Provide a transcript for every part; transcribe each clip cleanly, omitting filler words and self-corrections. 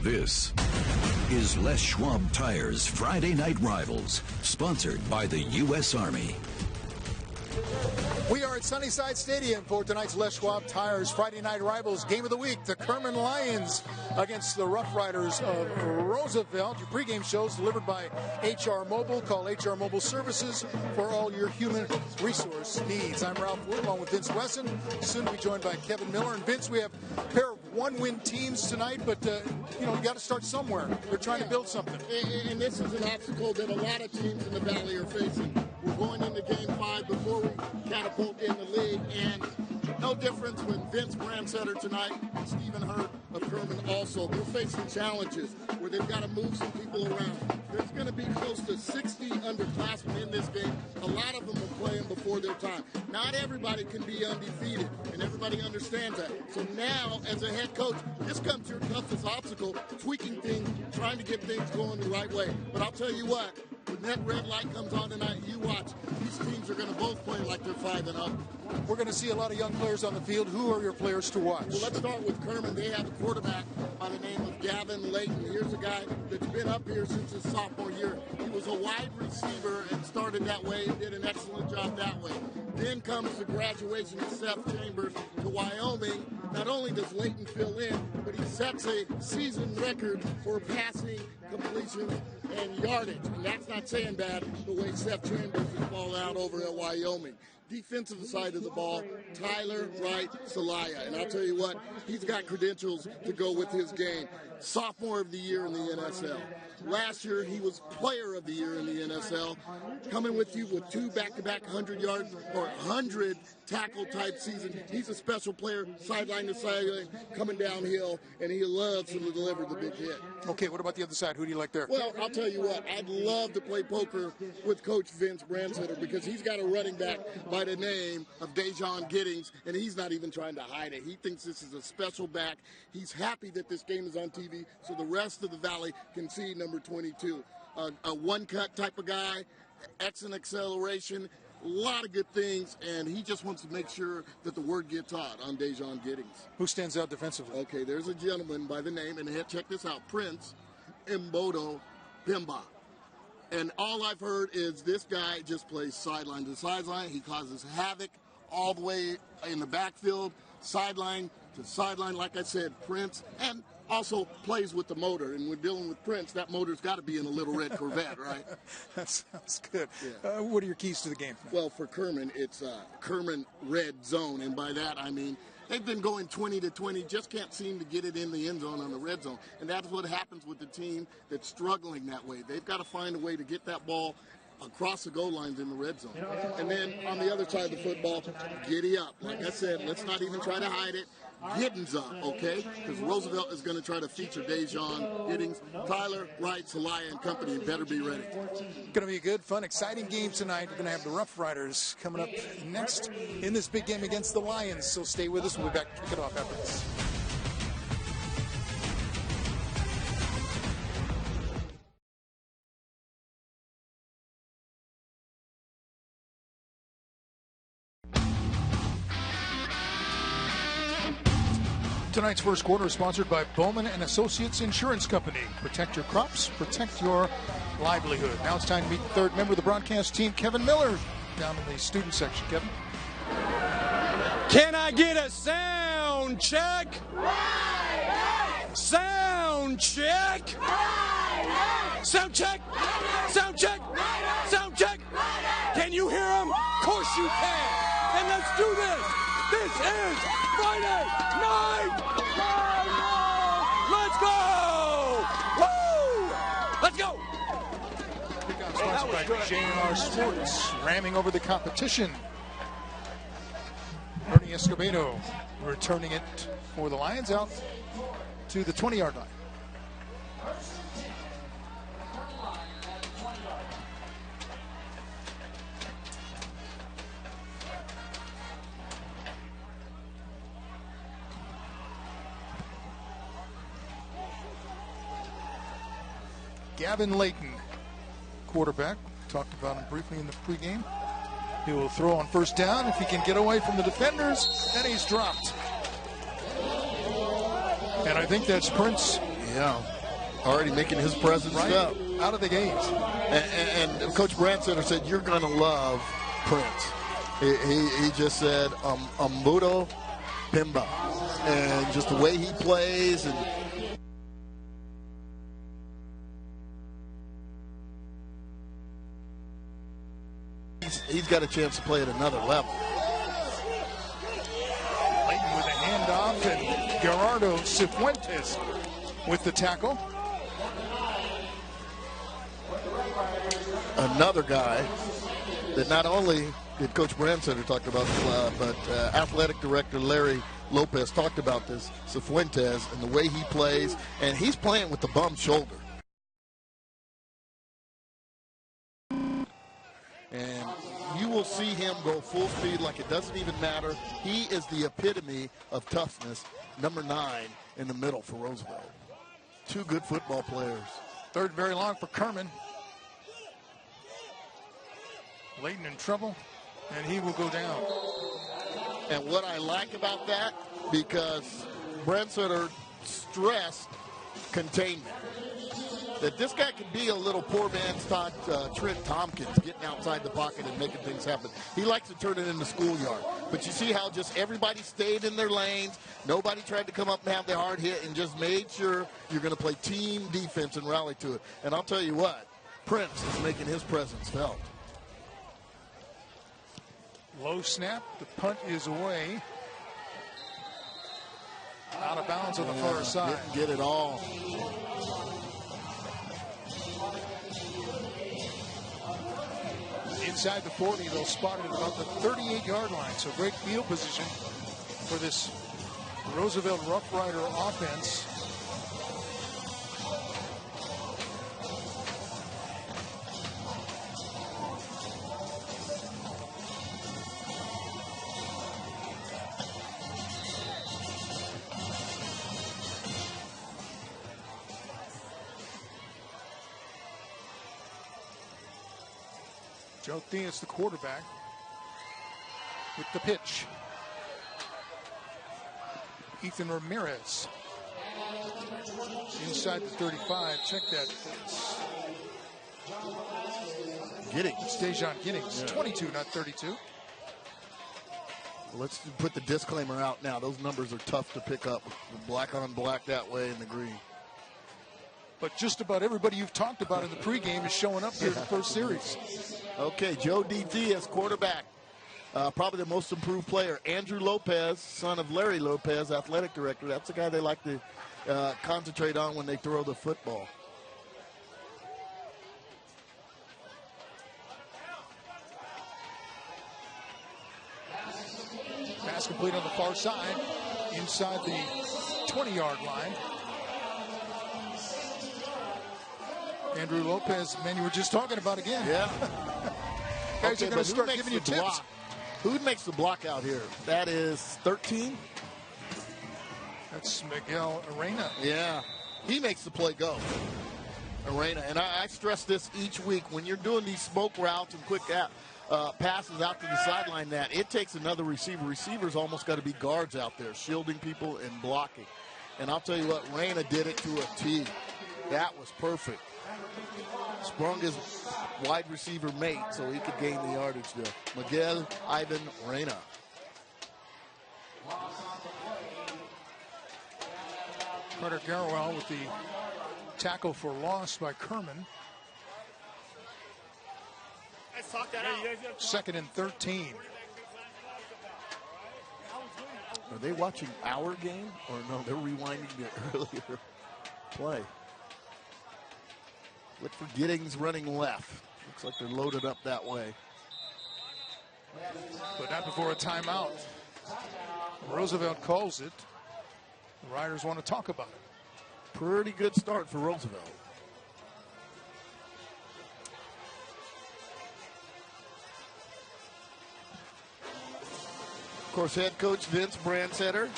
This is Les Schwab Tires Friday Night Rivals, sponsored by the U.S. Army. We are at Sunnyside Stadium for tonight's Les Schwab Tires Friday Night Rivals Game of the Week. The Kerman Lions against the Rough Riders of Roosevelt. Your pregame shows delivered by HR Mobile. Call HR Mobile Services for all your human resource needs. I'm Ralph Wood along with Vince Wesson, soon to be joined by Kevin Miller. And Vince, we have a pair of one-win teams tonight, but you got to start somewhere. They're trying to build something. And this is an obstacle that a lot of teams in the Valley are facing. We're going into Game 5 before we catapult in the league, and no difference when Vince Brandsetter tonight and Stephen Hurt of Kerman also. They're facing challenges where they've got to move some people around. There's going to be close to 60 underclassmen in this game. A lot of them are playing before their time. Not everybody can be undefeated, and everybody understands that. So now, as a head coach, this comes your toughest obstacle, tweaking things, trying to get things going the right way. But I'll tell you what, when that red light comes on tonight, you watch. These teams are going to both play like they're 5-0. We're going to see a lot of young players on the field. Who are your players to watch? Well, let's start with Kerman. They have a quarterback by the name of Gavin Layton. Here's a guy that's been up here since his sophomore year. He was a wide receiver and started that way and did an excellent job that way. Then comes the graduation of Seth Chambers to Wyoming. Not only does Layton fill in, but he sets a season record for passing, completions, and yardage. And that's not saying bad the way Seth Chambers is ball out over at Wyoming. Defensive side of the ball, Tyler Wright Salaya. And I'll tell you what, he's got credentials to go with his game. Sophomore of the year in the NSL. Last year, he was player of the year in the NSL. Coming with you with 2 back-to-back 100-yard or 100 tackle-type season. He's a special player, sideline to sideline, coming downhill, and he loves to deliver the big hit. Okay, what about the other side? Who do you like there? Well, I'll tell you what, I'd love to play poker with Coach Vince Brandsetter because he's got a running back by the name of Dejon Giddings, and he's not even trying to hide it. He thinks this is a special back. He's happy that this game is on TV so the rest of the Valley can see number 22. A one-cut type of guy, excellent acceleration, a lot of good things, and he just wants to make sure that the word gets out on Dejon Giddings. Who stands out defensively? Okay, there's a gentleman by the name, and check this out, Prince Mbodo Pimba. And all I've heard is this guy just plays sideline to sideline. He causes havoc all the way in the backfield, sideline to sideline. Like I said, Prince, and also plays with the motor. And we're dealing with Prince. That motor's got to be in a little red Corvette, right? That sounds good. Yeah. What are your keys to the game? Well, for Kerman, it's Kerman red zone. And by that, I mean, they've been going 20-20, just can't seem to get it in the end zone on the red zone. And that's what happens with the team that's struggling that way. They've got to find a way to get that ball across the goal lines in the red zone. And then on the other side of the football, giddy up. Like I said, let's not even try to hide it. Giddings up, okay? Because Roosevelt is going to try to feature Dejon Giddings, Tyler, Wright, Salaya, and company, and better be ready. Going to be a good, fun, exciting game tonight. We're going to have the Rough Riders coming up next in this big game against the Lions. So stay with us. We'll be back to kick it off after this. Tonight's first quarter is sponsored by Bowman & Associates Insurance Company. Protect your crops, protect your livelihood. Now it's time to meet the third member of the broadcast team, Kevin Miller, down in the student section. Kevin? Can I get a sound check? Sound check? Sound check? Sound check? Sound check? Can you hear him? Of course you can. And let's do this. This is Friday Night Rivals. Let's go! Woo! Let's go! Sponsored by J&R Sports, ramming over the competition. Ernie Escobedo returning it for the Lions out to the 20-yard line. Gavin Layton, quarterback. Talked about him briefly in the pregame. He will throw on first down. If he can get away from the defenders, then he's dropped. And I think that's Prince. Yeah. Already making his presence felt. Out of the gate. And Coach Brandsetter said, you're going to love Prince. He just said, Ambudo Pimba. And just the way he plays. And he's got a chance to play at another level. Layton with a handoff, and Gerardo Cifuentes with the tackle. Another guy that not only did Coach Brandsetter talk about, but athletic director Larry Lopez talked about this, Cifuentes, and the way he plays, and he's playing with the bum shoulder. And you will see him go full speed like it doesn't even matter. He is the epitome of toughness, number 9 in the middle for Roosevelt. Two good football players. Third very long for Kerman. Layton in trouble, and he will go down. And what I like about that, because Brandsetter stressed containment. That this guy can be a little poor man's Trent Tompkins, getting outside the pocket and making things happen. He likes to turn it into schoolyard. But you see how just everybody stayed in their lanes. Nobody tried to come up and have the hard hit and just made sure you're going to play team defense and rally to it. And I'll tell you what, Prince is making his presence felt. Low snap. The punt is away. Out of bounds on the far side. Didn't get it all. Inside the 40, they'll spot it at about the 38-yard line. So great field position for this Roosevelt Rough Rider offense. Joe Theus, the quarterback, with the pitch. Ethan Ramirez inside the 35. Check that. Giddings. Dejan Giddings. Yeah. 22, not 32. Let's put the disclaimer out now. Those numbers are tough to pick up. Black on black that way in the green. But just about everybody you've talked about in the pregame is showing up here in the first series. Okay, Joe D. Theus, quarterback. Probably the most improved player. Andrew Lopez, son of Larry Lopez, athletic director. That's the guy they like to concentrate on when they throw the football. Pass complete on the far side, inside the 20-yard line. Andrew Lopez, man, you were just talking about again. Yeah. Guys are going to start giving you tips. Block? Who makes the block out here? That is 13. That's Miguel Arena. Yeah. He makes the play go. Arena. And I stress this each week. When you're doing these smoke routes and quick passes out to the sideline, that it takes another receiver. Receivers almost got to be guards out there, shielding people and blocking. And I'll tell you what, Reyna did it to a T. That was perfect. Sprung his wide receiver mate so he could gain the yardage there. Miguel Ivan Reyna. Carter Garwell with the tackle for loss by Kerman. Second and 13. Are they watching our game? Or no, they're rewinding the earlier play. Look for Giddings running left. Looks like they're loaded up that way. But not before a timeout. Roosevelt calls it. The Riders want to talk about it. Pretty good start for Roosevelt. Of course, head coach Vince Brandsetter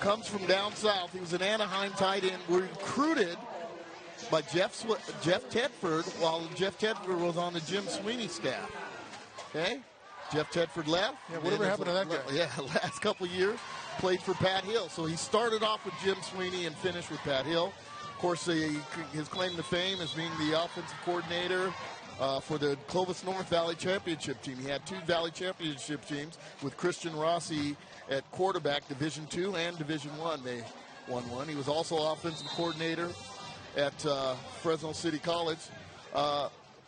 comes from down south. He was an Anaheim tight end. Recruited by Jeff Tedford while Jeff Tedford was on the Jim Sweeney staff. Okay? Jeff Tedford left. Yeah, whatever happened to that guy? Yeah, last couple of years, played for Pat Hill. So he started off with Jim Sweeney and finished with Pat Hill. Of course, his claim to fame is being the offensive coordinator for the Clovis North Valley Championship team. He had 2 Valley Championship teams with Christian Rossi at quarterback, Division II and Division I. They won one. He was also offensive coordinator at Fresno City College.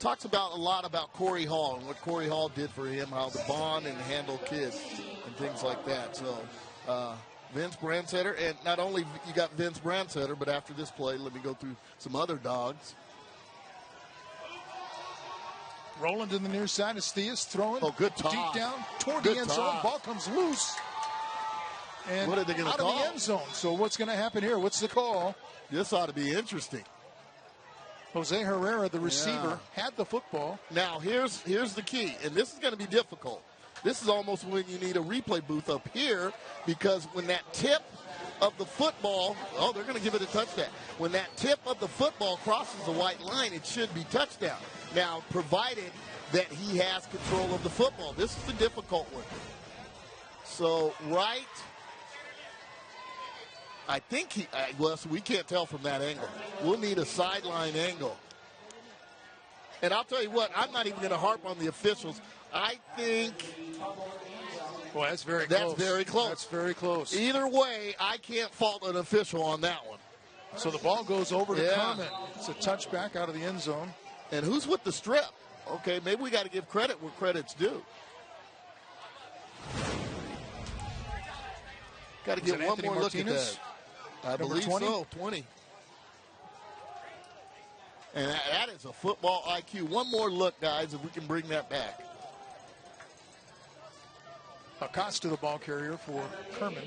Talks a lot about Corey Hall and what Corey Hall did for him, how to bond and handle kids and things like that. So Vince Brandsetter, and not only you got Vince Brandsetter, but after this play, let me go through some other dogs. Rolling to the near side is Theus, throwing good toss. Deep down toward the end zone. Ball comes loose. And what are they going to call? Out of the end zone. So what's going to happen here? What's the call? This ought to be interesting. Jose Herrera, the receiver, had the football. Now, here's the key, and this is going to be difficult. This is almost when you need a replay booth up here, because when that tip of the football, they're going to give it a touchdown. When that tip of the football crosses the white line, it should be touchdown. Now, provided that he has control of the football. This is the difficult one. So, I think we can't tell from that angle. We'll need a sideline angle. And I'll tell you what, I'm not even going to harp on the officials. I think that's very close. That's very close. Either way, I can't fault an official on that one. So the ball goes over to Kerman. It's a touchback out of the end zone. And who's with the strip? Okay, maybe we got to give credit where credit's due. Got to get one more look at that. I believe 20? So, 20. And that is a football IQ. One more look, guys, if we can bring that back. Acosta, the ball carrier for Kerman.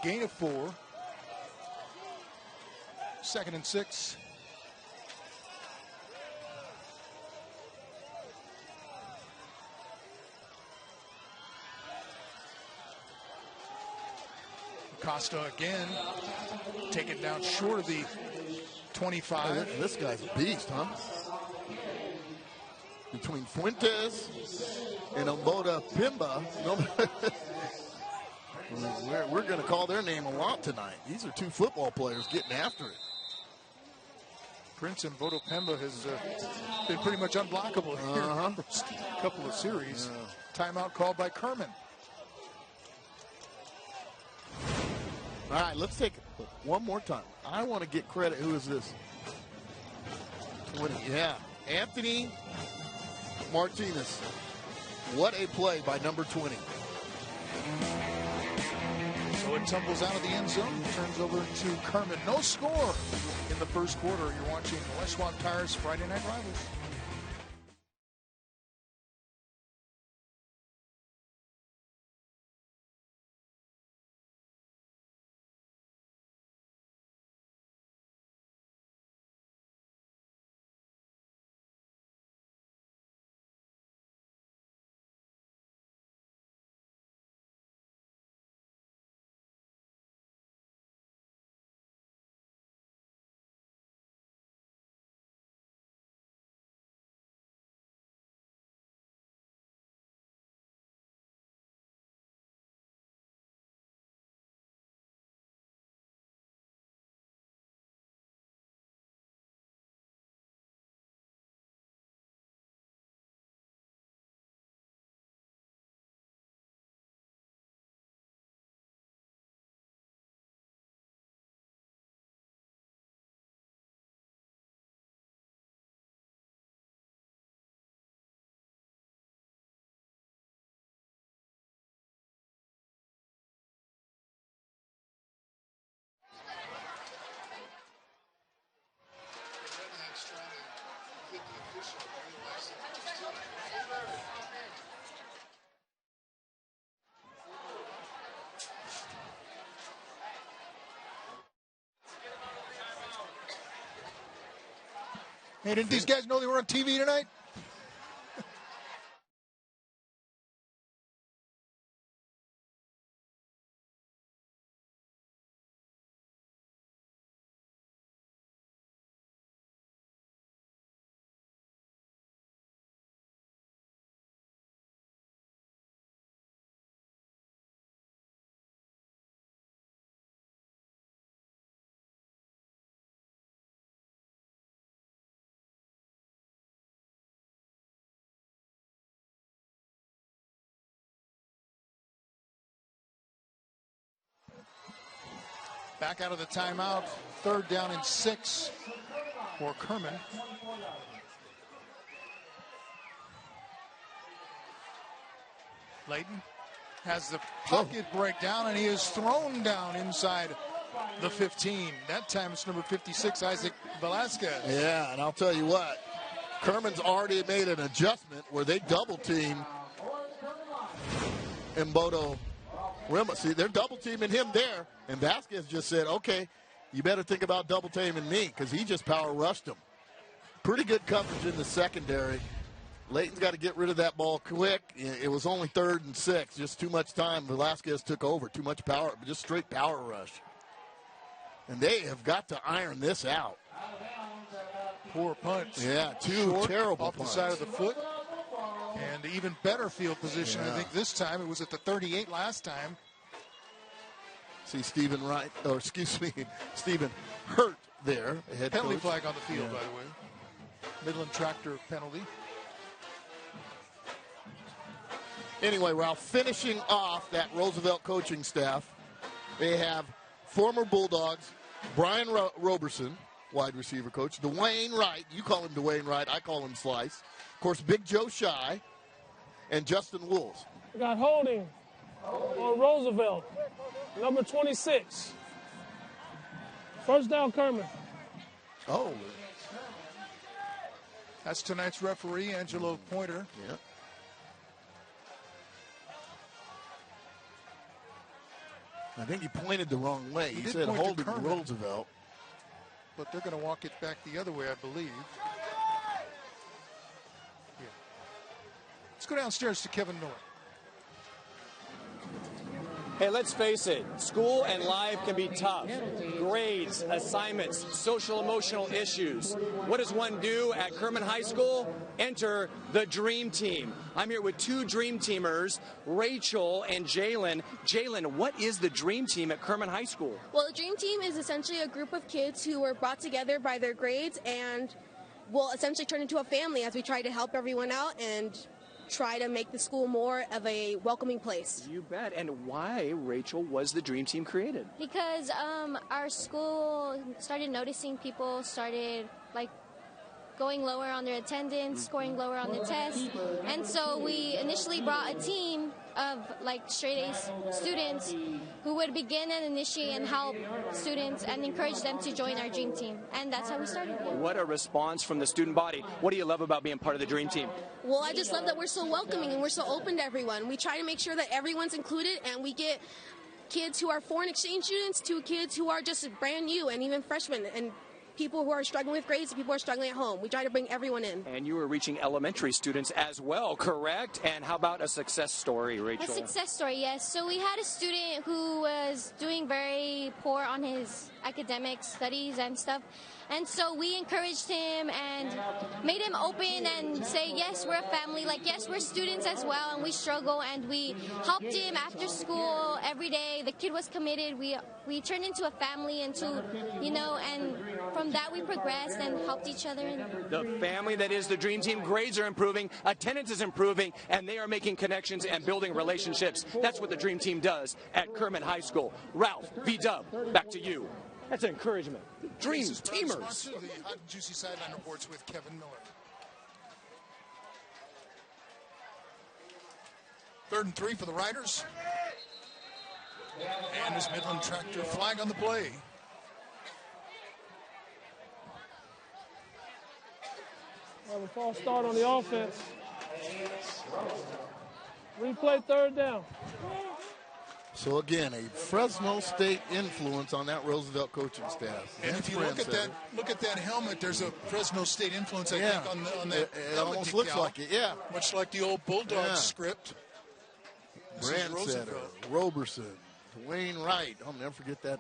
Gain of 4. 2nd and 6. Acosta again, taken down short of the 25. This guy's a beast, huh? Between Fuentes and Omboda Pimba, we're going to call their name a lot tonight. These are 2 football players getting after it. Prince and Bodo Pemba has been pretty much unblockable here in the first couple of series. Timeout called by Kerman. All right, let's take it one more time. I want to get credit. Who is this? 20. Yeah, Anthony Martinez. What a play by number 20. So it tumbles out of the end zone, turns over to Kerman. No score in the first quarter. You're watching Les Schwab Tires Friday Night Rivals. Hey, didn't these guys know they were on TV tonight? Back out of the timeout. 3rd down and 6 for Kerman. Layton has the pocket breakdown, and he is thrown down inside the 15. That time it's number 56, Isaac Velasquez. Yeah, and I'll tell you what, Kerman's already made an adjustment where they double team Mbodo Rima. See, they're double teaming him there, and Vasquez just said, okay, you better think about double teaming me, because he just power rushed him. Pretty good coverage in the secondary. Layton's got to get rid of that ball quick. It was only 3rd and 6, just too much time. Velasquez took over, too much power, just straight power rush. And they have got to iron this out. Poor punch. Yeah, two terrible off punts. the side of the foot. And even better field position, I think this time. It was at the 38 last time. See Stephen Stephen Hurt there. Penalty coach. flag on the field, by the way. Midland Tractor penalty. Anyway, Ralph, finishing off that Roosevelt coaching staff, they have former Bulldogs, Brian Roberson, wide receiver coach, Dwayne Wright, you call him Dwayne Wright, I call him Slice, of course, Big Joe Shy, and Justin Wools. We got holding on Roosevelt, number 26. 1st down, Kerman. Oh. That's tonight's referee, Angelo Pointer. Yeah. I think he pointed the wrong way. He said holding Roosevelt. But they're going to walk it back the other way, I believe. Yeah. Let's go downstairs to Kevin Miller. Hey, let's face it, school and life can be tough. Grades, assignments, social emotional issues. What does one do at Kerman High School? Enter the Dream Team. I'm here with 2 Dream Teamers, Rachel and Jalen. Jalen, what is the Dream Team at Kerman High School? Well, the Dream Team is essentially a group of kids who were brought together by their grades and will essentially turn into a family as we try to help everyone out and try to make the school more of a welcoming place. You bet. And why, Rachel, was the Dream Team created? Because our school started noticing people started going lower on their attendance, scoring lower on the test, and so we initially brought a team of straight A students who would begin and initiate and help students and encourage them to join our Dream Team, and that's how we started. What a response from the student body. What do you love about being part of the Dream Team? Well, I just love that we're so welcoming and we're so open to everyone. We try to make sure that everyone's included, and we get kids who are foreign exchange students to kids who are just brand new and even freshmen, and people who are struggling with grades, people who are struggling at home. We try to bring everyone in. And you were reaching elementary students as well, correct? And how about a success story, Rachel? A success story, yes. So we had a student who was doing very poor on his academic studies and stuff. And so we encouraged him and made him open and say, yes, we're a family. Yes, we're students as well, and we struggle. And we helped him after school every day. The kid was committed. We turned into a family, and from that we progressed and helped each other. The family that is the Dream Team, grades are improving, attendance is improving, and they are making connections and building relationships. That's what the Dream Team does at Kerman High School. Ralph, B-Dub, back to you. That's encouragement. Dream Teamers. The Hot and Juicy Sideline Reports with Kevin Miller. 3rd and 3 for the Riders. And this Midland Tractor flag on the play. Have a false start on the offense. Replay 3rd down. So again, a Fresno State influence on that Roosevelt coaching staff. And if you look at that helmet, there's a Fresno State influence, I think, on that. It almost looks like it, yeah. Much like the old Bulldog script. Brandsetter, Roberson, Dwayne Wright. I'll never forget that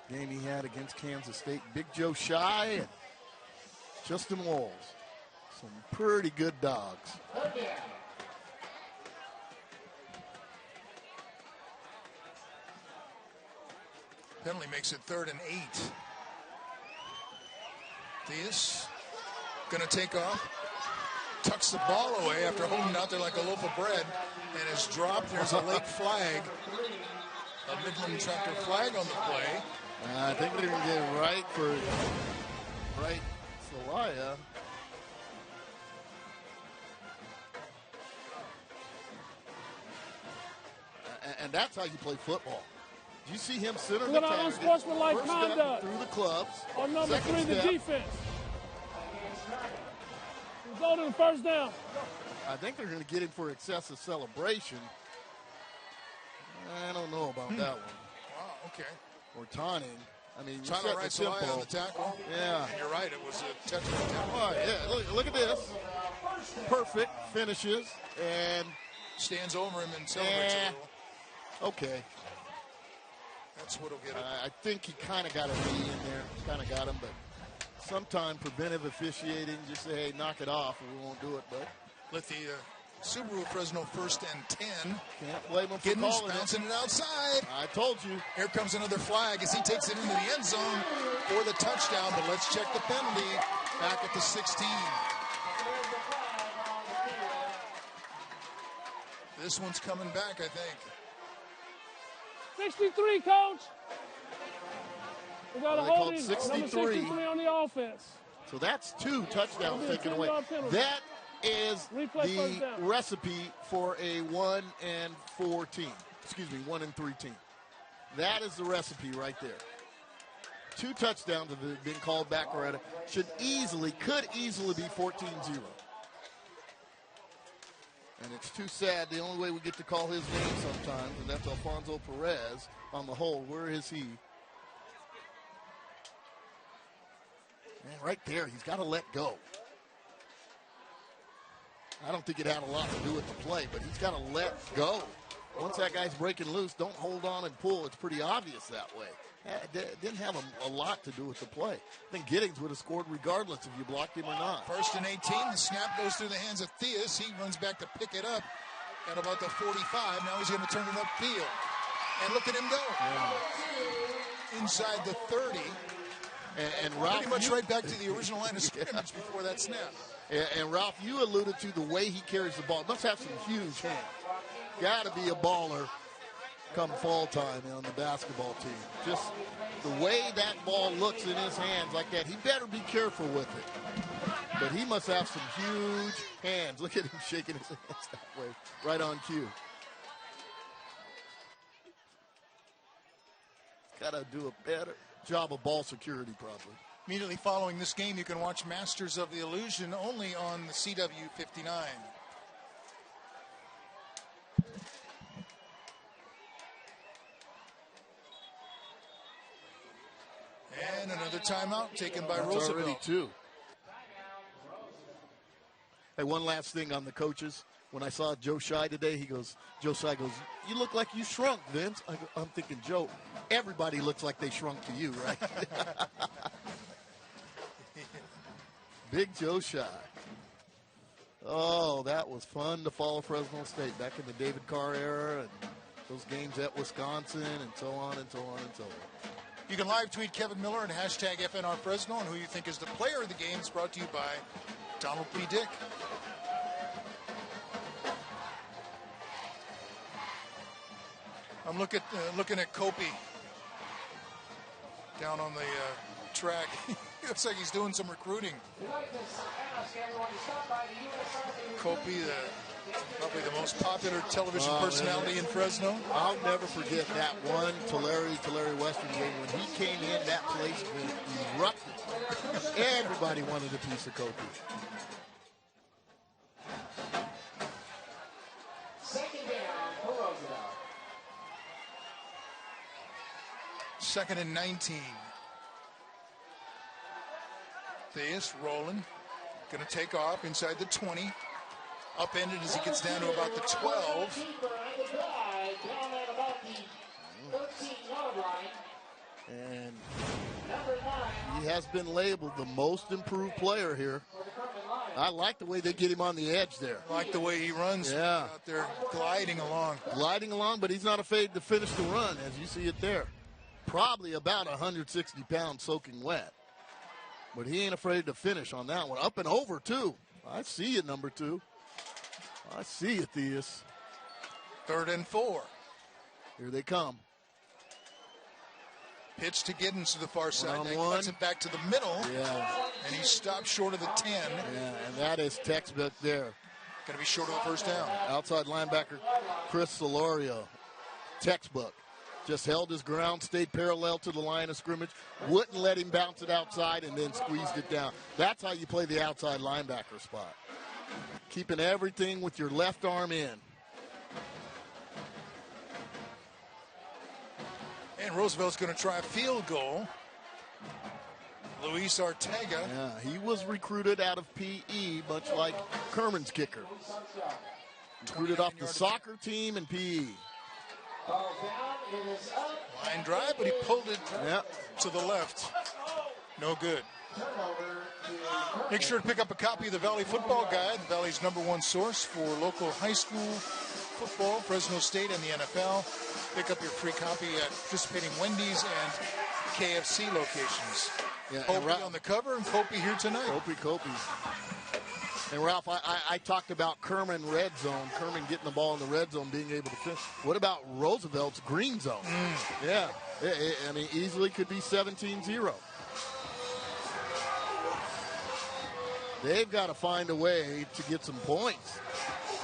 game he had against Kansas State. Big Joe Shy and Justin Walls. Some pretty good dogs. Penalty makes it 3rd and 8. Theus going to take off. Tucks the ball away after holding it out there like a loaf of bread. And is dropped. There's a late flag. A Midland Tractor flag on the play. I think they're going to get it right for Celaya. And that's how you play football. Do you see him sit on the target? Unsportsmanlike First conduct. step through the clubs. On number Second 3, the step. defense. Go to the first down. I think they're going to get him for excessive celebration. I don't know about that one. Wow, okay. Or taunting. I mean, Tyler writes a lie on the tackle. Yeah. And you're right, it was a touchdown tackle. All right, yeah, look at this. Perfect finishes and stands over him and celebrates a little. Okay. That's what'll get it. I think he kind of got a knee in there. Kind of got him, but sometime preventive officiating, just say, hey, knock it off, and we won't do it. But let the Subaru Fresno 1st and 10. Can't blame him for Giddens calling bouncing it outside. I told you. Here comes another flag as he takes it into the end zone for the touchdown. But let's check the penalty back at the 16. This one's coming back, I think. 63, coach. We got a holding. 63. Number 63 on the offense. So that's 2 touchdowns taken away. That is the recipe for a 1-4 team. Excuse me, 1-3 team. That is the recipe right there. 2 touchdowns have been called back already. Could easily be 14-0. And it's too sad. The only way we get to call his name sometimes, and that's Alfonso Perez on the hold. Where is he? Man, right there, he's got to let go. I don't think it had a lot to do with the play, but he's got to let go. Once that guy's breaking loose, don't hold on and pull. It's pretty obvious that way. It didn't have a lot to do with the play. I think Giddens would have scored regardless if you blocked him or not. 1st and 18. The snap goes through the hands of Theus. He runs back to pick it up at about the 45. Now he's going to turn it upfield. And look at him go. Yeah. Inside the 30. And Ralph, pretty much right back to the original line of scrimmage before that snap. And Ralph, you alluded to the way he carries the ball. Must have some huge hands. Got to be a baller come fall time on the basketball team. Just the way that ball looks in his hands like that, he better be careful with it. But he must have some huge hands. Look at him shaking his hands that way, right on cue. Got to do a better job of ball security, probably. Immediately following this game, you can watch Masters of the Illusion only on the CW59. And another timeout taken by Roosevelt. Already 2. Hey, one last thing on the coaches. When I saw Joe Shai today, Joe Shai goes, you look like you shrunk, Vince. I'm thinking, Joe, everybody looks like they shrunk to you, right? Big Joe Shai. Oh, that was fun to follow Fresno State back in the David Carr era and those games at Wisconsin and so on and so on and so on. You can live tweet Kevin Miller and hashtag FNR Fresno, and who you think is the player of the game is brought to you by Donald P. Dick. I'm looking at Kopi down on the track. He looks like he's doing some recruiting. Kopi, probably the most popular television personality in Fresno. I'll never forget that one Tulare Western game when he came in. That place erupted. Everybody wanted a piece of Kopi. Second and 19. Theus rolling. Going to take off inside the 20. Upended as he gets down to about the 12. And he has been labeled the most improved player here. I like the way they get him on the edge there. I like the way he runs out there, gliding along. Gliding along, but he's not afraid to finish the run, as you see it there. Probably about 160 pounds soaking wet. But he ain't afraid to finish on that one. Up and over, too. I see it, number 2. I see it, Theus. 3rd and 4. Here they come. Pitch to Giddens to the far side. One on He one. cuts it back to the middle. Yeah. And he stopped short of the 10. Yeah, and that is textbook there. Going to be short of the first down. Outside linebacker Chris Solorio. Textbook. Just held his ground, stayed parallel to the line of scrimmage, wouldn't let him bounce it outside, and then squeezed it down. That's how you play the outside linebacker spot. Keeping everything with your left arm in. And Roosevelt's going to try a field goal. Luis Ortega. Yeah, he was recruited out of PE, much like Kerman's kicker. Recruited off the soccer team and PE. Line drive, but he pulled it to the left. No good. Make sure to pick up a copy of the Valley Football Guide, the Valley's #1 source for local high school football, Fresno State, and the NFL. Pick up your free copy at participating Wendy's and KFC locations. Yeah, Kopi on the cover and Kopi here tonight. Kopi. And Ralph, I talked about Kerman red zone, Kerman getting the ball in the red zone, being able to finish. What about Roosevelt's green zone? Yeah, I mean, easily could be 17-0. They've got to find a way to get some points.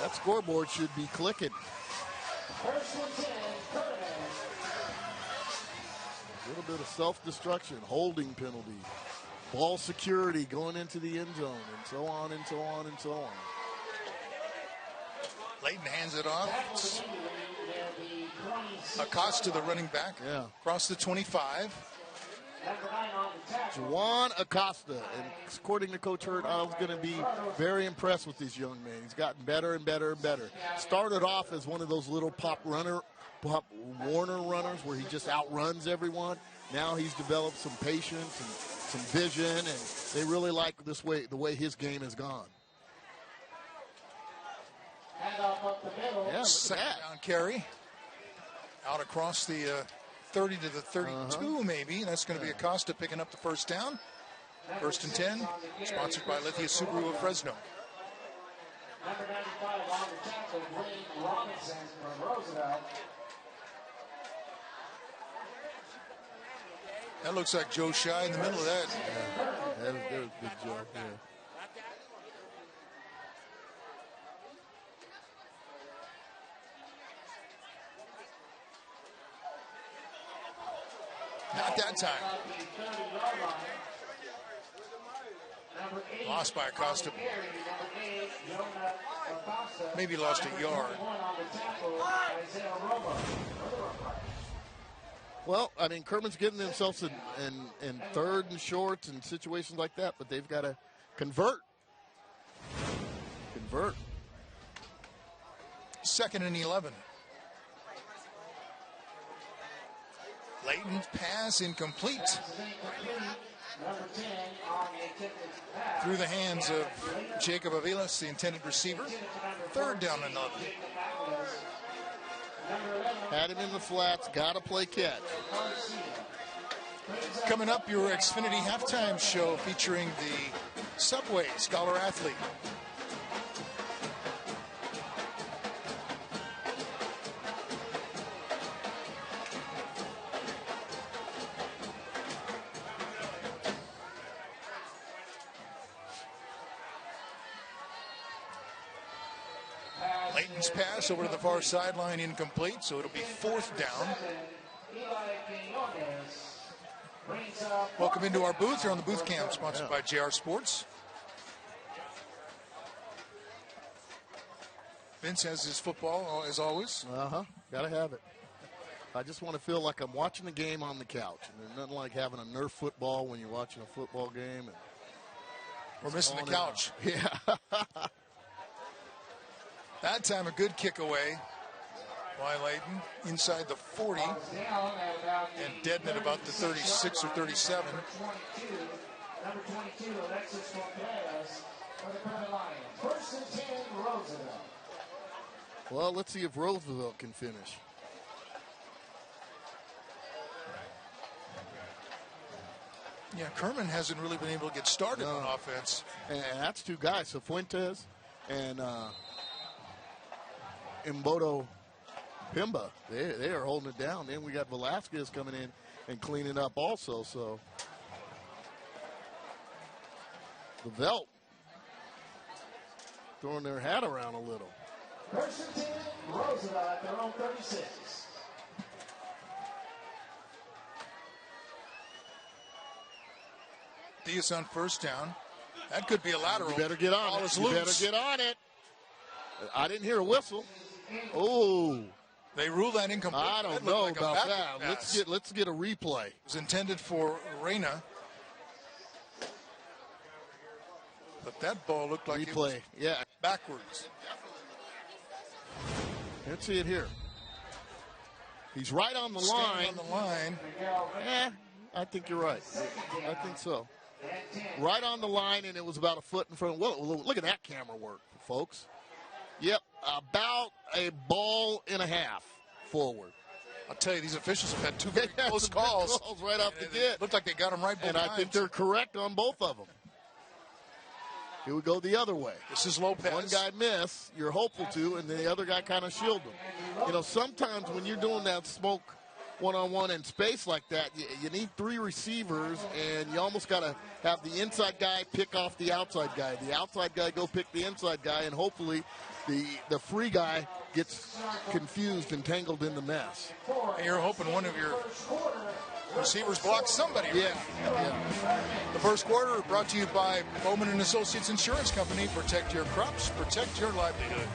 That scoreboard should be clicking. A little bit of self-destruction, holding penalty, ball security going into the end zone, and so on and so on and so on. Leighton hands it off. Acosta, the running back, across the 25. Juan Acosta, and according to Coach Hurt, I was going to be very impressed with this young man. He's gotten better and better and better. Started off as one of those little Pop Warner runners where he just outruns everyone. Now he's developed some patience and some vision, and they really like the way his game has gone. Yeah, second down carry. Out across the 30 to the 32, maybe. That's going to be Acosta picking up the first down. First and 10, sponsored by Lithia Subaru of Fresno. Number 95 on the tackle, Wayne Robinson from Roosevelt. That looks like Joe Shy in the middle of that. Yeah, that was good Joe. Yeah. Not that time. Lost by Acosta. Maybe lost a yard. Well, I mean, Kerman's getting themselves in third and shorts and situations like that, but they've got to convert. Second and 11. Leighton's pass incomplete. Through the hands of Jacob Avilas, the intended receiver. Third down and 11. Had him in the flats, got to play catch. Coming up, your Xfinity halftime show featuring the Subway Scholar Athlete. Leighton's pass over to the far sideline incomplete, so it'll be fourth down. Welcome into our booth here on the Booth Cam, sponsored by JR Sports. Vince has his football, as always. Gotta have it. I just want to feel like I'm watching the game on the couch. And there's nothing like having a Nerf football when you're watching a football game. And we're missing the couch. Yeah. That time a good kick away by Leighton inside the 40 and deadened at about the 36 or 37. Number 22, Alexis Cortez for the Kerman Lions. First and 10, Roosevelt. Well, let's see if Roosevelt can finish. Yeah, Kerman hasn't really been able to get started on offense. And that's two guys, Cifuentes and Mbodo Pimba, they are holding it down. Then we got Velasquez coming in and cleaning up also. So the Velt throwing their hat around a little. First and 10, Roosevelt at their own 36. Diaz on first down. That could be a lateral. You better get on Ball it. is You better loose. get on it. I didn't hear a whistle. Oh, They rule that incomplete. I don't That know looked like a about backward that. pass. Let's get a replay. It was intended for Reyna. But that ball looked like it was Replay, yeah. backwards. Let's see it here. He's right on the Staying line. on the line. I think you're right. I think so. Right on the line, and it was about a foot in front. Whoa, look at that camera work, folks. Yep, about a ball and a half forward. I'll tell you, these officials have had two very close calls. Right off the They get. looked like they got them right both And I times. think they're correct on both of them. Here we go the other way. This is Lopez. One guy missed, you're hopeful to, and the other guy kind of shielded him. You know, sometimes when you're doing that smoke one-on-one in space like that, you need three receivers, and you almost got to have the inside guy pick off the outside guy. The outside guy go pick the inside guy, and hopefully the free guy gets confused and tangled in the mess. And you're hoping one of your receivers blocks somebody. Yeah. The first quarter brought to you by Bowman and Associates Insurance Company. Protect your crops, protect your livelihood.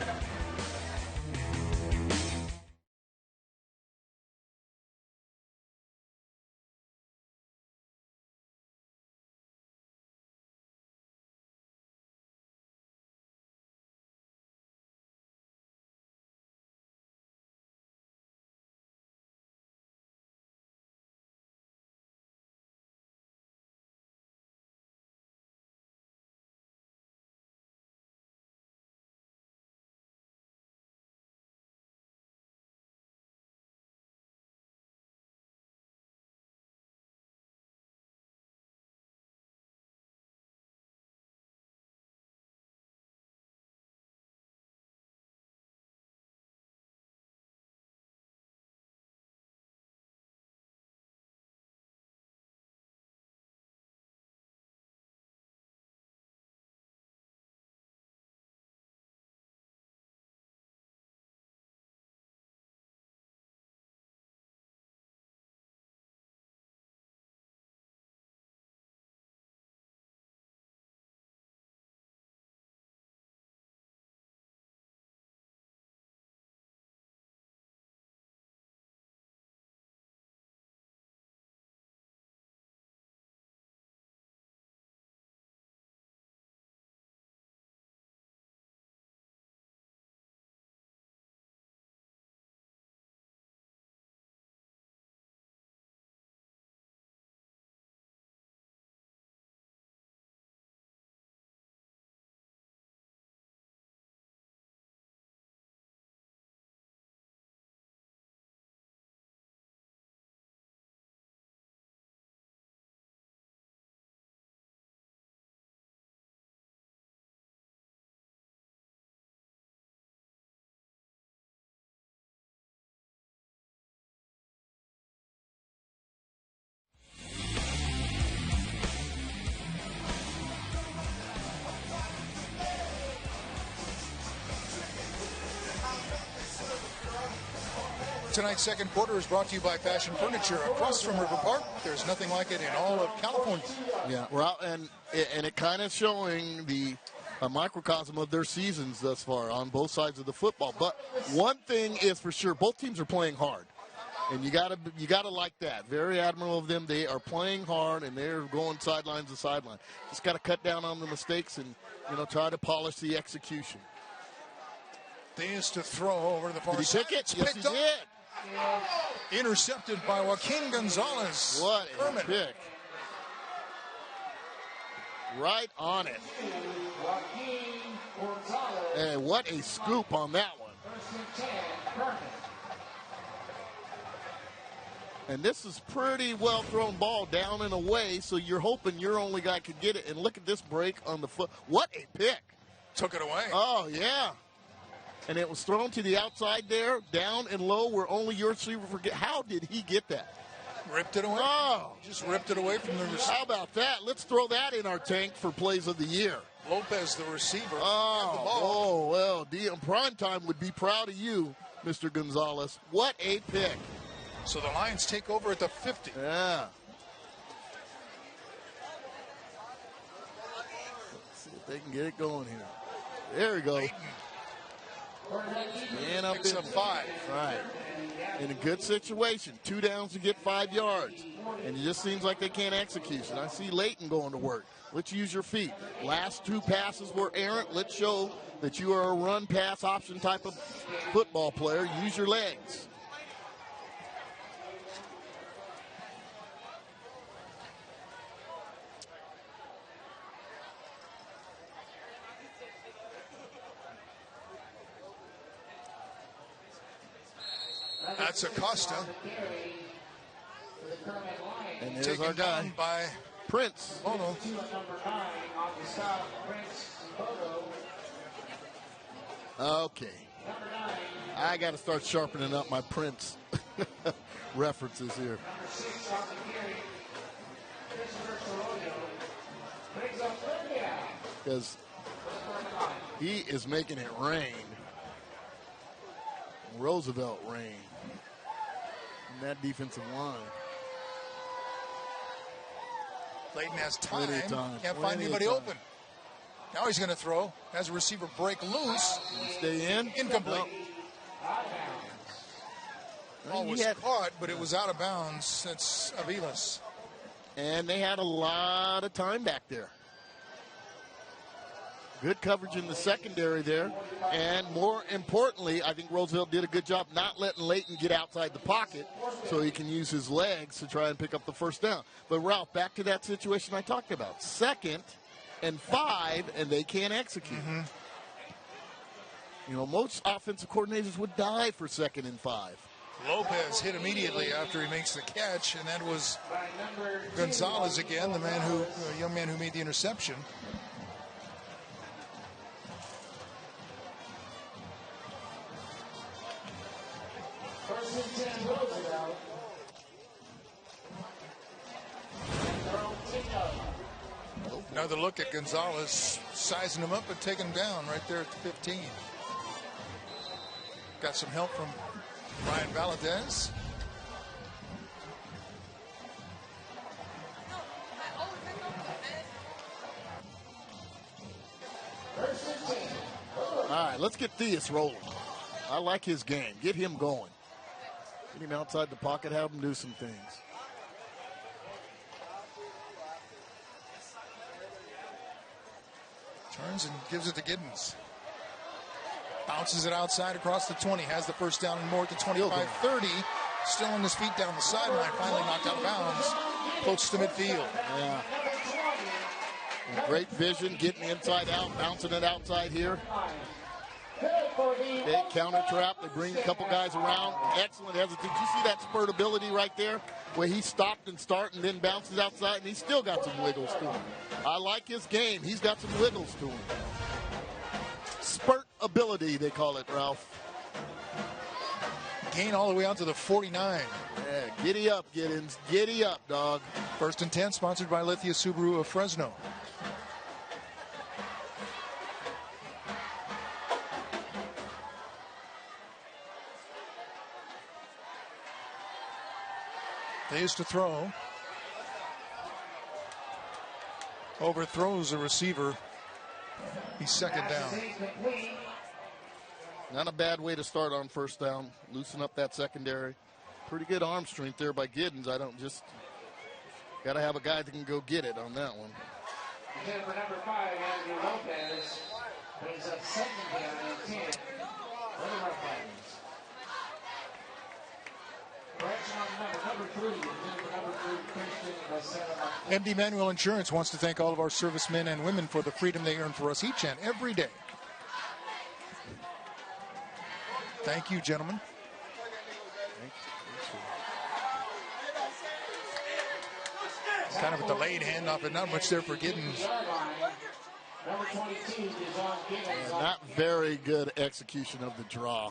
Tonight's second quarter is brought to you by Fashion Furniture. Across from River Park, there's nothing like it in all of California. Yeah, well, and it kind of showing a microcosm of their seasons thus far on both sides of the football. But one thing is for sure, both teams are playing hard, and you gotta like that. Very admirable of them. They are playing hard, and they're going sideline to sideline. Just got to cut down on the mistakes and try to polish the execution. Diaz to throw over to the far Did he side. pick it? It's Yes, picked he up. did. Intercepted by Joaquin Gonzalez. What a Kerman. pick. Right on it. And what a scoop on that one. And this is pretty well thrown ball down and away, so you're hoping your only guy could get it. And look at this break on the foot. What a pick. Took it away. Oh, yeah. and it was thrown to the outside there, down and low, where only your receiver forget. How did he get that? Ripped it away. Oh, Just ripped it away from the receiver. How about that? Let's throw that in our tank for plays of the year. Lopez, the receiver. Oh, well, Primetime would be proud of you, Mr. Gonzalez. What a pick. So the Lions take over at the 50. Yeah. Let's see if they can get it going here. There we go. And up Picks in up 5. Right. In a good situation. 2 downs to get 5 yards. And it just seems like they can't execute it. I see Leighton going to work. Let's use your feet. Last 2 passes were errant. Let's show that you are a run-pass option type of football player. Use your legs. That's Acosta. And there's Taken our guy. down by Prince. Oh, no. Okay. I got to start sharpening up my Prince references here. Because he is making it rain. Roosevelt rain. And that defensive line. Leighton has time. Can't find Plenty of anybody time. open. Now he's going to throw. Has a receiver break loose. Stay in. Incomplete. Nope. Ball was caught, but it was out of bounds since Aviles. And they had a lot of time back there. Good coverage in the secondary there. And more importantly, I think Roosevelt did a good job not letting Leighton get outside the pocket so he can use his legs to try and pick up the first down. But, Ralph, back to that situation I talked about. 2nd and 5, and they can't execute. Mm-hmm. You know, most offensive coordinators would die for 2nd and 5. Lopez hit immediately after he makes the catch, and that was Gonzalez again, the young man who made the interception. Another look at Gonzalez, sizing him up and taking him down right there at the 15. Got some help from Ryan Valadez. All right, let's get Theus rolling. I like his game. Get him going. Get him outside the pocket, have him do some things. Turns and gives it to Giddens. Bounces it outside across the 20. Has the first down and more at the 25-30. Still on his feet down the sideline. Finally knocked out of bounds. Close to midfield. Yeah. Great vision, getting inside out, bouncing it outside here. Big counter trap. They bring a couple guys around. Excellent hesitation. Did you see that spurt ability right there? Where he stopped and started and then bounces outside, and he's still got some wiggles to him. I like his game. He's got some wiggles to him. Spurt ability, they call it, Ralph. Gain all the way out to the 49. Yeah, giddy up, Giddens. Giddy up, dog. 1st and 10, sponsored by Lithia Subaru of Fresno. They used to throw. Overthrows a receiver. He's 2nd down. Not a bad way to start on 1st down. Loosen up that secondary. Pretty good arm strength there by Giddens. I don't just got to have a guy that can go get it on that one. Again, for number 5, Andrew Lopez brings up 2nd down and 10 for the Rough Riders. Correction on number 3. Number 3, Christian MD Manuel Insurance wants to thank all of our servicemen and women for the freedom they earn for us each and every day. Thank you, gentlemen. Kind of a delayed handoff, and not much there for Giddens. Number 22 is on Gibbons. Not very good execution of the draw.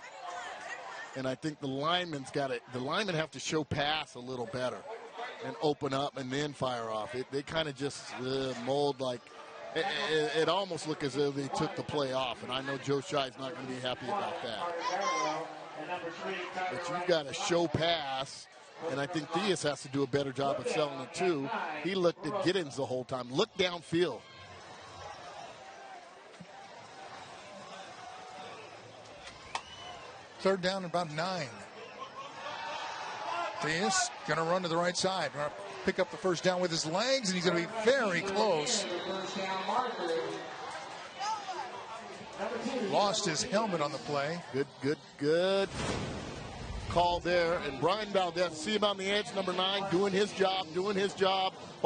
And I think the linemen have to show pass a little better and open up and then fire off. They kind of just mold like it almost looked as though they took the play off. And I know Joe Shy's not going to be happy about that. But you've got to show pass. And I think Theus has to do a better job of selling it too. He looked at Giddens the whole time. Look downfield. Third down, about 9. Theus going to run to the right side. Going to pick up the first down with his legs, and he's going to be very close. Lost his helmet on the play. Good call there. And Brian Valdez, see him on the edge, number 9, doing his job.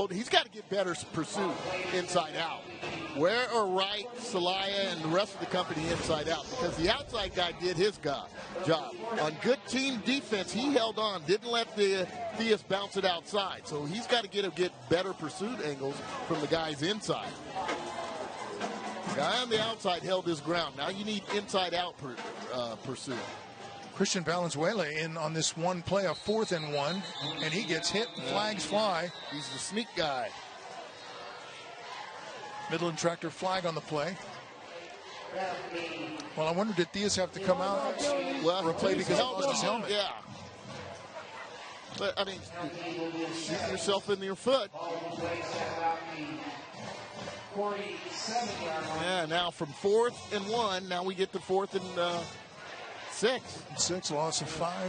He's got to get better pursuit inside out. Where or right, Celaya and the rest of the company inside out, because the outside guy did his job. On good team defense, he held on, didn't let the Theus bounce it outside. So he's got to get better pursuit angles from the guys inside. The guy on the outside held his ground. Now you need inside-out pursuit. Christian Valenzuela in on this one play, a 4th and 1, and he gets hit. Flags fly. He's the sneak guy. Midland Tractor flag on the play. Well, I wonder, did Theus have to come out for a play because he lost his helmet? Yeah. But, I mean, shoot yourself in your foot. Yeah, now from 4th and 1, now we get to 4th and 6. 6, loss of 5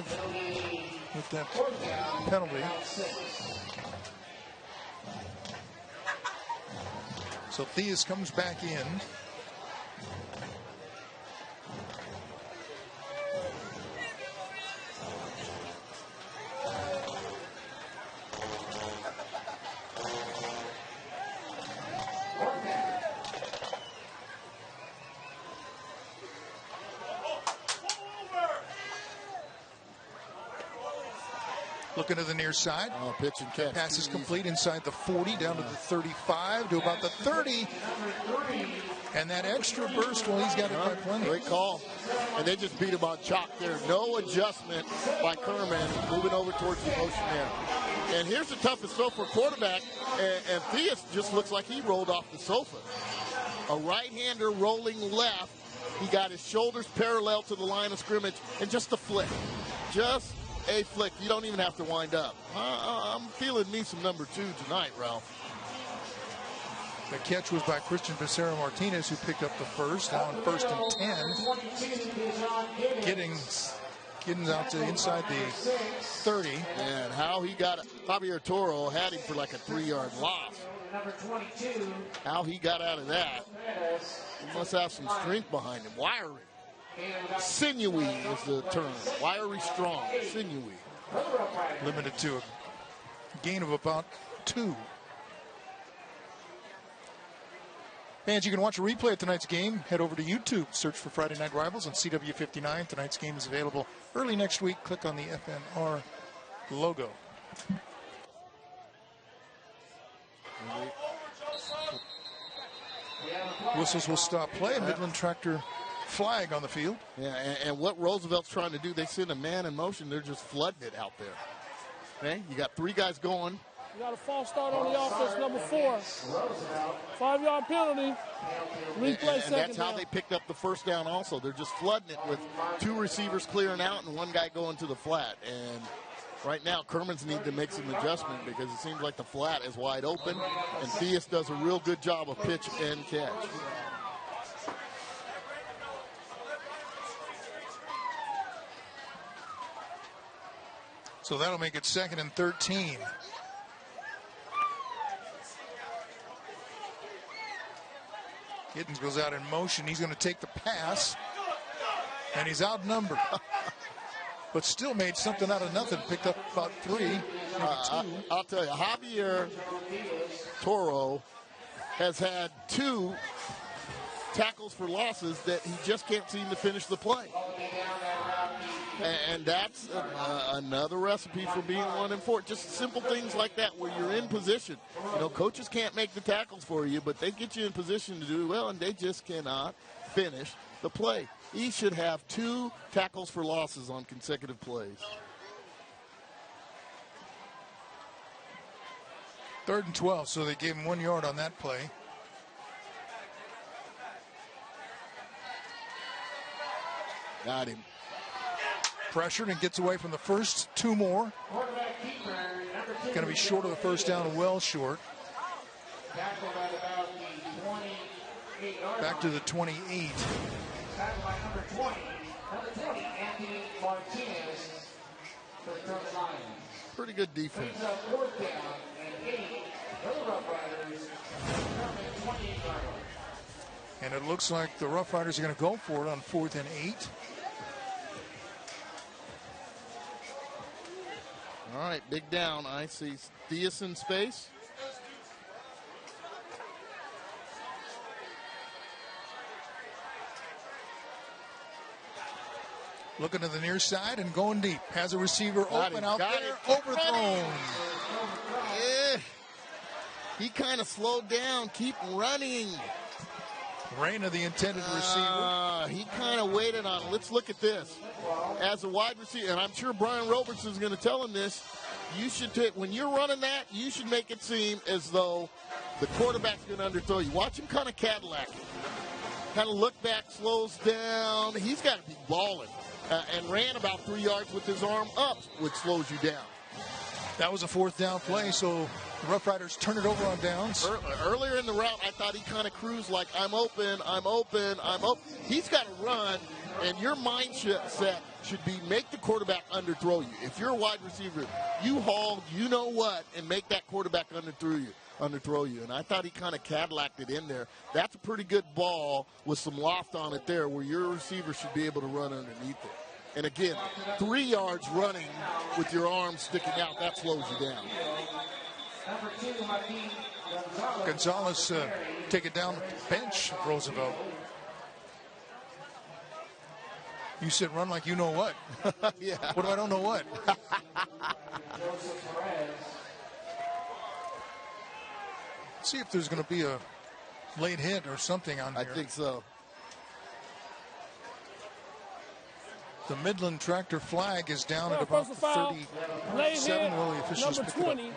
with that penalty. So Theus comes back in. Looking to the near side. Oh, pitch and catch. Pass is complete inside the 40, down to the 35, to about the 30. And that extra burst, well, he's got it by plenty. Great call. And they just beat him on chalk there. No adjustment by Kerman, moving over towards the motion there. And here's the toughest throw for a quarterback. And Theus just looks like he rolled off the sofa. A right-hander rolling left. He got his shoulders parallel to the line of scrimmage, and just a flick. Just a flick. You don't even have to wind up. I'm feeling me some number 2 tonight, Ralph. The catch was by Christian Becerra Martinez, who picked up the first. Now on 1st and 10. Getting out to inside the 30. And how he got it. Javier Toro had him for like a 3-yard loss. How he got out of that. He must have some strength behind him. Wiry. Sinewy is the term. Wiry, strong, sinewy. Limited to a gain of about 2. Fans, you can watch a replay of tonight's game. Head over to YouTube. Search for Friday Night Rivals on CW59. Tonight's game is available early next week. Click on the FNR logo. Whistles will stop play. Midland Tractor flag on the field. Yeah, and what Roosevelt's trying to do, they send a man in motion. They're just flooding it out there. Okay, you got 3 guys going. You got a false start on the offense, number 4. 5-yard penalty. Replay second that's how down. they picked up the first down also. They're just flooding it with 2 receivers clearing out and 1 guy going to the flat. And right now, Kerman's need to make some adjustment because it seems like the flat is wide open. And Theus does a real good job of pitch and catch. So that'll make it 2nd and 13. Giddens goes out in motion. He's going to take the pass. And he's outnumbered. But still made something out of nothing. Picked up about 3. I'll tell you, Javier Toro has had 2 tackles for losses that he just can't seem to finish the play. And that's another recipe for being 1-4. Just simple things like that where you're in position. You know, coaches can't make the tackles for you, but they get you in position to do well, and they just cannot finish the play. He should have 2 tackles for losses on consecutive plays. 3rd and 12, so they gave him 1 yard on that play. Got him. Pressured and gets away from the first 2 more. Going to be short of the first down, well short. Back to the 28. Pretty good defense. And it looks like the Rough Riders are going to go for it on 4th and 8. All right, big down. I see Theus in space. Looking to the near side and going deep. Has a receiver open out there. Overthrown. Yeah. He kind of slowed down. Keep running. Raina, the intended receiver. He kind of waited on it. Let's look at this. As a wide receiver, and I'm sure Brian Robertson is going to tell him this, you should when you're running that, you should make it seem as though the quarterback's going to underthrow you. Watch him kind of Cadillac it. Kind of look back, slows down. He's got to be balling. And ran about 3 yards with his arm up, which slows you down. That was a 4th down play, so the Rough Riders turn it over on downs. Earlier in the route, I thought he kind of cruised like, I'm open, I'm open, I'm open. He's got to run, and your mindset should be make the quarterback underthrow you. If you're a wide receiver, you haul, you know what, and make that quarterback underthrow you. And I thought he kind of Cadillac'd it in there. That's a pretty good ball with some loft on it there where your receiver should be able to run underneath it. And again, 3 yards running with your arms sticking out, that slows you down. Gonzalez take it down the bench, Roosevelt. You said run like you know what. Yeah. What do I don't know what? See if there's going to be a late hit or something on here. I think so. The Midland tractor flag is down at about 37. Well, the officials number 20.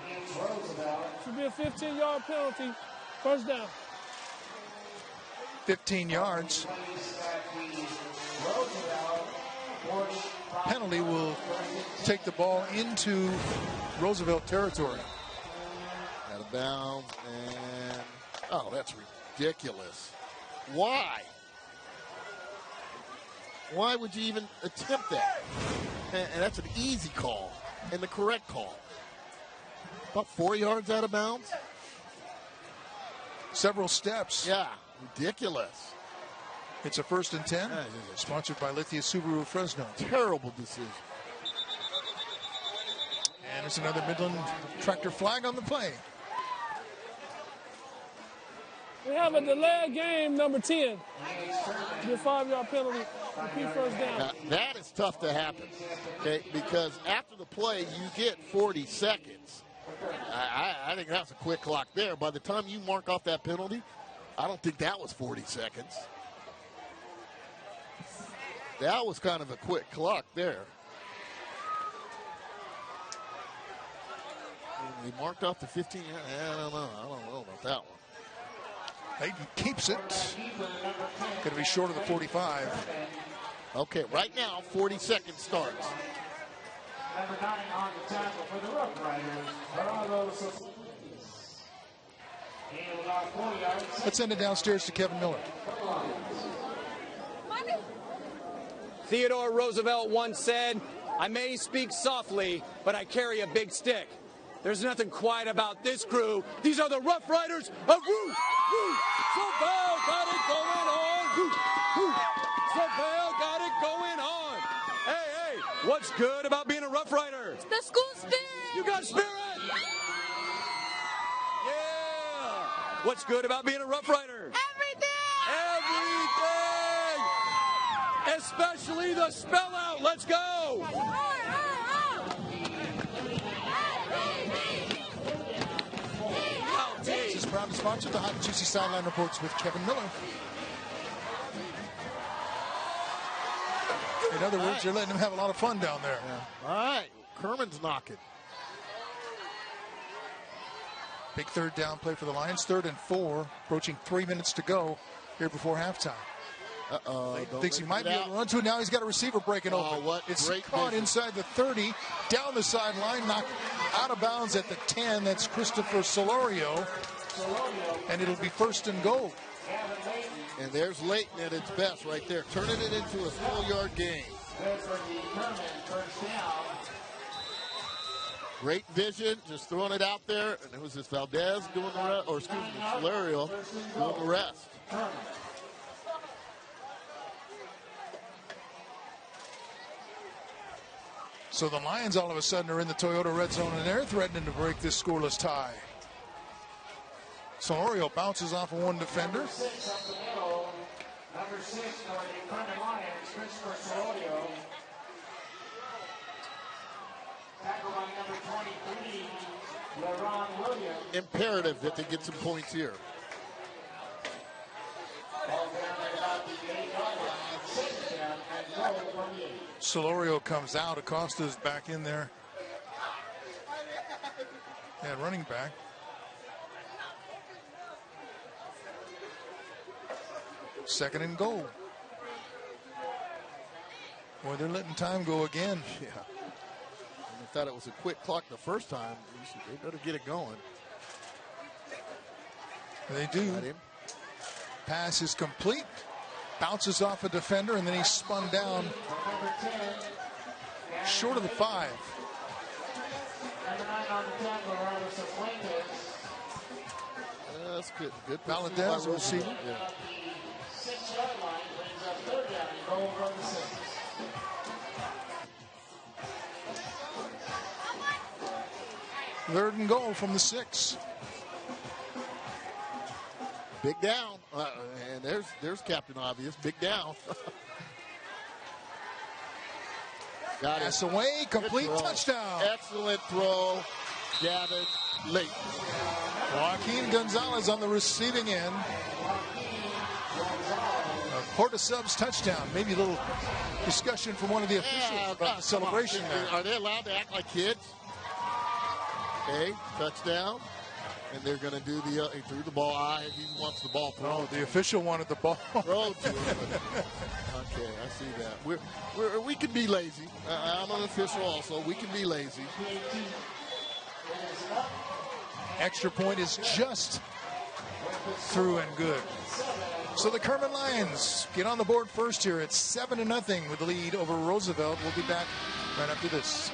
Should be a 15-yard penalty. First down. 15 yards. Penalty will take the ball into Roosevelt territory. Out of bounds, and oh, that's ridiculous. Why? Why would you even attempt that? And that's an easy call and the correct call. About 4 yards out of bounds. Several steps. Yeah, ridiculous. It's a 1st and 10. Sponsored by Lithia Subaru Fresno. Terrible decision. And it's another Midland tractor flag on the play. We have a delay game, number 10. Be a 5-yard penalty. Repeat first down. Now, that is tough to happen, okay? Because after the play, you get 40 seconds. I think that's a quick clock there. By the time you mark off that penalty, I don't think that was 40 seconds. That was kind of a quick clock there. He marked off the 15. I don't know about that one. Hayden keeps it. Going to be short of the 45. Okay, right now, 40 seconds starts. Number 9 on the tackle for the Rough Riders. Let's send it downstairs to Kevin Miller. Theodore Roosevelt once said, I may speak softly, but I carry a big stick. There's nothing quiet about this crew. These are the Rough Riders of Woo! Woo! Savelle got it going on! Woo! Woo! Savelle got it going on! Hey, what's good about being a Rough Rider? The school spirit! You got spirit! Yeah! What's good about being a Rough Rider? Everything! Everything! especially the spell out. Let's go. This is proud to sponsor the Hot and Juicy Sideline Reports with Kevin Miller. In other words, they're letting him have a lot of fun down there. All right, Kerman's knocking. Big third down play for the Lions. 3rd and 4, approaching 3 minutes to go here before halftime. Thinks he might be able to run to it. Now he's got a receiver breaking open. It's caught inside the 30, down the sideline, knocked out of bounds at the 10. That's Christopher Solorio. And it'll be 1st and goal. And there's Leighton at its best right there, turning it into a full-yard gain. Great vision, just throwing it out there. And it was this Valdez doing the rest, or excuse me, Solorio doing the rest. So the Lions all of a sudden are in the Toyota red zone, and they're threatening to break this scoreless tie. Solorio bounces off of one defender. Number 6 for the Kerman Lions, Christopher Solorio. Tackled on number 23, LaRon Williams. Imperative that they get some points here. Solorio comes out. Acosta's back in there. Yeah, running back. Second and goal. Boy, they're letting time go again. Yeah. I thought it was a quick clock the first time. They better get it going. They do. Pass is complete. Bounces off a defender, and then he's spun down short of the 5. That's good. Good. Valdez, the receiver. Yeah. 6-yard line brings up 3rd down and goal from the 6. Third and goal from the 6. Big down. And there's Captain Obvious. Big down. Got it. Pass away. Complete touchdown. Excellent throw. Gavin Leighton. Joaquin Gonzalez on the receiving end. A Porta Subs touchdown. Maybe a little discussion from one of the officials about the celebration there. Are they allowed to act like kids? Okay, touchdown. And they're going to do he threw the ball. He wants the ball thrown. Oh, the official wanted the ball. Throw to him. Okay, I see that. We can be lazy. I'm an official also. We can be lazy. Extra point is just through and good. So the Kerman Lions get on the board first here. It's 7-0 with the lead over Roosevelt. We'll be back right after this.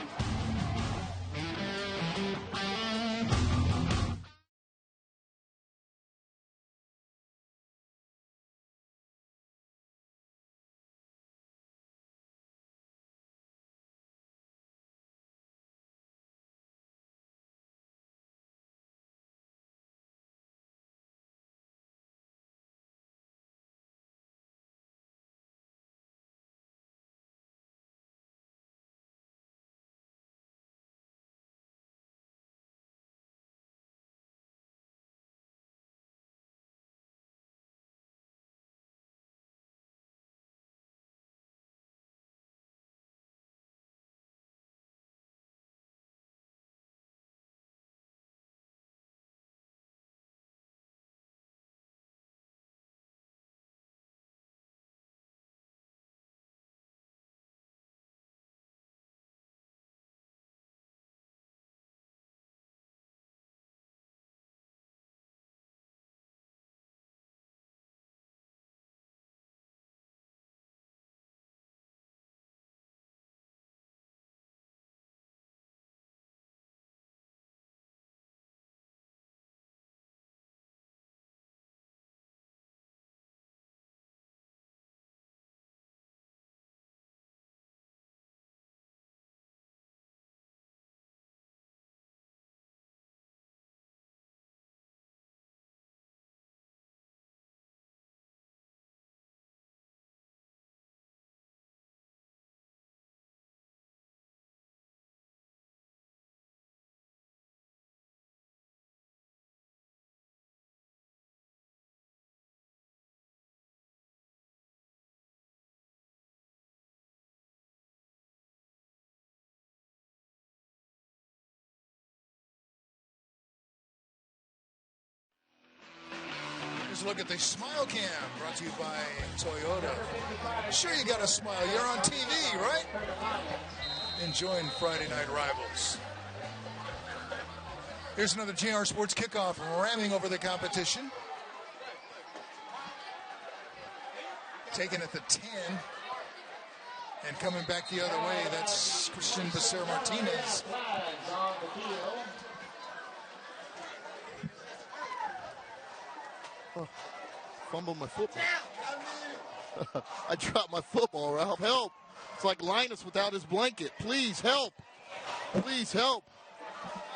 closer look at the Smile Cam, brought to you by Toyota. Sure, you got a smile. You're on TV, right? Enjoying Friday Night Rivals. Here's another JR Sports kickoff, ramming over the competition. Taken at the 10. And coming back the other way, that's Christian Becerra-Martinez. Oh, fumbled my football. I dropped my football, Ralph. Help. It's like Linus without his blanket. Please help. Please help.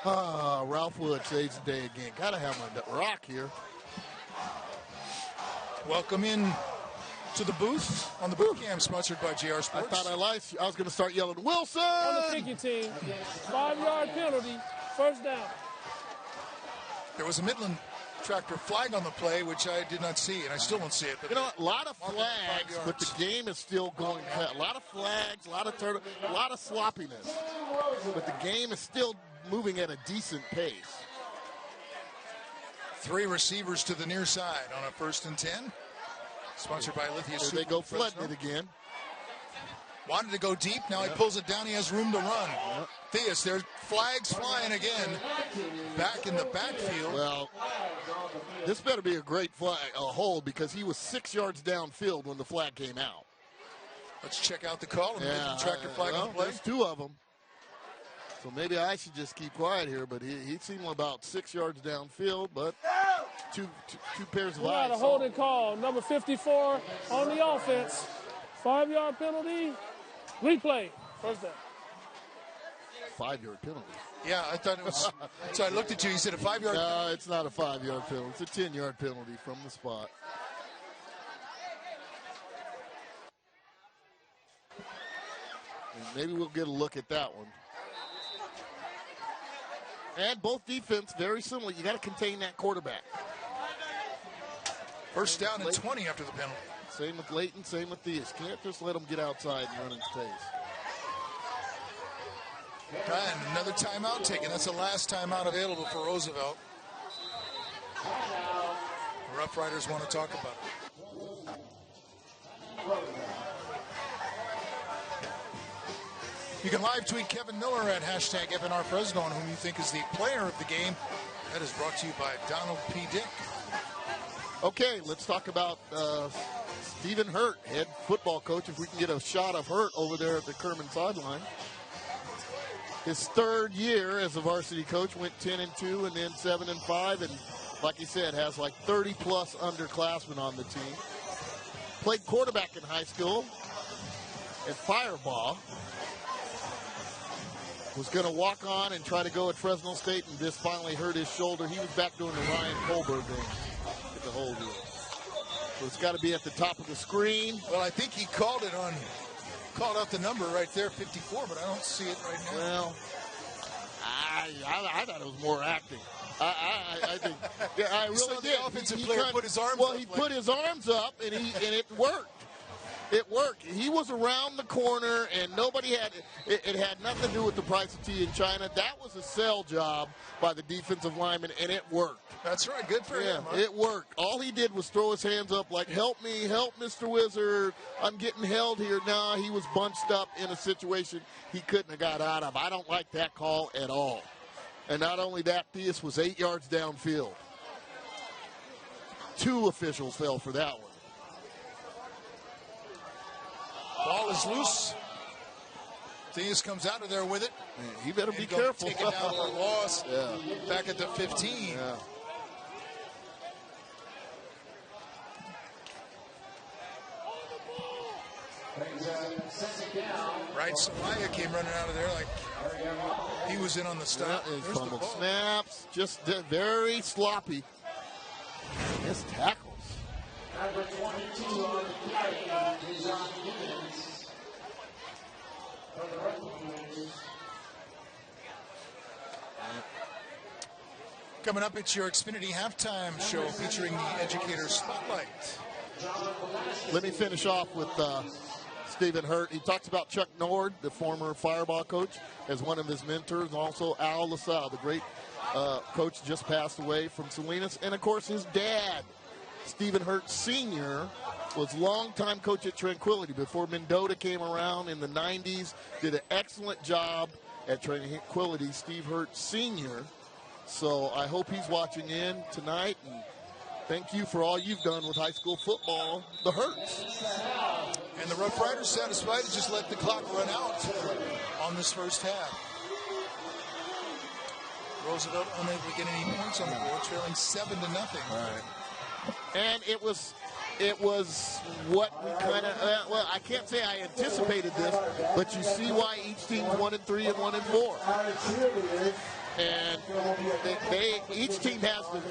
Ralph Wood saves the day again. Got to have my rock here. Welcome in to the booth on the boot cam, sponsored by JR Sports. I thought I was going to start yelling, Wilson! On the kicking team, 5-yard penalty, first down. There was a Midland Tractor flag on the play, which I did not see, and I still don't see it. But you know what? A lot of flags, but the game is still going. A lot of flags, a lot of sloppiness, but the game is still moving at a decent pace. 3 receivers to the near side on a 1st and 10. Sponsored by Lithia. There they go flooding it again. Wanted to go deep. Now he pulls it down. He has room to run. Theus, there's flags flying again. Back in the backfield. Well, this better be a great flag, a hold, because he was 6 yards downfield when the flag came out. Let's check out the call. Tractor flag on the play. There's 2 of them. So maybe I should just keep quiet here, but he seemed about 6 yards downfield, but two pairs of eyes. We got a holding call, number 54 on the offense. 5-yard penalty, replay, first down. 5-yard penalty. Yeah, I thought it was. So I looked at you. You said a 5-yard. No, it's not a 5-yard penalty. It's a 10-yard penalty from the spot. And maybe we'll get a look at that one. And both defense very similar. You got to contain that quarterback. First down and 20 after the penalty. Same with Leighton, same with Theus. Can't just let them get outside and run in space. And another timeout taken. That's the last timeout available for Roosevelt. The Rough Riders want to talk about it. You can live tweet Kevin Miller at hashtag FNRFresno on whom you think is the player of the game. That is brought to you by Donald P. Dick. Okay, let's talk about Stephen Hurt, head football coach, if we can get a shot of Hurt over there at the Kerman sideline. His 3rd year as a varsity coach, went 10-2 and then 7-5, and like he said, has like 30-plus underclassmen on the team. Played quarterback in high school at Firebaugh. Was going to walk on and try to go at Fresno State and just finally hurt his shoulder. He was back doing the Ryan Colbert thing. Get the whole deal. So it's got to be at the top of the screen. Well, I think he called out the number right there, 54, but I don't see it right now. Well, I thought it was more acting. I think, yeah, I really so did. The offensive player put his arms up. Well, he put his arms up, and it worked. It worked. He was around the corner, and nobody had it had nothing to do with the price of tea in China. That was a sell job by the defensive lineman, and it worked. That's right. Good for him. Huh? It worked. All he did was throw his hands up like, help me, help Mr. Wizard. I'm getting held here. Nah, he was bunched up in a situation he couldn't have got out of. I don't like that call at all. And not only that, Theus was 8 yards downfield. 2 officials fell for that one. Ball is loose. Theus comes out of there with it. Man, he better be careful. Take it down for a loss. Yeah. Back at the 15. Yeah. Right, Samaya came running out of there like he was in on the stop. Fumbled snaps, just very sloppy. Missed tackles. Number 22 on the play is on Gibbons. Coming up, it's your Xfinity halftime show featuring the Educator Spotlight. Let me finish off with Stephen Hurt. He talks about Chuck Nord, the former Firebaugh coach, as one of his mentors, and also Al LaSalle, the great coach just passed away from Salinas, and of course his dad, Stephen Hurt Sr. was longtime coach at Tranquility before Mendota came around in the 90s. Did an excellent job at Tranquility, Steve Hurt Sr. So I hope he's watching in tonight. And thank you for all you've done with high school football, the Hurts. And the Rough Riders satisfied to just let the clock run out on this first half. Roosevelt unable to get any points on the board, trailing 7-0. Right. And it was what we kind of, well, I can't say I anticipated this, but you see why each team's 1-3 and 1-4. And each team has the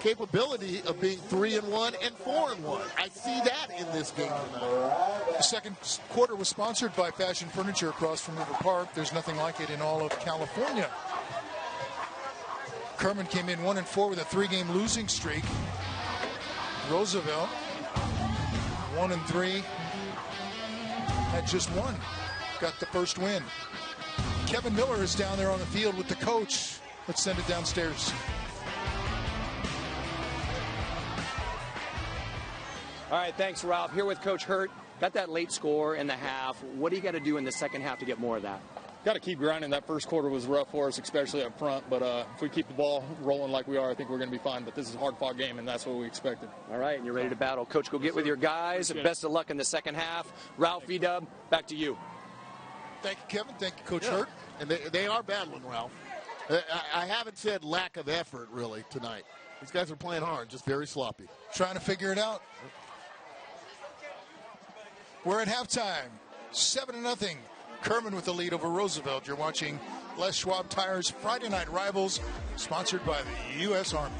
capability of being 3-1 and 4-1. I see that in this game tonight. The second quarter was sponsored by Fashion Furniture across from River Park. There's nothing like it in all of California. Kerman came in 1-4 with a 3-game losing streak. Roosevelt 1-3, had just one, got the first win. Kevin Miller is down there on the field with the coach. Let's send it downstairs. All right, thanks, Ralph. Here with Coach Hurt. Got that late score in the half. What do you got to do in the second half to get more of that? Got to keep grinding. That first quarter was rough for us, especially up front. But if we keep the ball rolling like we are, I think we're going to be fine. But this is a hard-fought game, and that's what we expected. All right, and you're ready to battle. Coach, go get with your guys. Best of luck in the second half. Ralph, V-Dub, back to you. Thank you, Kevin. Thank you, Coach Hurt. And they are battling, Ralph. I haven't said lack of effort, really, tonight. These guys are playing hard, just very sloppy. Trying to figure it out. We're at halftime. 7-0. Kerman with the lead over Roosevelt. You're watching Les Schwab Tires Friday Night Rivals, sponsored by the U.S. Army.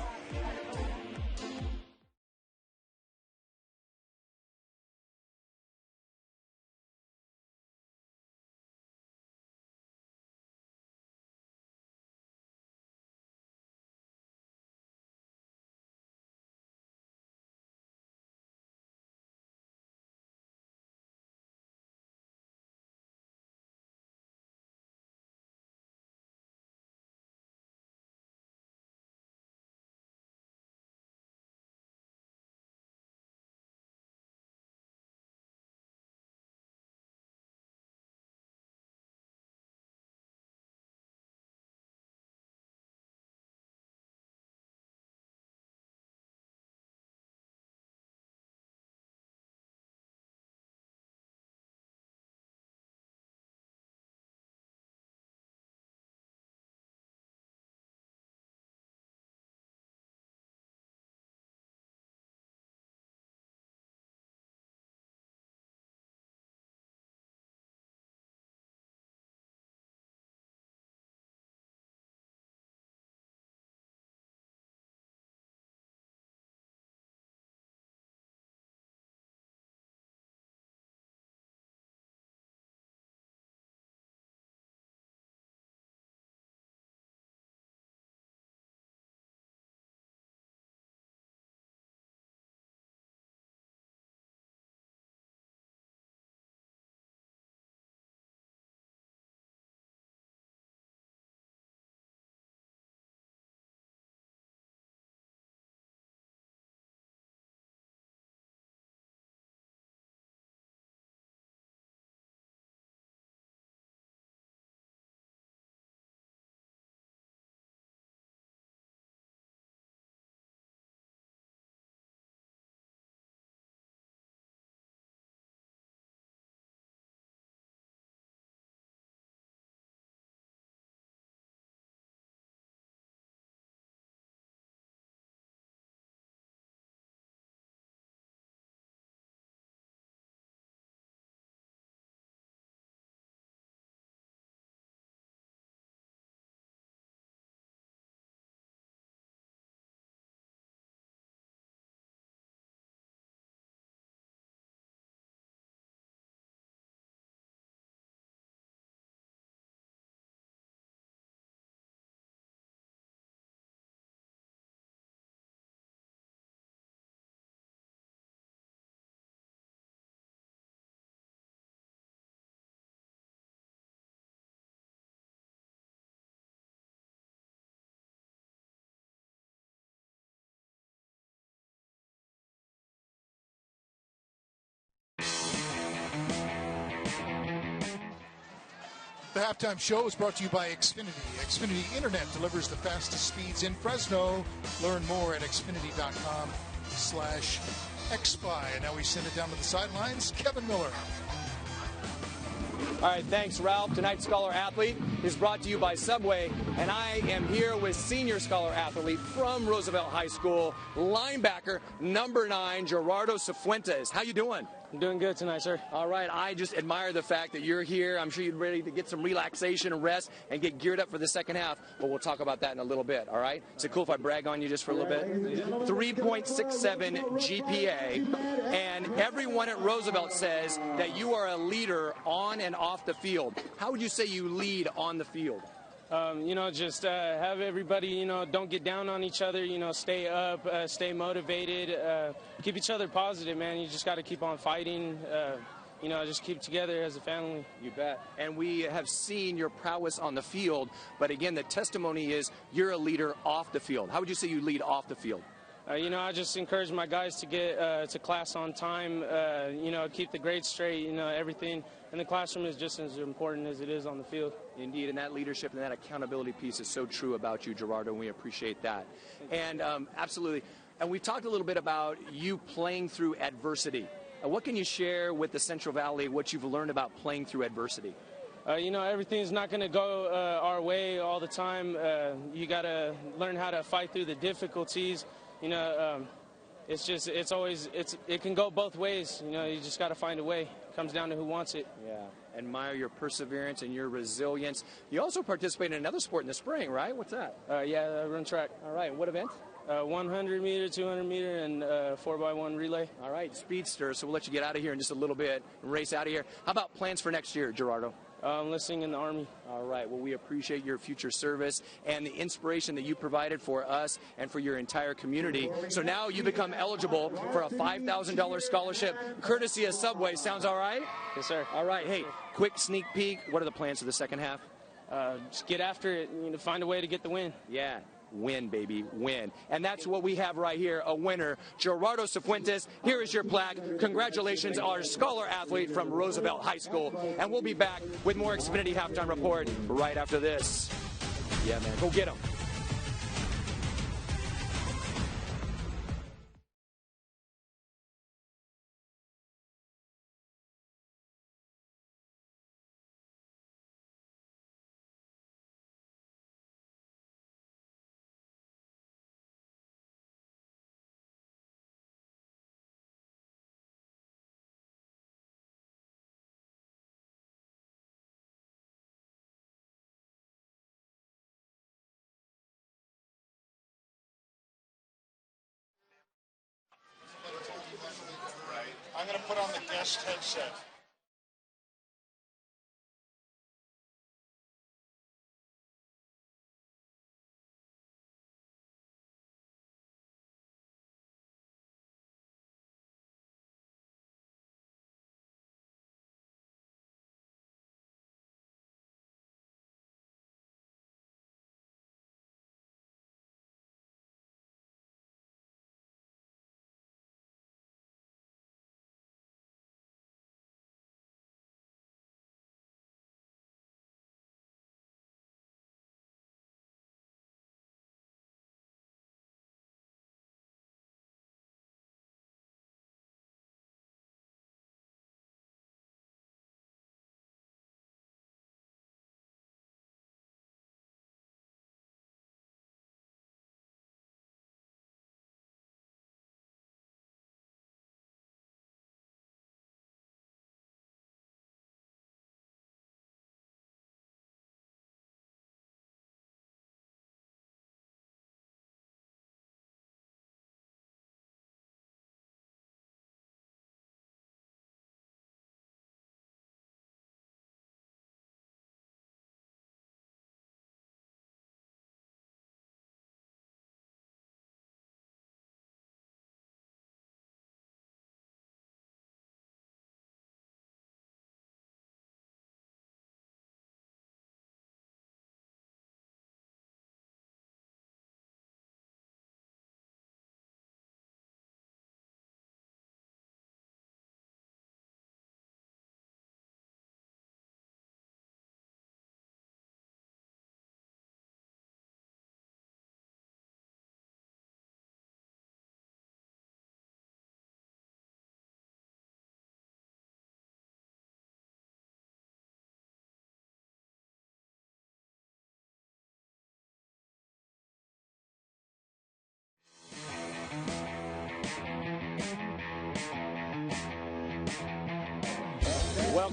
The halftime show is brought to you by Xfinity. Xfinity Internet delivers the fastest speeds in Fresno. Learn more at xfinity.com/xfi. And now we send it down to the sidelines. Kevin Miller. All right, thanks, Ralph. Tonight's Scholar Athlete is brought to you by Subway, and I am here with senior Scholar Athlete from Roosevelt High School, linebacker number 9, Gerardo Cifuentes. How you doing? I'm doing good tonight, sir. All right, I just admire the fact that you're here. I'm sure you're ready to get some relaxation and rest and get geared up for the second half, but we'll talk about that in a little bit, all right? Is it cool if I brag on you just for a little bit? 3.67 GPA, and everyone at Roosevelt says that you are a leader on and off the field. How would you say you lead on the field? Just have everybody, don't get down on each other, stay up, stay motivated, keep each other positive, man. You just got to keep on fighting, just keep together as a family. You bet. And we have seen your prowess on the field, but again, the testimony is you're a leader off the field. How would you say you lead off the field? I just encourage my guys to get to class on time, keep the grades straight, everything in the classroom is just as important as it is on the field. Indeed, and that leadership and that accountability piece is so true about you, Gerardo, and we appreciate that. And absolutely. And we've talked a little bit about you playing through adversity. What can you share with the Central Valley, what you've learned about playing through adversity? Everything's not going to go our way all the time. You got to learn how to fight through the difficulties. It can go both ways. You just got to find a way. It comes down to who wants it. Yeah. Admire your perseverance and your resilience. You also participate in another sport in the spring, right? What's that? I run track. All right. What event? 100 meter, 200 meter, and 4x1 relay. All right. Speedster. So we'll let you get out of here in just a little bit and race out of here. How about plans for next year, Gerardo? Enlisting in the Army. All right. Well, we appreciate your future service and the inspiration that you provided for us and for your entire community. So now you become eligible for a $5,000 scholarship courtesy of Subway. Sounds all right? Yes, sir. All right. Hey, quick sneak peek. What are the plans for the second half? Just get after it. Find a way to get the win. Yeah. Win, baby, win. And that's what we have right here, a winner. Gerardo Cifuentes, here is your plaque. Congratulations, our scholar athlete from Roosevelt High School. And we'll be back with more Xfinity Halftime Report right after this. Yeah, man, go get them. I'm going to put on the guest headset.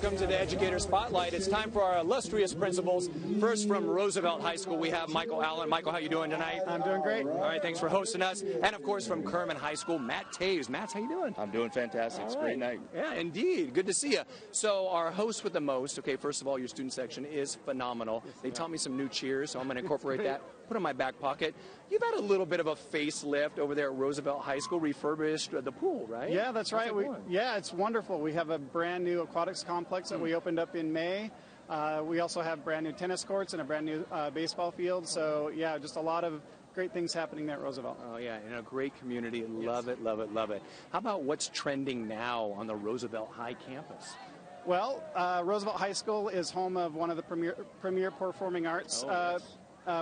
welcome to the Educator Spotlight. It's time for our illustrious principals. First, from Roosevelt High School, we have Michael Allen. Michael, how you doing tonight? I'm doing great. All right, thanks for hosting us. And, of course, from Kerman High School, Matt Taves. Matt, how you doing? I'm doing fantastic. It's a great night. Yeah, indeed. Good to see you. So our host with the most, okay, first of all, your student section is phenomenal. They taught me some new cheers, so I'm going to incorporate that, put it in my back pocket. You've had a little bit of a facelift over there at Roosevelt High School, refurbished the pool, right? Yeah, that's right. It's wonderful. We have a brand new aquatics complex that we opened up in May. We also have brand new tennis courts and a brand new baseball field. So, yeah, just a lot of great things happening there at Roosevelt. Oh, yeah, in a great community. Love it, love it, love it. How about what's trending now on the Roosevelt High campus? Well, Roosevelt High School is home of one of the premier performing arts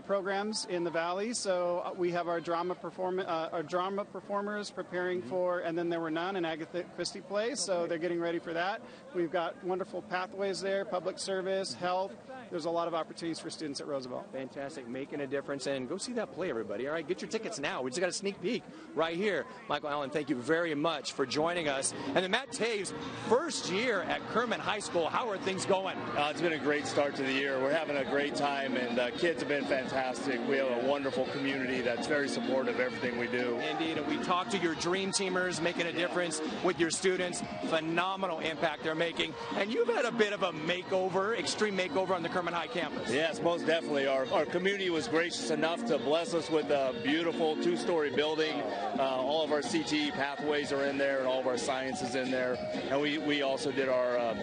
programs in the Valley. So we have our drama performers preparing for And Then There Were None, an Agatha Christie play. So they're getting ready for that. We've got wonderful pathways there, public service, health. There's a lot of opportunities for students at Roosevelt. Fantastic, making a difference. And go see that play, everybody. All right, get your tickets now. We just got a sneak peek right here. Michael Allen, thank you very much for joining us. And then Matt Taves, first year at Kerman High School. How are things going? It's been a great start to the year. We're having a great time, and kids have been fantastic. We have a wonderful community that's very supportive of everything we do. Indeed, and we talked to your dream teamers, making a difference with your students. Phenomenal impact they're making. And you've had a bit of a makeover, extreme makeover on the Kerman High campus. Yes, most definitely. Our community was gracious enough to bless us with a beautiful two-story building. All of our CTE pathways are in there, and all of our science is in there. And we also did our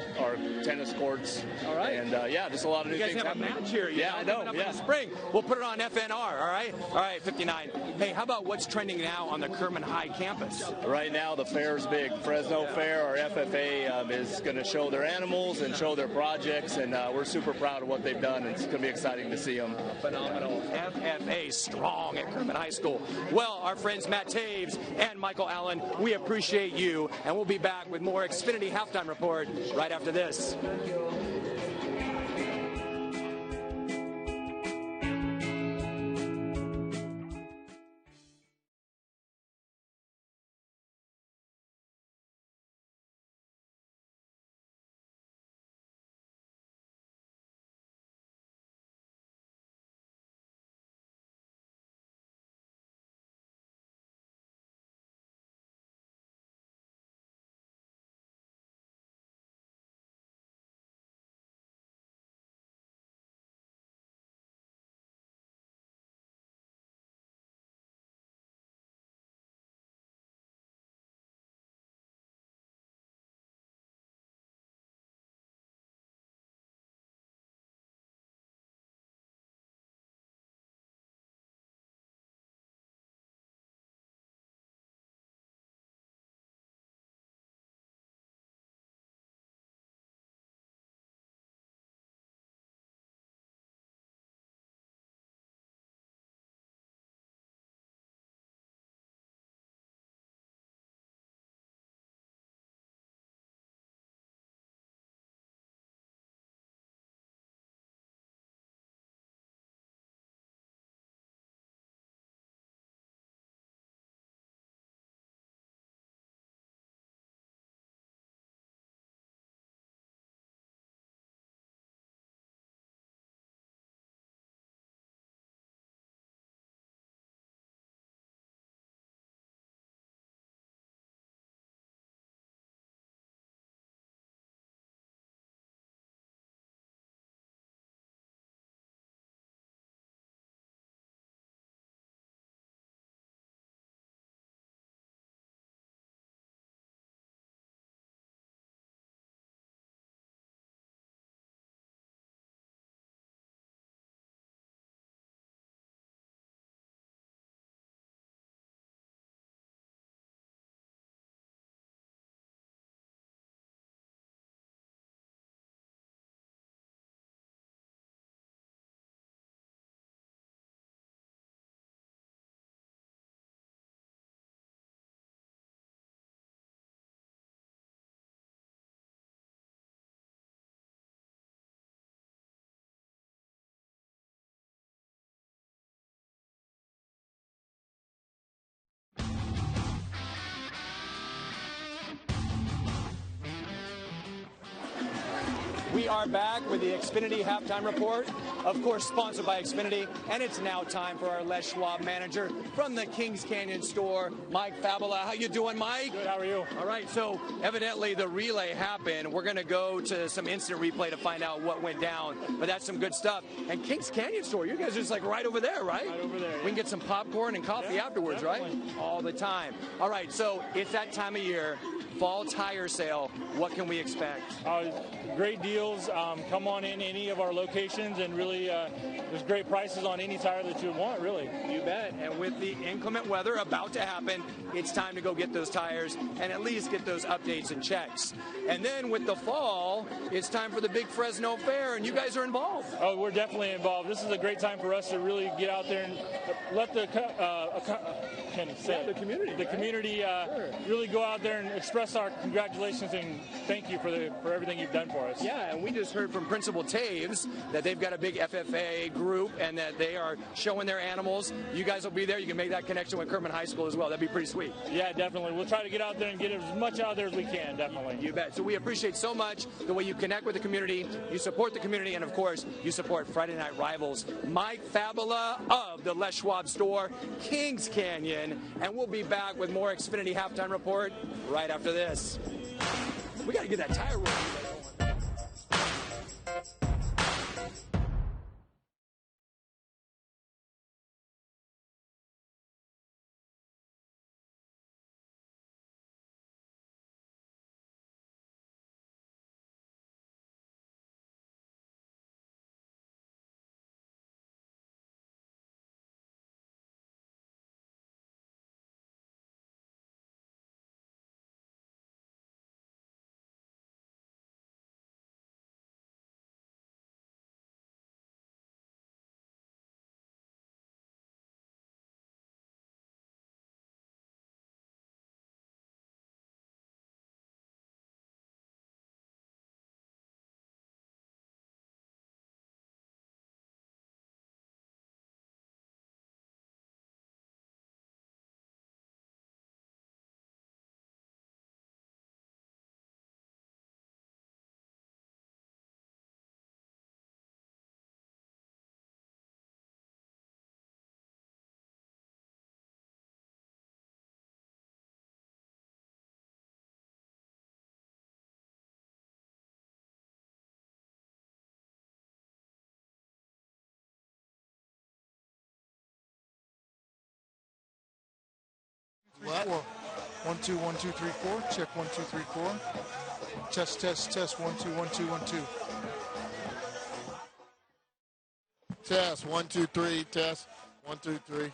tennis courts. All right. And just a lot of new things happening. You guys have a match here. I know. In the spring. We'll put it on FNR, all right? All right, 59. Hey, how about what's trending now on the Kerman High campus? Right now, the fair's big. Fresno Fair, our FFA, is going to show their animals and show their projects, and we're super proud of what they've done. It's going to be exciting to see them. Phenomenal. FFA strong at Kerman High School. Well, our friends Matt Taves and Michael Allen, we appreciate you, and we'll be back with more Xfinity Halftime Report right after this. we are back with the Xfinity halftime report, of course sponsored by Xfinity, and it's now time for our Les Schwab manager from the Kings Canyon store, Mike Fabula. How you doing, Mike? Good, how are you? All right, so evidently the relay happened. We're going to go to some instant replay to find out what went down, but that's some good stuff. And Kings Canyon store, you guys are just like right over there, right? Right over there, yeah. We can get some popcorn and coffee afterwards, definitely. right? All the time. All right, so it's that time of year. Fall tire sale. What can we expect? Great deals. Come on in any of our locations, and really, there's great prices on any tire that you want, really. You bet. And with the inclement weather about to happen, it's time to go get those tires and at least get those updates and checks. And then with the fall, it's time for the big Fresno Fair, and you guys are involved. Oh, we're definitely involved. This is a great time for us to really get out there and let the community really go out there and express our congratulations and thank you for everything you've done for us. Yeah, and we just heard from Principal Taves that they've got a big FFA group and that they are showing their animals. You guys will be there. You can make that connection with Kerman High School as well. That'd be pretty sweet. Yeah, definitely. We'll try to get out there and get as much out there as we can, definitely. You bet. So we appreciate so much the way you connect with the community, you support the community, and of course, you support Friday Night Rivals. Mike Fabula of the Les Schwab store, Kings Canyon, and we'll be back with more Xfinity halftime report right after this. We got to get that tire rolling. What? 1 2 1 2 3 4. Check 1 2 3 4. Test test test 1 2 1 2 1 2. Test 1 2 3. Test 1 2 3.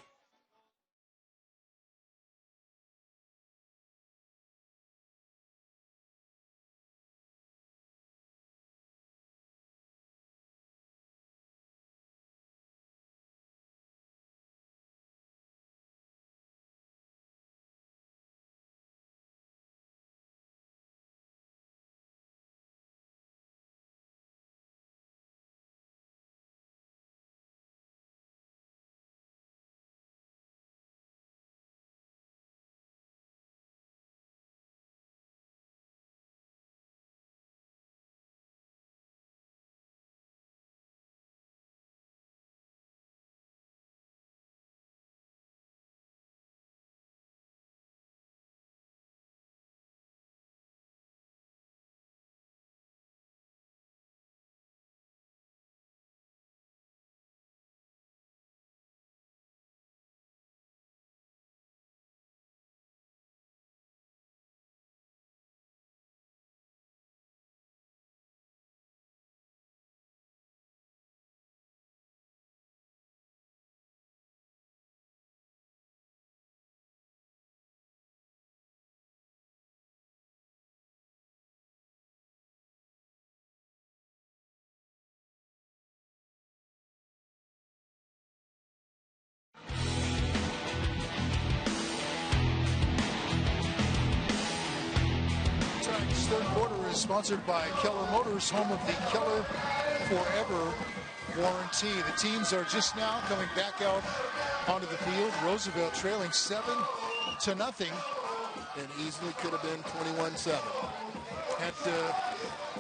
Third quarter is sponsored by Keller Motors, home of the Keller Forever warranty. The teams are just now coming back out onto the field. Roosevelt trailing 7-0. And easily could have been 21-7. Had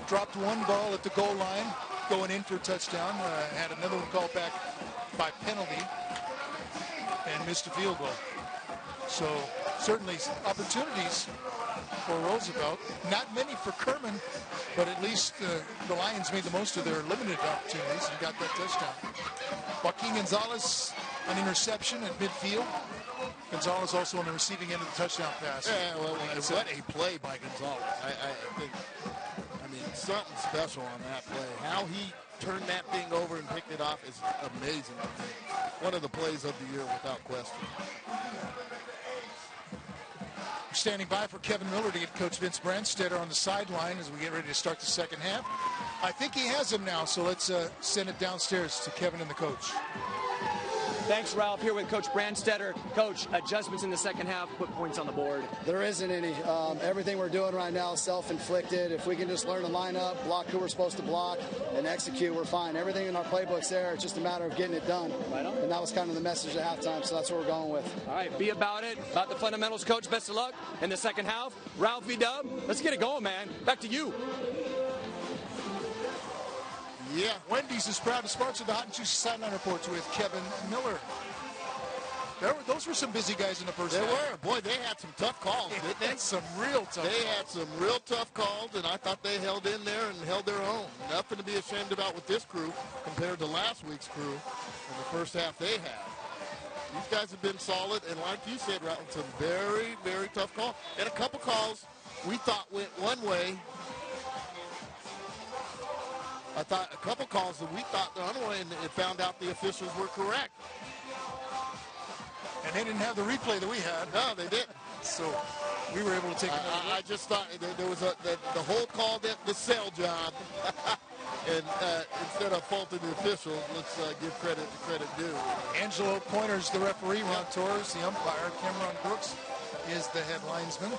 dropped one ball at the goal line, going in for a touchdown. Had another one called back by penalty and missed a field goal. So certainly opportunities for Roosevelt. Not many for Kerman, but at least the Lions made the most of their limited opportunities and got that touchdown. Joaquin Gonzalez, an interception at midfield. Gonzalez also on the receiving end of the touchdown pass. Yeah, well, what a play by Gonzalez. I think, something special on that play. How he turned that thing over and picked it off is amazing. One of the plays of the year without question. We're standing by for Kevin Miller to get Coach Vince Brandstetter on the sideline as we get ready to start the second half. I think he has him now, so let's send it downstairs to Kevin and the coach. Thanks, Ralph. Here with Coach Brandstetter. Coach, adjustments in the second half, put points on the board. There isn't any. Everything we're doing right now is self-inflicted. If we can just learn to line up, block who we're supposed to block, and execute, we're fine. Everything in our playbook's there. It's just a matter of getting it done. Right on. And that was kind of the message at halftime, so that's what we're going with. All right, be about it. About the fundamentals, Coach. Best of luck in the second half. Ralph V-Dub, let's get it going, man. Back to you. Yeah, Wendy's is proud to sponsor the Hot and Juicy Sideline Reports with Kevin Miller. Those were some busy guys in the first half. They were. Boy, they had some tough calls, didn't they? Some real tough calls. They had some real tough calls, and I thought they held in there and held their own. Nothing to be ashamed about with this crew compared to last week's crew in the first half they had. These guys have been solid, and like you said, Rattling, some very, very tough calls. And a couple calls we thought went one way. I thought a couple calls that we thought the other way, and it found out the officials were correct. And they didn't have the replay that we had. No, they didn't. So we were able to take it. I just thought there was the hold call, the sell job. And instead of faulting the officials, let's give credit to credit due. Angelo Pointer's the referee. Ron Torres, the umpire. Cameron Brooks is the head linesman.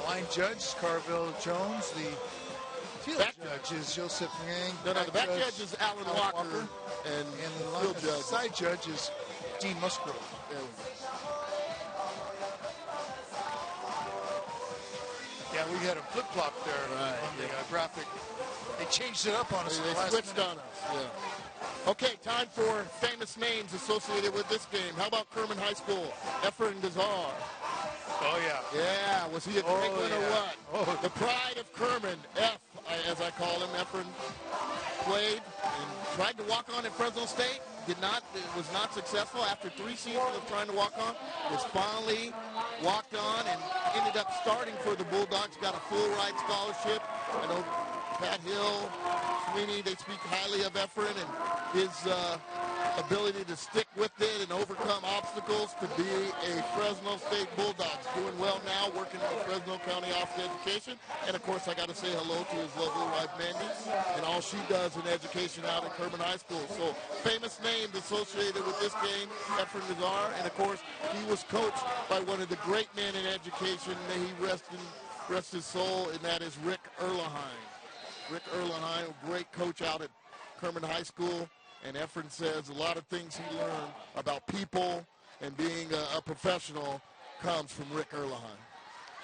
Line judge, Carville Jones. The field judge is Joseph Yang. No, the back judge is Alan Walker. And the field judge. Side judge is Dean Musgrove. Yeah, we had a flip-flop there on the graphic. They changed it up on us. They switched on us, yeah. Okay, time for famous names associated with this game. How about Kerman High School? Efren Gazar. Oh, yeah. Yeah, was he a great one or what? Oh. The pride of Kerman, F, as I call him, Efren, played and tried to walk on at Fresno State. Was not successful after 3 seasons of trying to walk on. Was finally walked on and ended up starting for the Bulldogs. Got a full ride scholarship. I know Pat Hill, Sweeney, they speak highly of Efren and his ability to stick with it and overcome obstacles to be a Fresno State Bulldogs. Doing well now, working with Fresno County Office of Education. And, of course, I got to say hello to his lovely wife, Mandy, and all she does in education out at Kerman High School. So, famous names associated with this game, Efren Gazar. And, of course, he was coached by one of the great men in education. May he rest his soul, and that is Rick Erleheim. Rick Erleheim, a great coach out at Kerman High School. And Efren says a lot of things he learned about people and being a professional comes from Rick Erleheim.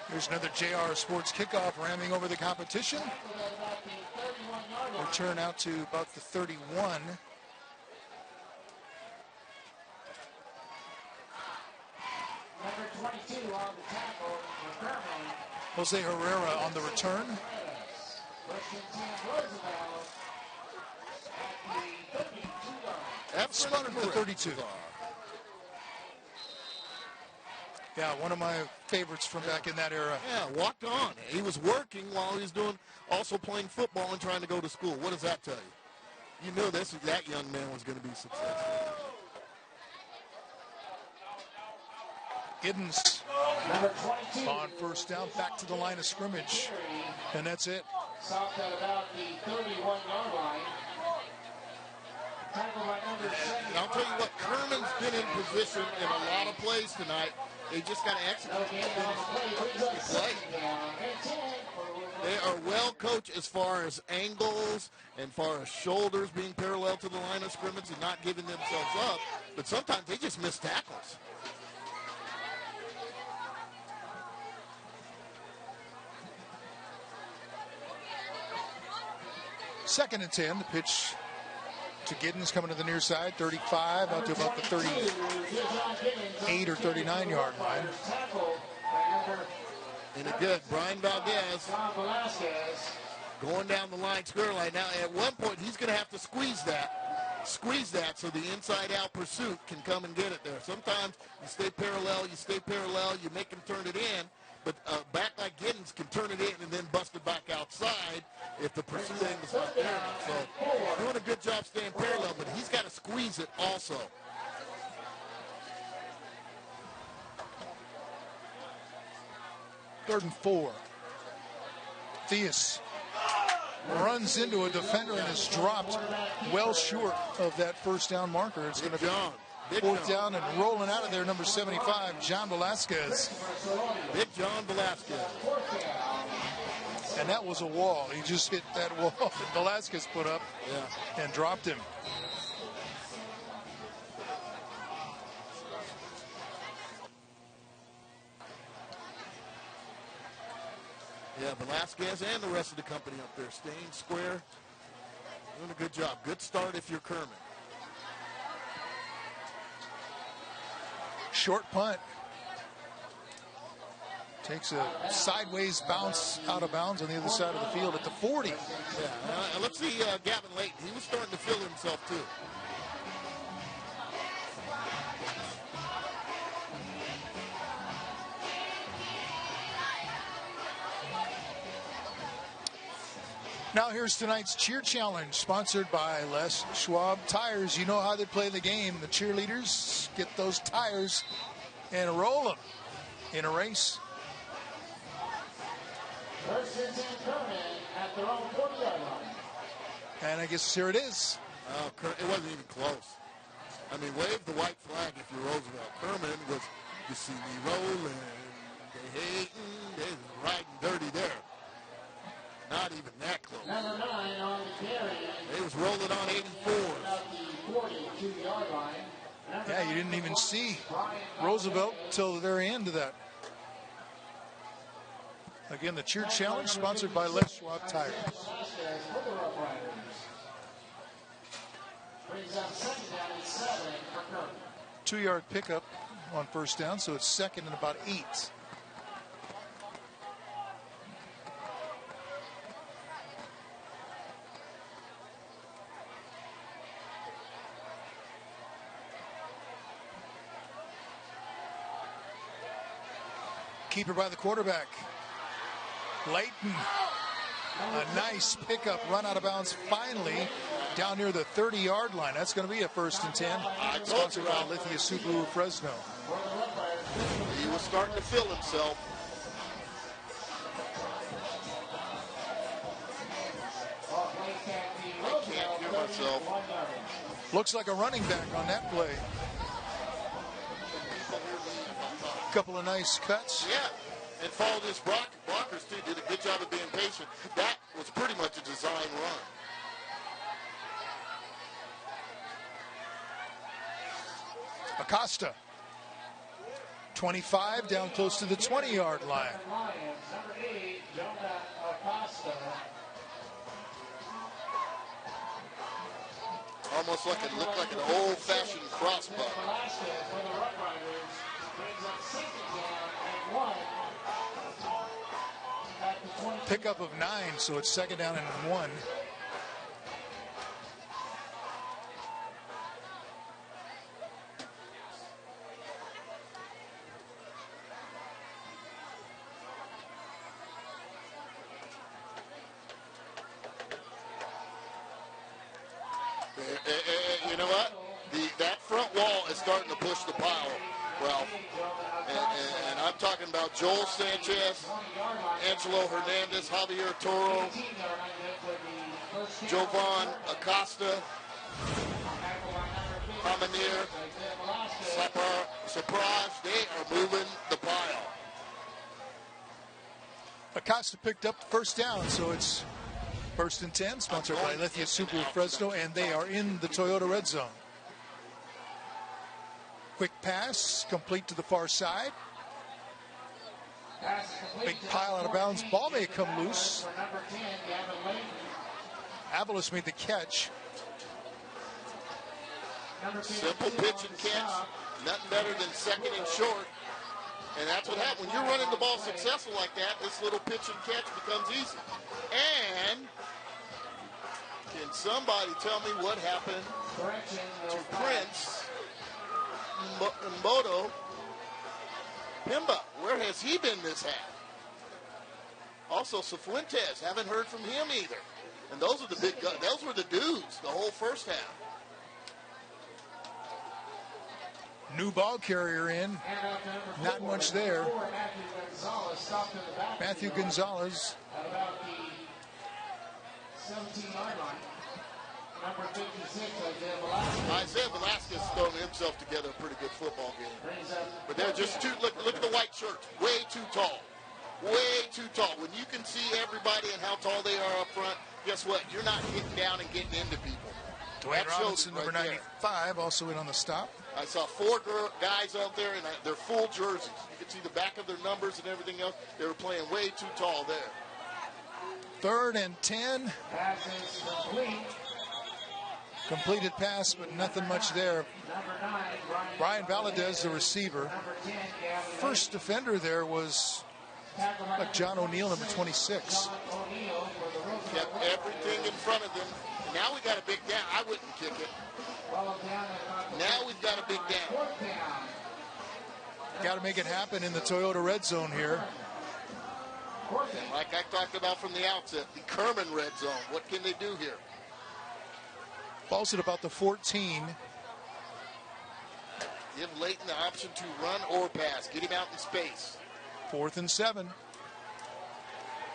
Here's another JR Sports kickoff ramming over the competition. Return out to about the 31. Number 22 on the tackle for Kerman. Jose Herrera on the return. Spun at the 32. Yeah, one of my favorites from back in that era. Yeah, walked on. He was working while he was also playing football and trying to go to school. What does that tell you? You knew that young man was going to be successful. Giddens on first down, back to the line of scrimmage, and that's it. Stopped at about the 31-yard line. And I'll tell you what, Kerman's been in position in a lot of plays tonight. They just got to execute the play. They are well coached as far as angles and far as shoulders being parallel to the line of scrimmage and not giving themselves up. But sometimes they just miss tackles. 2nd and 10. The pitch to Giddens coming to the near side, 35 out to about the 38 or 39-yard line. And again, Brian Valdez going down the line, square line. Now, at one point, he's going to have to squeeze that so the inside-out pursuit can come and get it there. Sometimes you stay parallel, you make him turn it in, but back like Giddens can turn it in and then bust it back outside if the pursuit angle's not there. So he's doing a good job staying parallel, but he's got to squeeze it also. Third and 4. Theus runs into a defender and is dropped well short of that first down marker. It's going to be 4th down and rolling out of there, number 75, John Velasquez. Big John Velasquez. And that was a wall. He just hit that wall that Velasquez put up and dropped him. Yeah, Velasquez and the rest of the company up there staying square. Doing a good job. Good start if you're Kerman. Short punt. Takes a sideways bounce out of bounds on the other side of the field at the 40. Yeah, let's see Gavin Layton. He was starting to feel himself too. Now here's tonight's cheer challenge, sponsored by Les Schwab Tires. You know how they play the game. The cheerleaders get those tires and roll them in a race. First and 10 Kerman at their own 40-yard line. And I guess here it is. It wasn't even close. I mean, wave the white flag if you're Roosevelt. Kerman was, you see me rolling, they hating, they riding dirty there. Not even that close. Number 9 on the carry. They was rolling on 84. At the 42-yard line. Yeah, you didn't even see Roosevelt till the very end of that. Again, the cheer challenge sponsored by Les Schwab Tires. 2-yard pickup on first down, so it's 2nd and about 8. Keeper by the quarterback. Layton, a nice pickup, run out of bounds finally down near the 30-yard line. That's going to be a 1st and 10. Sponsored by Lithia Subaru Fresno. He was starting to feel himself. I can't hear myself. Looks like a running back on that play. Couple of nice cuts. Yeah, and followed his blockers too. Did a good job of being patient. That was pretty much a design run. Acosta, 25, down close to the 20-yard line. Number 8, Jonah Acosta. Almost like it looked like an old-fashioned crossbar. Velasquez for the Rough Riders brings up 2nd down and 1 at the 20. Pickup of 9, so it's 2nd down and 1. You know what? That front wall is starting to push the pile, Ralph. And I'm talking about Joel Sanchez, Angelo Hernandez, Javier Toro, Jovan Acosta, Hamanir, Sapraj. They are moving the pile. Acosta picked up the first down, so it's 1st and 10, sponsored by Lithia Subaru Fresno, and they are in the Toyota red zone. Quick pass, complete to the far side. Big pile out of bounds. Ball may come loose. Avalos made the catch. Simple pitch and catch. Nothing better than second and short. And that's what happens. When you're running the ball successful like that, this little pitch and catch becomes easy. And can somebody tell me what happened to Prince Mbodo Pimba? Where has he been this half? Also, Cifuentes, haven't heard from him either. And those are the big guys. Those were the dudes the whole first half. New ball carrier in. Not much there. Matthew Gonzalez. Isaiah Velasquez has thrown himself together a pretty good football game. But they're just too, look at the white shirts. Way too tall. Way too tall. When you can see everybody and how tall they are up front, guess what? You're not getting down and getting into people. Dwayne Robinson, number 95, also in on the stop. I saw 4 guys out there, and they're full jerseys. You can see the back of their numbers and everything else. They were playing way too tall there. 3rd and 10. Completed pass, but nothing much there. Brian Valadez, the receiver. First defender there was like John O'Neill, number 26. Kept everything in front of them. Now we got a big down. I wouldn't kick it. Now we've got a big down. Got to make it happen in the Toyota red zone here. And like I talked about from the outset, the Kerman red zone. What can they do here? Ball's at about the 14. Give Layton the option to run or pass. Get him out in space. 4th and 7.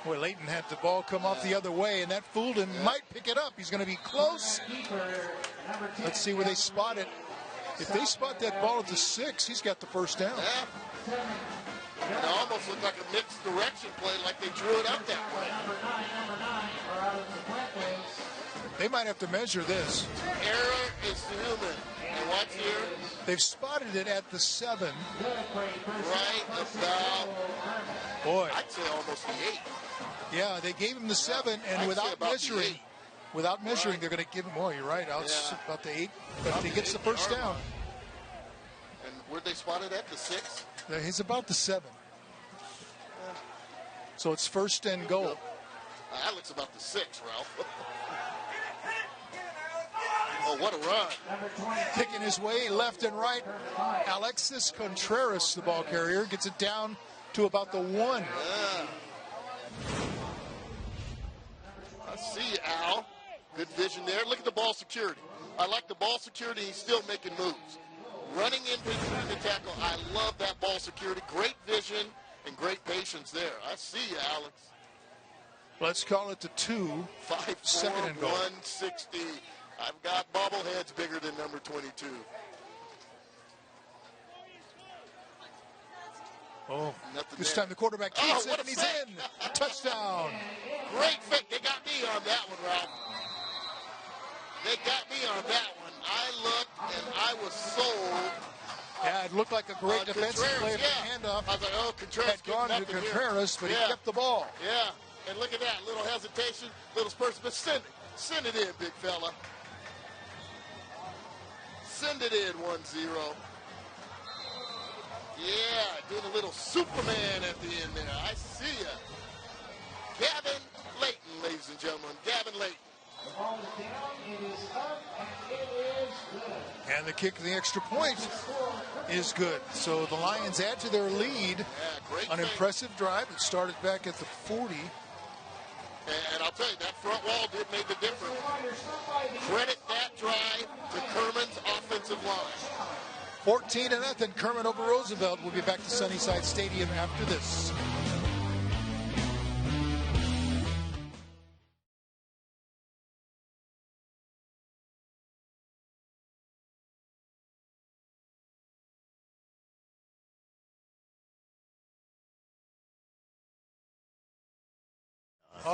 Boy, Layton had the ball come off the other way, and that fooled him. Might pick it up. He's going to be close. Let's see where they spot it. If they spot that ball at the 6, he's got the first down. Yeah. It almost looked like a mixed direction play, like they drew it up that way. They might have to measure this. Error is human. And watch here. They've spotted it at the 7. Right about, boy, I'd say almost the 8. Yeah, they gave him the 7, and without measuring, they're going to give him. Oh, you're right. About the 8, but he gets the first down. And where'd they spot it at? The 6? He's about the 7. So it's 1st and goal. That looks about the 6, Ralph. Oh, what a run. Picking his way left and right. Alexis Contreras, the ball carrier, gets it down to about the 1. Yeah. I see you, Al. Good vision there. Look at the ball security. I like the ball security. He's still making moves. Running in between the tackle. I love that ball security. Great vision and great patience there. I see you, Alex. Let's call it the 2. 5'4", 2nd and goal. 160. I've got bobbleheads bigger than number 22. Oh, Nothing this there. time the quarterback keeps it, what a and he's fake. in. Touchdown. Great fake. They got me on that one, Ralph. They got me on that one. I looked, and I was sold. Yeah, it looked like a great defensive play for the handoff. I was like, oh, Contreras had gone to Contreras, but he kept the ball. Yeah, and look at that. Little hesitation, little spurs, but send it in, big fella. Send it in, 1-0. Yeah, doing a little Superman at the end there. I see ya. Gavin Layton, ladies and gentlemen. Gavin Layton. The ball is down, it is up, and it is good. And the kick of the extra point is good. So the Lions add to their lead. Great An thing. impressive drive. It started back at the 40. And I'll tell you, that front wall did make the difference. Credit that drive to Kerman's offensive line. 14-0, Kerman over Roosevelt. We'll be back to Sunnyside Stadium after this.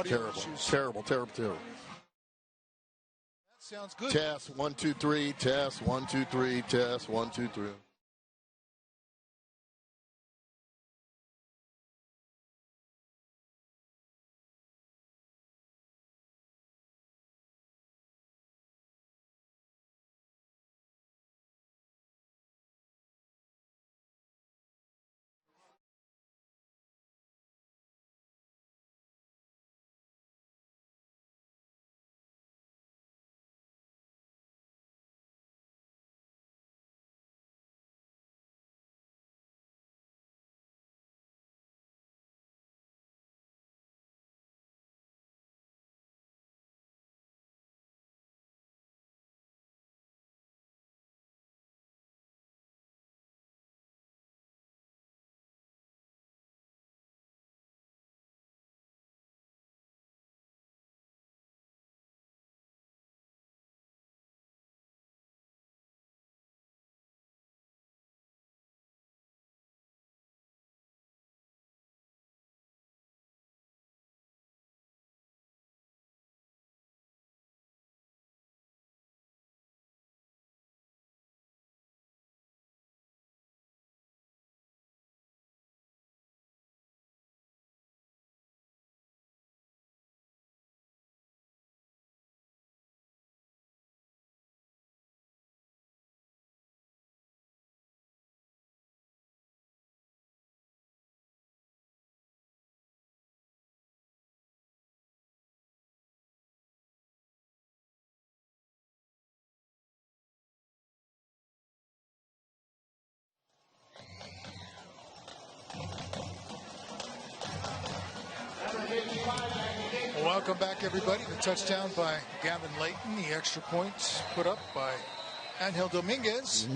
Terrible. That sounds good. Test, 1, 2, 3, test, 1, 2, 3, test, 1, 2, 3. Welcome back, everybody. The touchdown by Gavin Layton. The extra point put up by Angel Dominguez.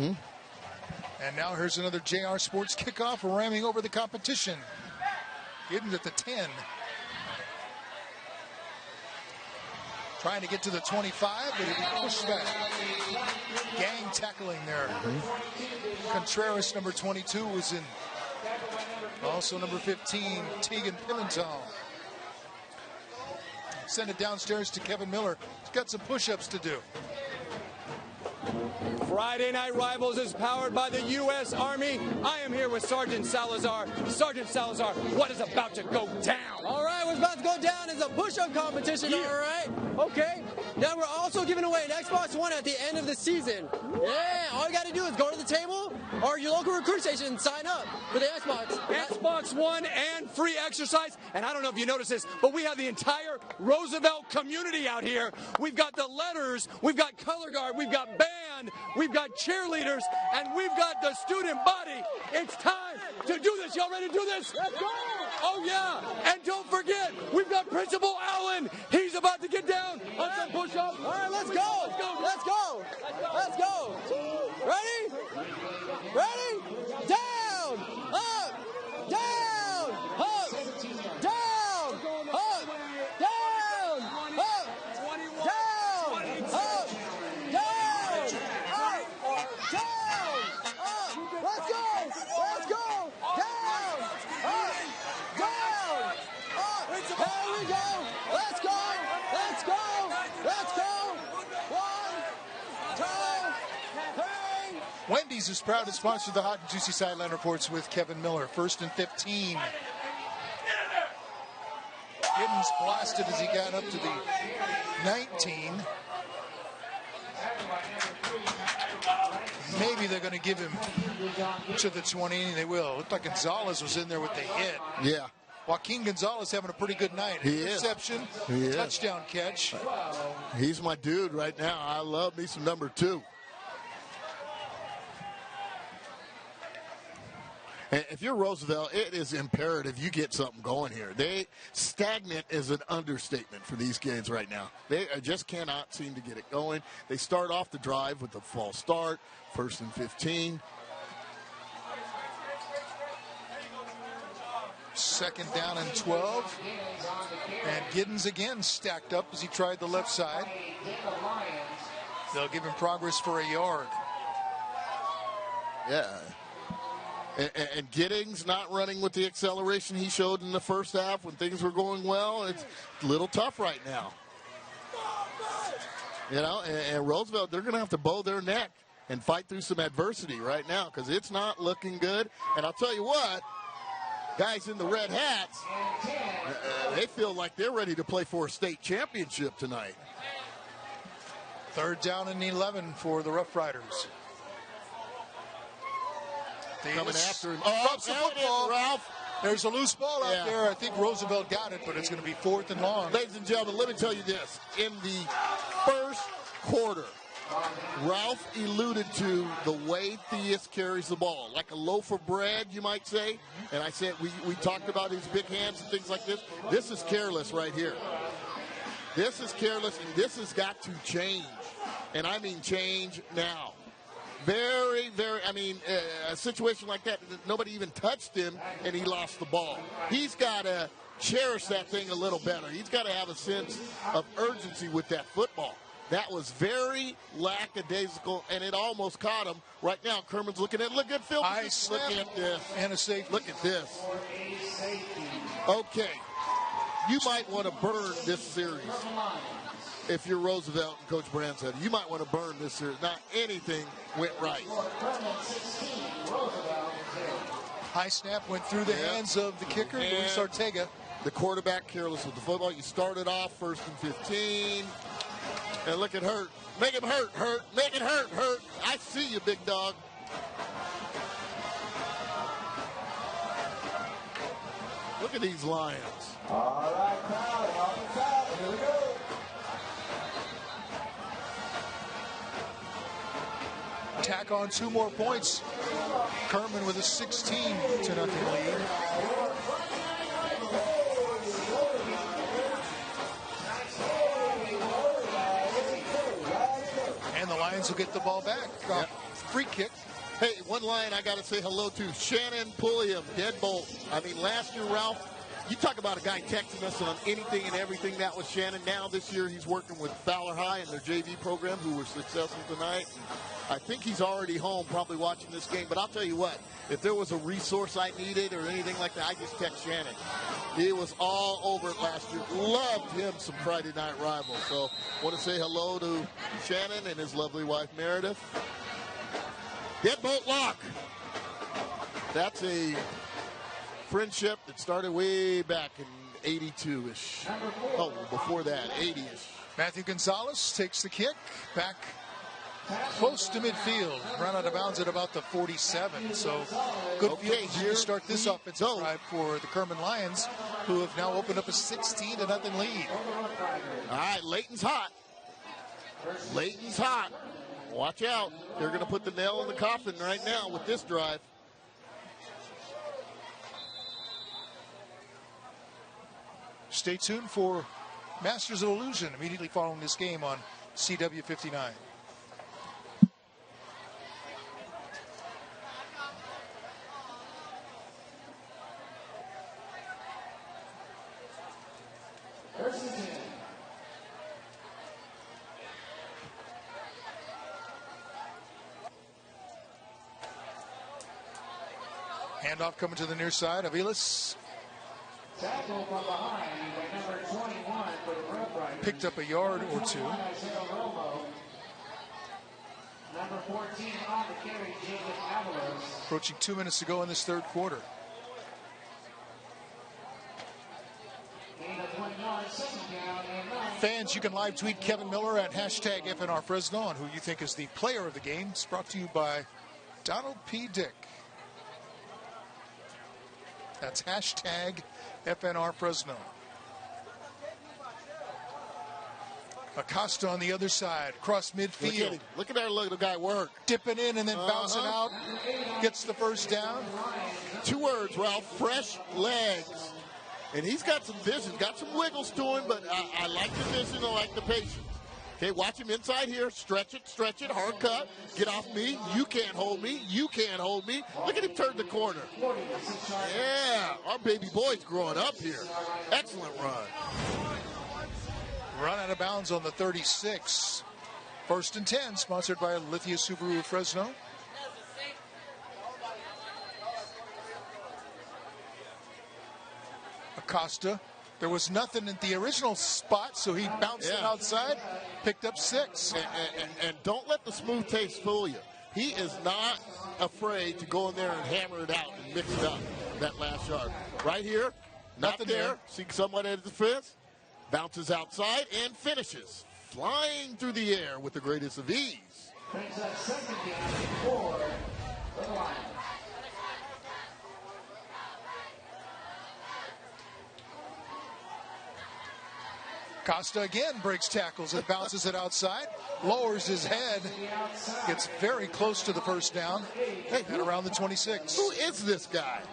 And now here's another JR Sports kickoff, ramming over the competition. Giddens at the 10. Trying to get to the 25, but he'll be pushed back. Gang tackling there. Contreras, number 22, was in. Also number 15, Tegan Pimentel. Send it downstairs to Kevin Miller. He's got some push-ups to do. Friday Night Rivals is powered by the U.S. Army. I am here with Sergeant Salazar. Sergeant Salazar, what is about to go down? All right, what's about to go down is a push-up competition, all right? Okay. Now we're also giving away an Xbox One at the end of the season. Yeah, all you got to do is go to the table or your local recruit station and sign up for the Xbox. Xbox One and free exercise. And I don't know if you noticed this, but we have the entire Roosevelt community out here. We've got the letters, we've got color guard, we've got band, we've got cheerleaders, and we've got the student body. It's time to do this. Y'all ready to do this? Let's go! Oh, yeah. And don't forget, we've got Principal Allen. He's about to get down on some push-ups. All right, let's go. Let's go. Let's go. Ready? Ready? Down, up, down, up, down, up, down, up, down, up, down, up, down, up. Let's go. Let's go. Down, up, down, up. There we go. Let's go. Let's go. Let's go. 1, 2, 3. Wendy's is proud to sponsor the Hot and Juicy Sideline Reports with Kevin Miller. 1st and 15. Giddens blasted as he got up to the 19. Maybe they're going to give him to the 20, and they will. It looked like Gonzalez was in there with the hit. Yeah. Joaquin Gonzalez having a pretty good night. He Interception, is. touchdown catch. He's my dude right now. I love me some number 2. And if you're Roosevelt, it is imperative you get something going here. Stagnant is an understatement for these kids right now. They just cannot seem to get it going. They start off the drive with a false start, 1st and 15. 2nd down and 12. And Giddens again stacked up as he tried the left side. They'll give him progress for a yard. Yeah. And Giddings not running with the acceleration he showed in the first half when things were going well. It's a little tough right now. You know, and Roosevelt, they're going to have to bow their neck and fight through some adversity right now because it's not looking good. And I'll tell you what, guys in the red hats, they feel like they're ready to play for a state championship tonight. 3rd down and 11 for the Rough Riders. Coming after him. Drops the football. Ralph. There's a loose ball out there. I think Roosevelt got it, but it's going to be 4th and long. Ladies and gentlemen, let me tell you this. In the first quarter, Ralph alluded to the way Theus carries the ball, like a loaf of bread, you might say. And I said, we talked about his big hands and things like this. This is careless right here. This is careless, and this has got to change. And I mean change now. Very, very, a situation like that, nobody even touched him, and he lost the ball. He's got to cherish that thing a little better. He's got to have a sense of urgency with that football. That was very lackadaisical, and it almost caught him. Right now, Kerman's looking at Phil. Look at this. And a safety. Look at this. Okay. You might want to burn this series. If you're Roosevelt and Coach Branstead, you might want to burn this series. Not anything went right. High snap went through the hands of the kicker, Luis Ortega. The quarterback careless with the football. You started off 1st and 15. And look at Hurt. Make him hurt. Make it hurt. I see you, big dog. Look at these Lions. All right, crowd, on the crowd. Here we go. Tack on 2 more points. Kerman with a 16-0 lead. Lions will get the ball back. Free kick. Hey, one Lion I got to say hello to, Shannon Pulliam, deadbolt. I mean, last year, Ralph, you talk about a guy texting us on anything and everything. That was Shannon. Now this year he's working with Fowler High and their JV program, who were successful tonight. I think he's already home, probably watching this game. But I'll tell you what, if there was a resource I needed or anything like that, I just text Shannon. He was all over it last year. Loved him some Friday Night Rivals. So want to say hello to Shannon and his lovely wife, Meredith. Deadbolt lock. That's a friendship that started way back in 82-ish. Oh, before that, 80-ish. Matthew Gonzalez takes the kick back close to midfield. Run out of bounds at about the 47. So good field here to start this offensive drive for the Kerman Lions, who have now opened up a 16-0 lead. All right, Layton's hot. Layton's hot. Watch out. They're going to put the nail in the coffin right now with this drive. Stay tuned for Masters of Illusion immediately following this game on CW 59. Handoff coming to the near side. Aviles Tackle from behind by number 21 for the Rough Riders. picked up a yard or two. Number 14 on the carry, Jacob Avalos. Approaching 2 minutes to go in this third quarter. Fans, you can live tweet Kevin Miller at hashtag FNR Fresno on who you think is the player of the game. It's brought to you by Donald P. Dick. That's hashtag FNR Fresno. Acosta on the other side, cross midfield. Look at that little guy work. Dipping in and then bouncing out. Gets the first down. 2 words, Ralph. Fresh legs. And he's got some vision, got some wiggles to him, but I like the vision, I like the patience. Okay, watch him inside here. Stretch it, hard cut. Get off me. You can't hold me. You can't hold me. Look at him turn the corner. Yeah, our baby boy's growing up here. Excellent run. Run out of bounds on the 36. 1st and 10, sponsored by Lithia Subaru of Fresno. Acosta. There was nothing at the original spot, so he bounced it outside, picked up 6. And don't let the smooth taste fool you. He is not afraid to go in there and hammer it out and mix it up, that last yard. Right here, nothing there. See someone at the fence, bounces outside and finishes. Flying through the air with the greatest of ease. Brings up 2nd down for the Lions. Costa again breaks tackles and bounces it outside, lowers his head, gets very close to the first down, and around the 26. Who is this guy?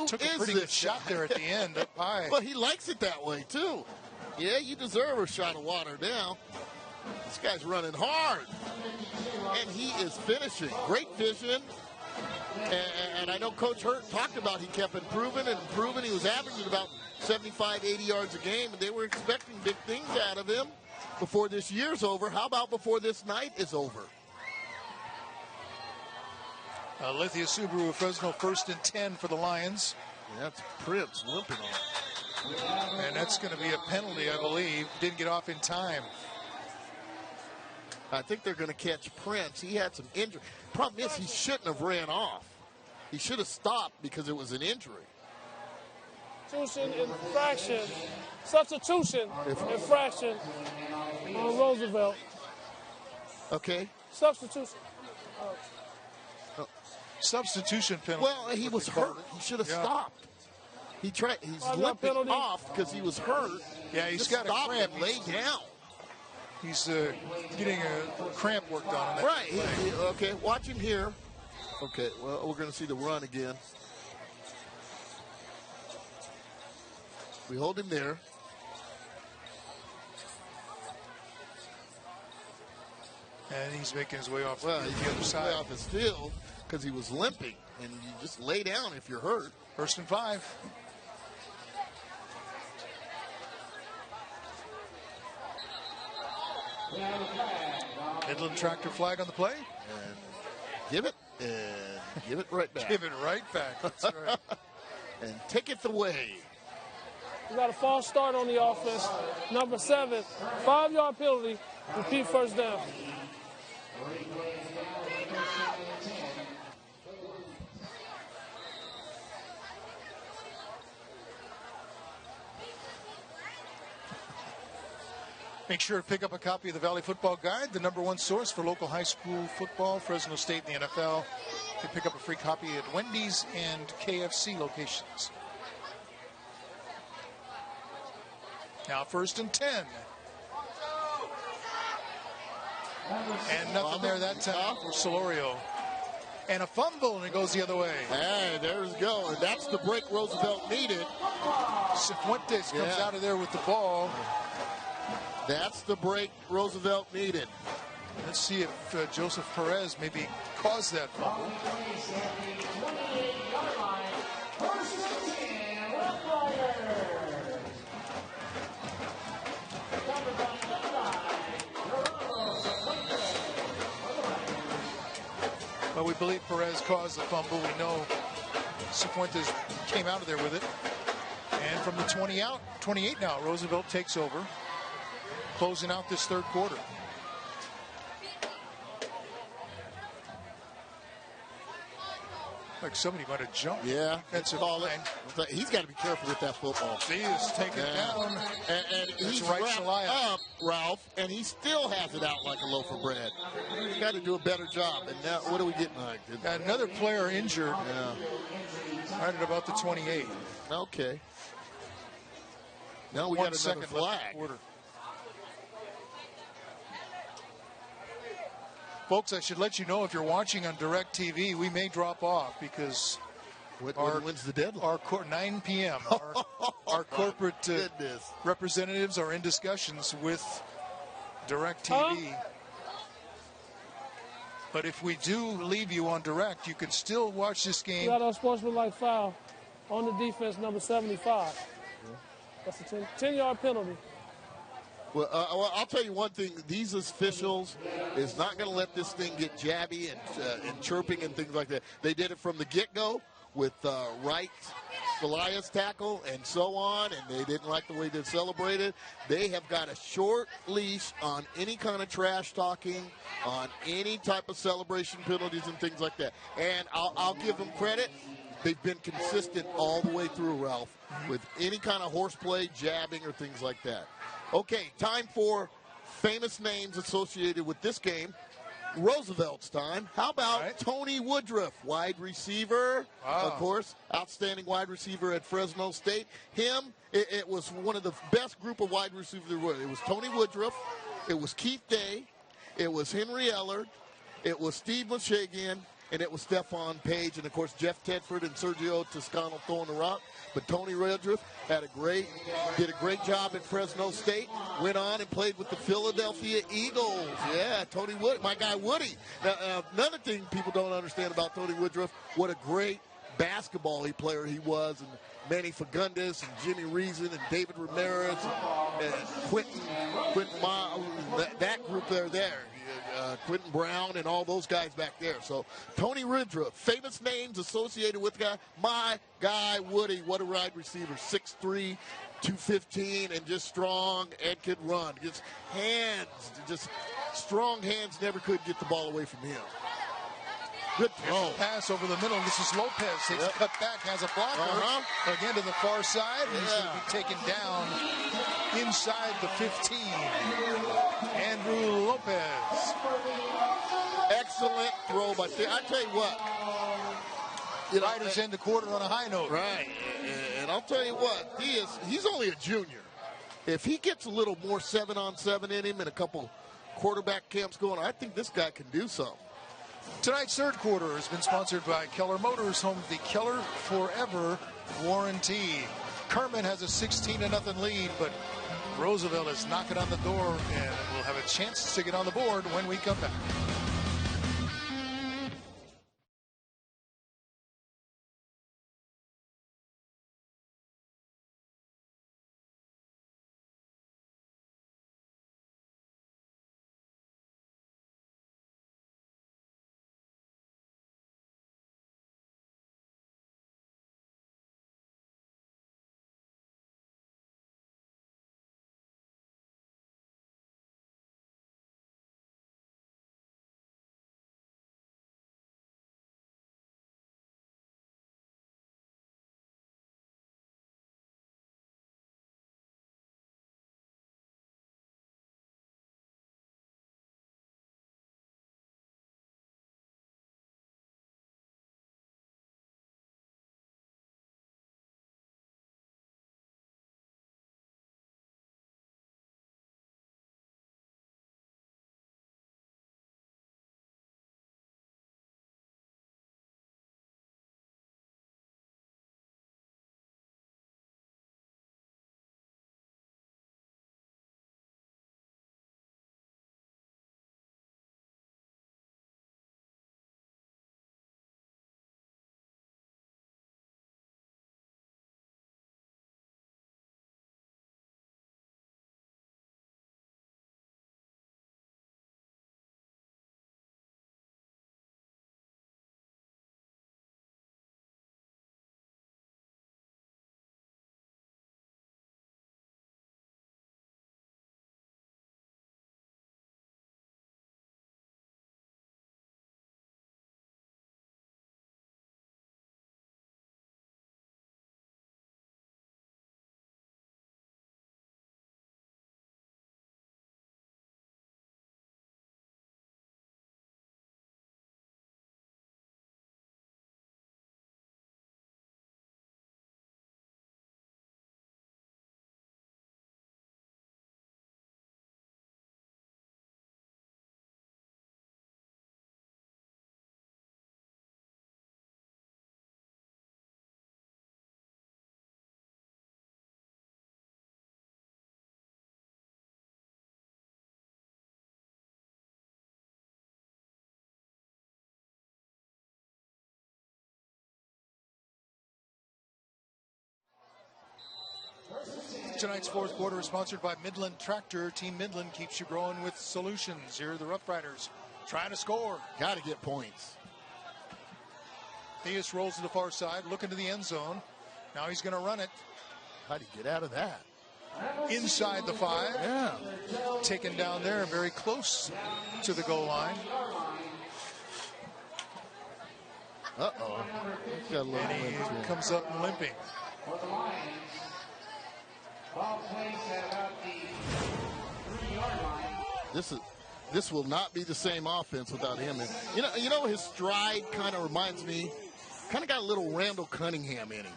Took a pretty good shot there at the end, up high. Well, he likes it that way, too. Yeah, you deserve a shot of water now. This guy's running hard. And he is finishing. Great vision. And I know Coach Hurt talked about he kept improving and improving. He was averaging about 75, 80 yards a game, and they were expecting big things out of him before this year's over. How about before this night is over? Lithia Subaru of Fresno, 1st and 10 for the Lions. Yeah, that's Prince limping on. And that's going to be a penalty, I believe. Didn't get off in time. I think they're going to catch Prince. He had some injury. Problem is, he shouldn't have ran off. He should have stopped because it was an injury. Substitution, infraction. Substitution, infraction on Roosevelt. Okay. Substitution. Substitution penalty. Well, he was hurt. He should have stopped. He's limping off because he was hurt. Yeah, he's got a cramp. Lay down. He's getting a cramp worked on. Right. Okay, watch him here. Okay, well, we're going to see the run again. We hold him there. And he's making his way off Well, the he's other side. way off his field because he was limping. And you just lay down if you're hurt. 1st and 5. Midland Tractor flag on the play. And give it right back. Give it right back. That's right. And take it away. We got a false start on the offense. Number 7, 5-yard penalty. Repeat first down. Make sure to pick up a copy of the Valley Football Guide, the #1 source for local high school football, Fresno State, and the NFL. You can pick up a free copy at Wendy's and KFC locations. Now 1st and 10. And nothing there that time for Solorio. And a fumble, and it goes the other way. Hey, there's go. And that's the break Roosevelt needed. Cifuentes comes out of there with the ball. That's the break Roosevelt needed. Let's see if Joseph Perez maybe caused that fumble. Well, we believe Perez caused the fumble. We know Cifuentes came out of there with it. And from the 28 now, Roosevelt takes over, closing out this 3rd quarter. Like somebody might have jumped. Yeah, that's a call it. He's got to be careful with that football. He is taking it down. And he's wrapped up, Ralph, and he still has it out like a loaf of bread. He's got to do a better job. And now, what are we getting like? Got another player injured. Right at about the 28. Okay. Now we got another flag. Folks, I should let you know if you're watching on DirecTV, we may drop off because when's the deadline? 9 p.m. Our corporate representatives are in discussions with DirecTV. But if we do leave you on Direct, you can still watch this game. We got a sportsmanlike foul on the defense, number 75. That's a 10-yard penalty. Well, I'll tell you one thing. These officials is not going to let this thing get jabby and chirping and things like that. They did it from the get-go with Wright, Goliath's tackle, and so on, and they didn't like the way they celebrated. They have got a short leash on any kind of trash talking, on any type of celebration penalties and things like that. And I'll give them credit. They've been consistent all the way through, Ralph, with any kind of horseplay, jabbing, or things like that. Okay, time for famous names associated with this game. Roosevelt's time. How about Tony Woodruff, wide receiver, of course, outstanding wide receiver at Fresno State. It was one of the best group of wide receivers there were. It was Tony Woodruff, it was Keith Day, it was Henry Ellard, it was Steve Mushagian, and it was Stephon Page, and of course Jeff Tedford and Sergio Toscano throwing the rock. But Tony Woodruff did a great job at Fresno State. Went on and played with the Philadelphia Eagles. Yeah, Tony Wood, my guy Woody. Now, another thing people don't understand about Tony Woodruff, what a great basketball player he was, and Manny Fagundes and Jimmy Reason and David Ramirez and Quentin Miles, that group there. Quentin Brown and all those guys back there. So Tony Woodruff, famous names associated with my guy Woody. What a wide receiver, 6'3", 215, and just strong and could run. Just strong hands, never could get the ball away from him. Good throw. Pass over the middle. This is Lopez. Takes a cut back, has a blocker. Again to the far side. He's going to be taken down inside the 15. Andrew Lopez. Excellent throw by I tell you what. Riders end the quarter on a high note. Right. And I'll tell you what, he's only a junior. If he gets a little more 7-on-7 in him and a couple quarterback camps going, I think this guy can do something. Tonight's 3rd quarter has been sponsored by Keller Motors, home of the Keller Forever warranty. Kerman has a 16-0 lead, but Roosevelt is knocking on the door, and we'll have a chance to get on the board when we come back. Tonight's fourth quarter is sponsored by Midland Tractor. Team Midland keeps you growing with solutions. Here are the Rough Riders trying to score. Got to get points. Theus rolls to the far side, looking to the end zone. Now he's going to run it. How do you get out of that? Inside the 5. Yeah. Taken down there, very close to the goal line. Uh-oh. He's got a little and he limp comes up limping. This will not be the same offense without him. And you know his stride kind of reminds me, kind of got a little Randall Cunningham in him.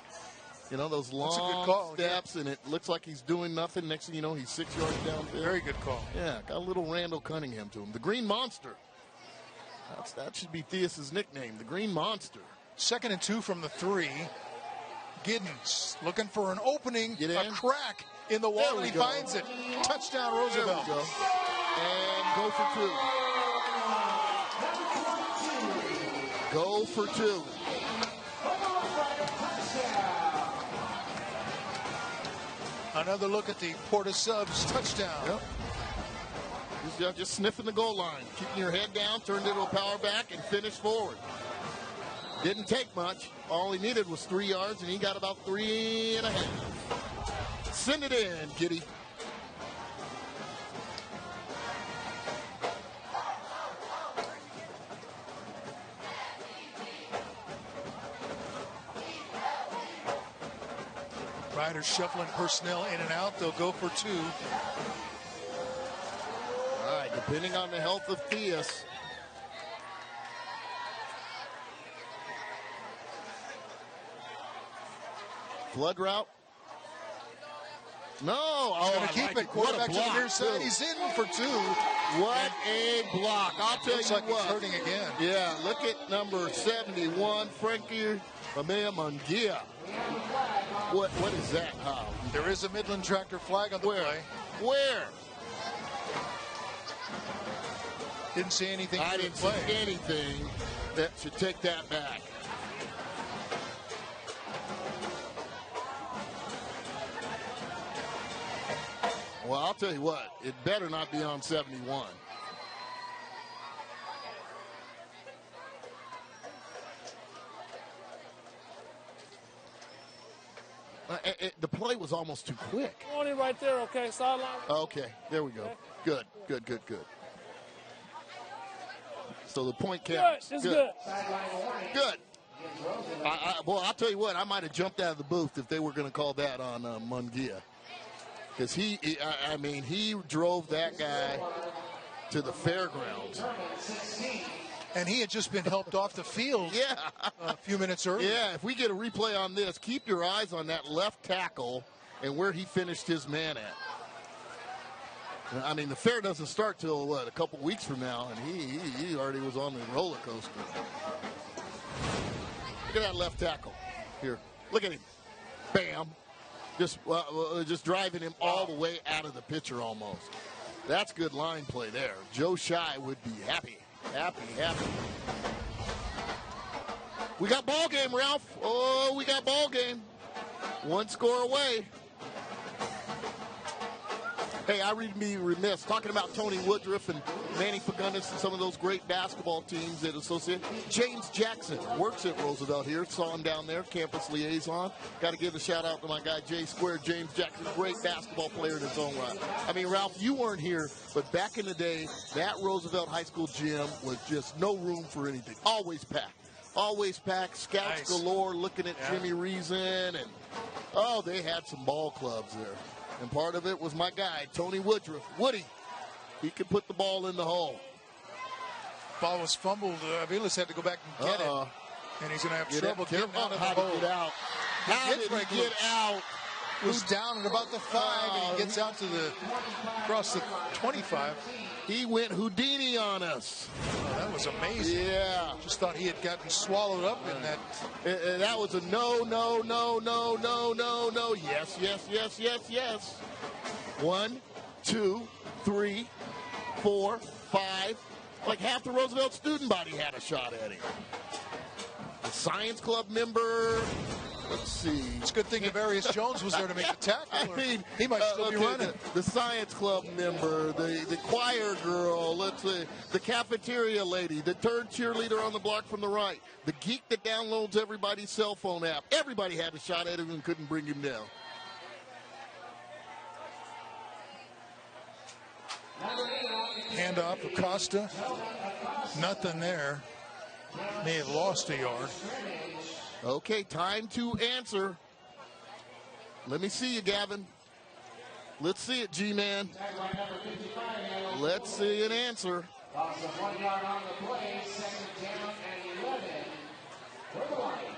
You know, those long steps, and it looks like he's doing nothing. Next thing you know, he's 6 yards downfield. Very good call. Yeah, got a little Randall Cunningham to him. The Green Monster. That should be Theus's nickname, the Green Monster. 2nd and 2 from the 3. Giddens looking for an opening, a crack in the wall, and he finds it. Touchdown, Roosevelt. There we go. And go for 2. Go for 2. Another look at the Porta Subs touchdown. Yep. Just sniffing the goal line, keeping your head down, turned into a power back, and finished forward. Didn't take much. All he needed was 3 yards, and he got about 3.5. Send it in, Giddy. Riders shuffling personnel in and out. They'll go for 2. All right, depending on the health of Theus. Flood route. No. He's going to keep it. Quarterback to the near side. He's in for 2. What a block. I'll tell you looks like what. He's hurting again. Yeah, look at number 71, Frankie Mamea Mungia. What is that? There is a Midland Tractor flag on the play. Where? Didn't see anything. I didn't see anything that should take that back. Well, I'll tell you what, it better not be on 71. The play was almost too quick. Warning right there, okay, sideline. Okay, there we go. Okay. Good. So the point counts. Good. Well, I'll tell you what, I might have jumped out of the booth if they were going to call that on Mungia. Because he drove that guy to the fairgrounds. And he had just been helped off the field a few minutes earlier. Yeah, if we get a replay on this, keep your eyes on that left tackle and where he finished his man at. I mean, the fair doesn't start till, a couple weeks from now, and he already was on the roller coaster. Look at that left tackle. Here, look at him. Bam. Just driving him all the way out of the picture almost. That's good line play there. Joe Shy would be happy. We got ball game, Ralph. Oh, we got ball game. One score away. Hey, I would be remiss talking about Tony Woodruff and Manny Fagundes and some of those great basketball teams that associate. James Jackson works at Roosevelt here. Saw him down there, campus liaison. Got to give a shout out to my guy, J Square. James Jackson, great basketball player in his own right. I mean, Ralph, you weren't here, but back in the day, that Roosevelt High School gym was just no room for anything. Always packed. Scouts galore looking at Jimmy Reason. And, they had some ball clubs there. And part of it was my guy, Tony Woodruff. Woody, he could put the ball in the hole. Ball was fumbled. Aviles had to go back and get it. And he's going to have trouble getting out of the hole. How did he get out? Was down at about the 5, and he gets out to across the 25. He went Houdini on us. That was amazing. Yeah. Just thought he had gotten swallowed up in that. That was a no. Yes. 1, 2, 3, 4, 5. Like half the Roosevelt student body had a shot at him. The science club member. Let's see. It's a good thing Avarius Jones was there to make the tackle. He might still be running. The science club member, the choir girl, let's see, the cafeteria lady, the third cheerleader on the block from the right, the geek that downloads everybody's cell phone app. Everybody had a shot at him and couldn't bring him down. Handoff Acosta. Nothing there. May have lost a yard. Okay, time to answer. Let me see you, Gavin. Let's see it, G-Man. Let's see an answer. Loss of 1 yard on the play, 2nd down and 11 for the Lions.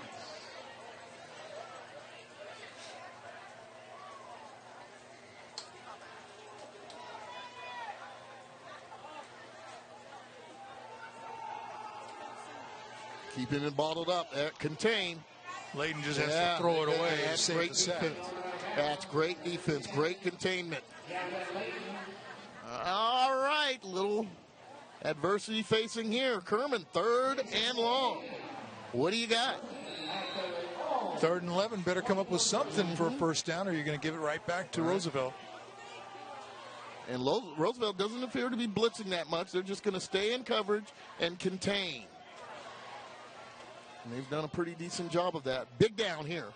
Keeping it bottled up. Contain. Layden just has to throw it away. That's great defense. That's great defense. Great containment. All right. Little adversity facing here. Kerman, 3rd and long. What do you got? 3rd and 11. Better come up with something for a first down, or you're going to give it right back to Roosevelt. And Roosevelt doesn't appear to be blitzing that much. They're just going to stay in coverage and contain. And they've done a pretty decent job of that. Big down here.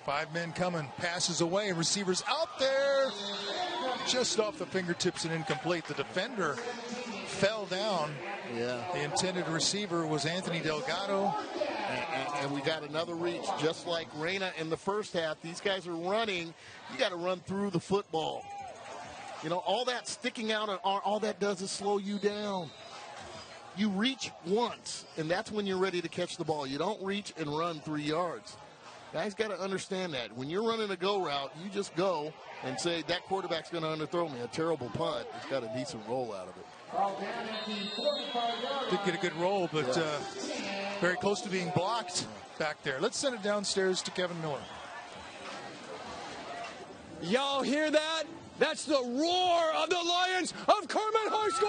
Five men coming. Passes away. And receivers out there. Just off the fingertips and incomplete. The defender fell down. Yeah. The intended receiver was Anthony Delgado. And we got another reach, just like Reyna in the first half. These guys are running. You got to run through the football. You know, all that sticking out, all that does is slow you down. You reach once, and that's when you're ready to catch the ball. You don't reach and run 3 yards. Guys got to understand that. When you're running a go route, you just go and say, that quarterback's going to underthrow me. A terrible punt. It's got a decent roll out of it. Did get a good roll, but very close to being blocked back there. Let's send it downstairs to Kevin Miller. Y'all hear that? That's the roar of the Lions of Kerman High School!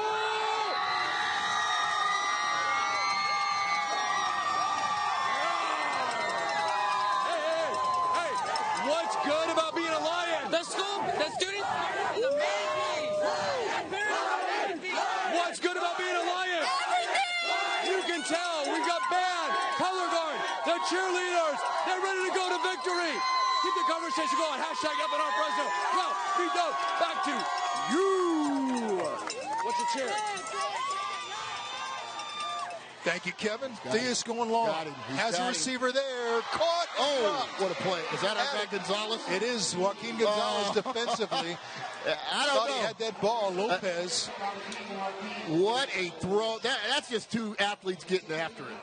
Hey, what's good about being a Lion? The school, the students, is amazing. What's good about being a Lion? You can tell. We've got band, color guard, the cheerleaders. They're ready to go to victory. Keep the conversation going. Hashtag up and on Fresno. Well, we go back to you. What's your cheer? Thank you, Kevin. Theus going long. Has a receiver there. Caught. Oh, what a play. Is that our guy Gonzalez? It is Joaquin Gonzalez defensively. I don't know. He had that ball. Lopez. What a throw. That's just two athletes getting after it.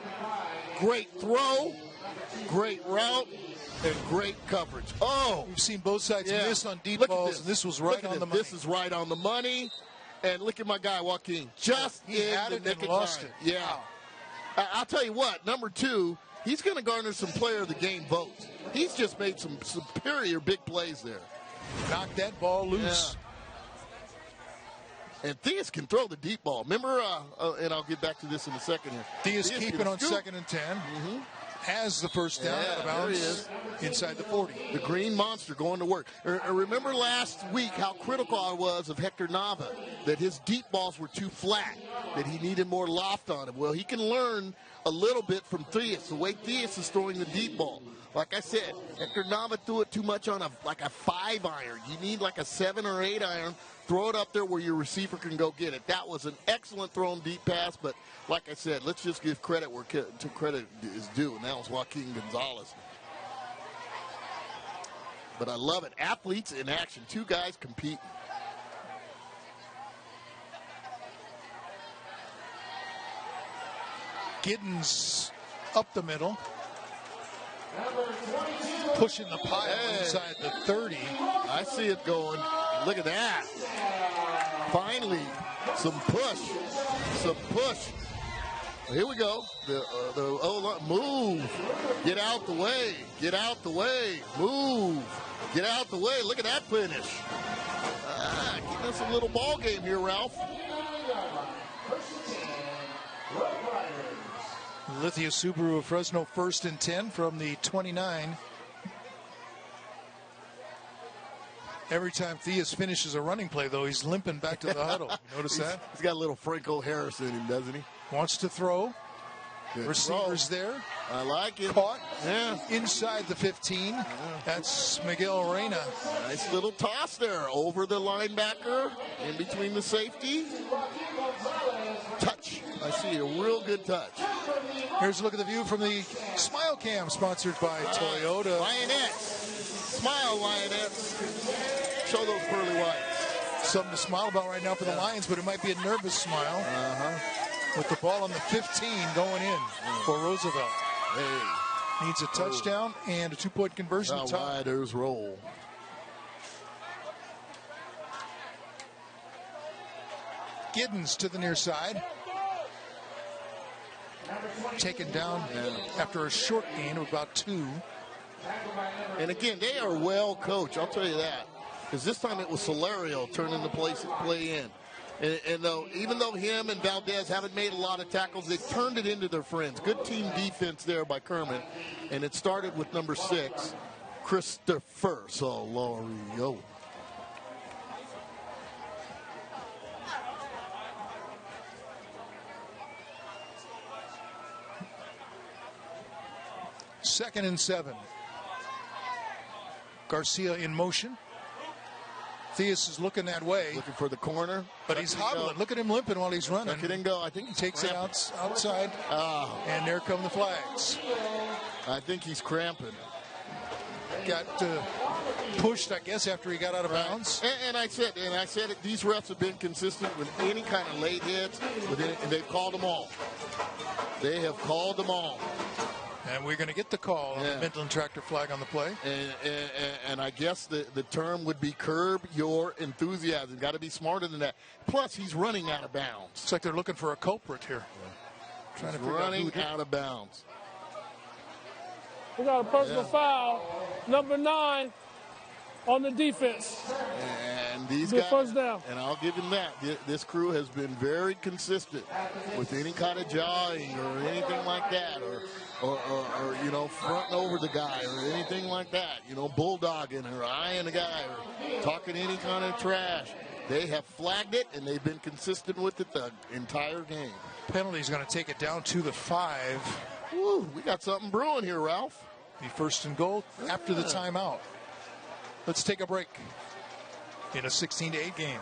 Great throw. Great route. And great coverage. Oh. We've seen both sides miss on deep look balls, and this was right on the money. This is right on the money. And look at my guy, Joaquin. Just he in had the it nick and of lost time. it. Yeah. I'll tell you what, number 2, he's going to garner some player of the game votes. He's just made some superior big plays there. Knocked that ball loose. Yeah. And Theus can throw the deep ball. Remember, and I'll get back to this in a second here. Theus keeping on 2nd and 10. Mm-hmm. Has the first down out of bounds inside the 40. The green monster going to work. Remember last week how critical I was of Hector Nava, that his deep balls were too flat, that he needed more loft on him. Well, he can learn a little bit from Theus, the way Theus is throwing the deep ball. Like I said, Hector Nava threw it too much on a 5-iron. You need like a 7 or 8-iron. Throw it up there where your receiver can go get it. That was an excellent thrown deep pass, but like I said, let's just give credit where credit is due, and that was Joaquin Gonzalez. But I love it. Athletes in action. 2 guys competing. Giddens up the middle. Pushing the pile inside the 30. I see it going. Look at that. Finally, some push. Some push. Here we go. The O-line. Move. Get out the way. Get out the way. Move. Get out the way. Look at that finish. Keeping us a little ball game here, Ralph. Lithia Subaru of Fresno 1st and 10 from the 29. Every time Theus finishes a running play, though, he's limping back to the huddle. You notice that? He's got a little Franco Harris in him, doesn't he? Wants to throw. Good Receivers throw. there. I like it. Caught. Yeah. Inside the 15. Yeah. That's Miguel Reyna. Nice little toss there. Over the linebacker. In between the safety. Touch. I see a real good touch. Here's a look at the view from the Smile Cam, sponsored by Toyota. Lionettes. Smile, Lionettes. Show those pearly whites. Something to smile about right now for the Lions, but it might be a nervous smile. With the ball on the 15 going in for Roosevelt. Hey. Needs a touchdown and a 2-point conversion. Riders roll. Giddens to the near side. Taken down after a short gain of about 2. And again, they are well coached, I'll tell you that. Because this time it was Solario turning the play in. And even though him and Valdez haven't made a lot of tackles, they've turned it into their friends. Good team defense there by Kerman. And it started with number 6, Christopher Solario. Second and 7. Garcia in motion. Theus is looking that way. Looking for the corner. But he's hobbling. Look at him limping while he's running. Look at him go. I think he takes it outside. And there come the flags. I think he's cramping. Got pushed, I guess, after he got out of bounds. And I said it, these refs have been consistent with any kind of late hits, and they've called them all. They have called them all. And we're going to get the call on the Midland tractor flag on the play. And I guess the term would be curb your enthusiasm. Got to be smarter than that. Plus, he's running out of bounds. It's like they're looking for a culprit here. He's running out of bounds. We got a personal foul. Number 9 on the defense. And these Good guys, first down. and I'll give him that. This crew has been very consistent with any kind of jawing or anything like that, or you know, fronting over the guy or anything like that. You know, bulldogging or eyeing the guy or talking any kind of trash. They have flagged it, and they've been consistent with it the entire game. Penalty's going to take it down to the 5. Woo, we got something brewing here, Ralph. Be first and goal after the timeout. Let's take a break in a 16-8 game.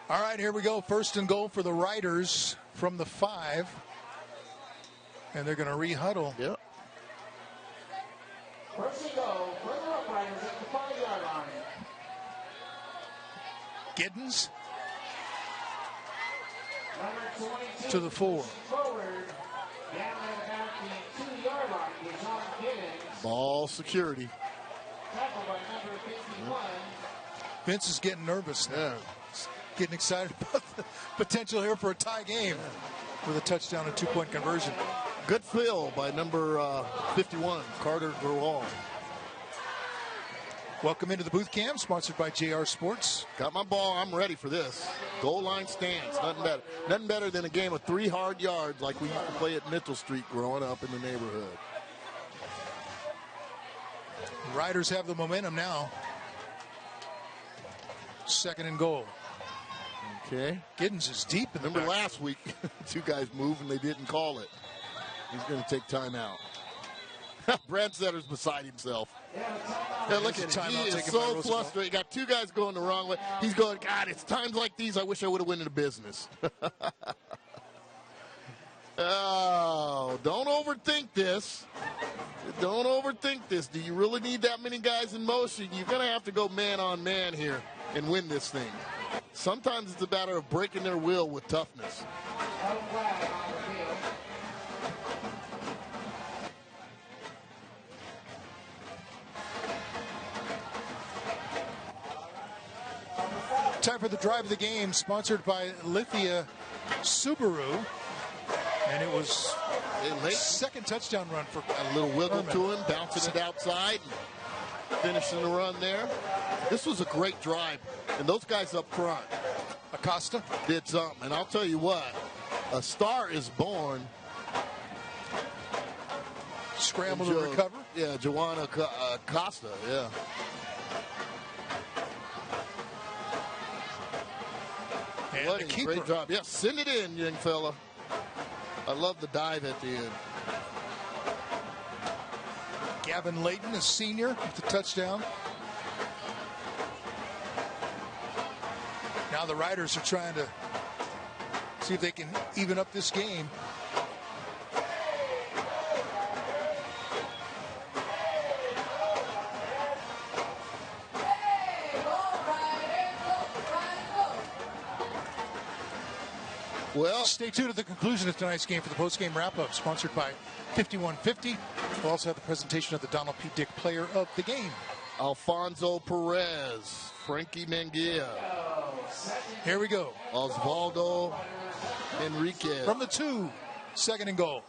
All right, here we go. First and goal for the Riders from the 5. And they're going to re-huddle. Yep. First and goal for the Rough Riders at the 5-yard line. Giddens Number 22 to the 4. Forward, down at about the 2-yard line is on Giddens. Ball security. Tackled by number 51. Vince is getting nervous now. Getting excited about the potential here for a tie game with a touchdown and 2-point conversion. Good fill by number 51, Carter Grewal. Welcome into the booth cam, sponsored by JR Sports. Got my ball. I'm ready for this. Goal line stance. Nothing better. Nothing better than a game of 3 hard yards like we used to play at Mitchell Street growing up in the neighborhood. Riders have the momentum now. Second and goal. Okay. Giddens is deep in the Remember back. last week, 2 guys moved and they didn't call it. He's going to take time out. Brad Setter's beside himself. Yeah, look at him. He is so flustered. You got 2 guys going the wrong way. He's going, God, it's times like these I wish I would have went into business. Oh, don't overthink this. Don't overthink this. Do you really need that many guys in motion? You're going to have to go man on man here and win this thing. Sometimes it's a matter of breaking their will with toughness. Time for the drive of the game, sponsored by Lithia Subaru. And it was a second touchdown run for a little wiggle Kerman. to him, bouncing it outside, and finishing the run there. This was a great drive. And those guys up front, Acosta did something. And I'll tell you what, a star is born. Scramble to recover. Yeah, Joanna Acosta, yeah. And What the a keeper. great job. Yeah, send it in, young fella. I love the dive at the end. Gavin Layton, a senior, with the touchdown. Now the Riders are trying to see if they can even up this game. Well, stay tuned to the conclusion of tonight's game for the post-game wrap-up, sponsored by 5150. We'll also have the presentation of the Donald P. Dick Player of the Game. Alfonso Perez, Frankie Manguia. Here we go. Osvaldo Enriquez. From the 2, second and goal.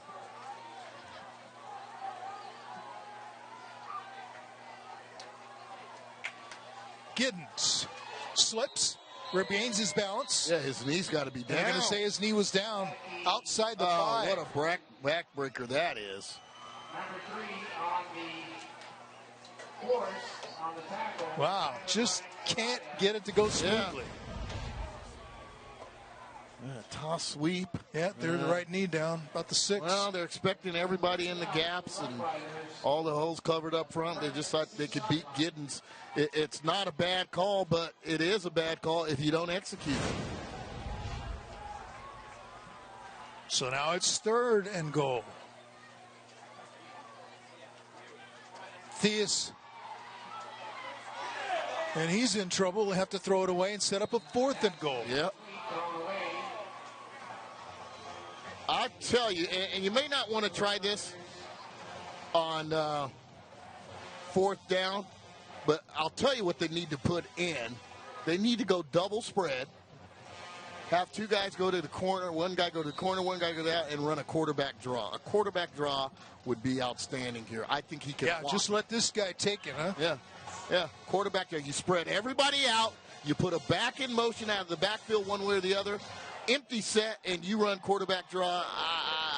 Giddens slips, regains his balance. Yeah, his knee's got to be down. They're going to say his knee was down outside the 5. What a backbreaker that is. Number 3 on the force on the tackle. Wow, just can't get it to go smoothly. Yeah, toss sweep. Yeah, they're the right knee down, about the 6. Well, they're expecting everybody in the gaps and all the holes covered up front. They just thought they could beat Giddens. It's not a bad call, but it is a bad call if you don't execute it. So now it's 3rd and goal. Theus. And he's in trouble. We'll have to throw it away and set up a 4th and goal. Yep. I tell you, and you may not want to try this on 4th down, but I'll tell you what they need to put in. They need to go double spread, have 2 guys go to the corner, 1 guy go to the corner, 1 guy go to that, and run a quarterback draw. A quarterback draw would be outstanding here. I think he can block. Just let this guy take it, huh? Yeah, quarterback draw. You spread everybody out. You put a back in motion out of the backfield one way or the other. Empty set, and you run quarterback draw.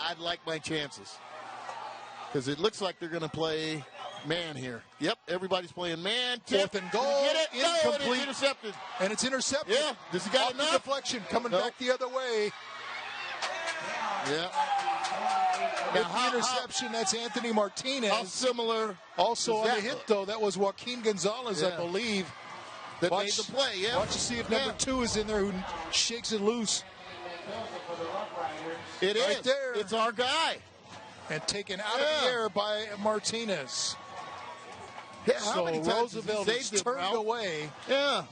I'd like my chances. Because it looks like they're going to play man here. Yep, everybody's playing man. 4th and goal. Get it? Incomplete. No, it's intercepted. And it's intercepted. Yeah. Does he got Off the enough? deflection, coming back the other way. Yeah. With the interception, that's Anthony Martinez. How similar? Also on that the hit, look? though, that was Joaquin Gonzalez, I Yeah. believe. That made the play, yeah. Watch to see if number 2 is in there who shakes it loose. It is. Right there. It's our guy. And taken out of the air by Martinez. Yeah, how So many times has he Roosevelt is saved it, turned Ralph? away. Yeah.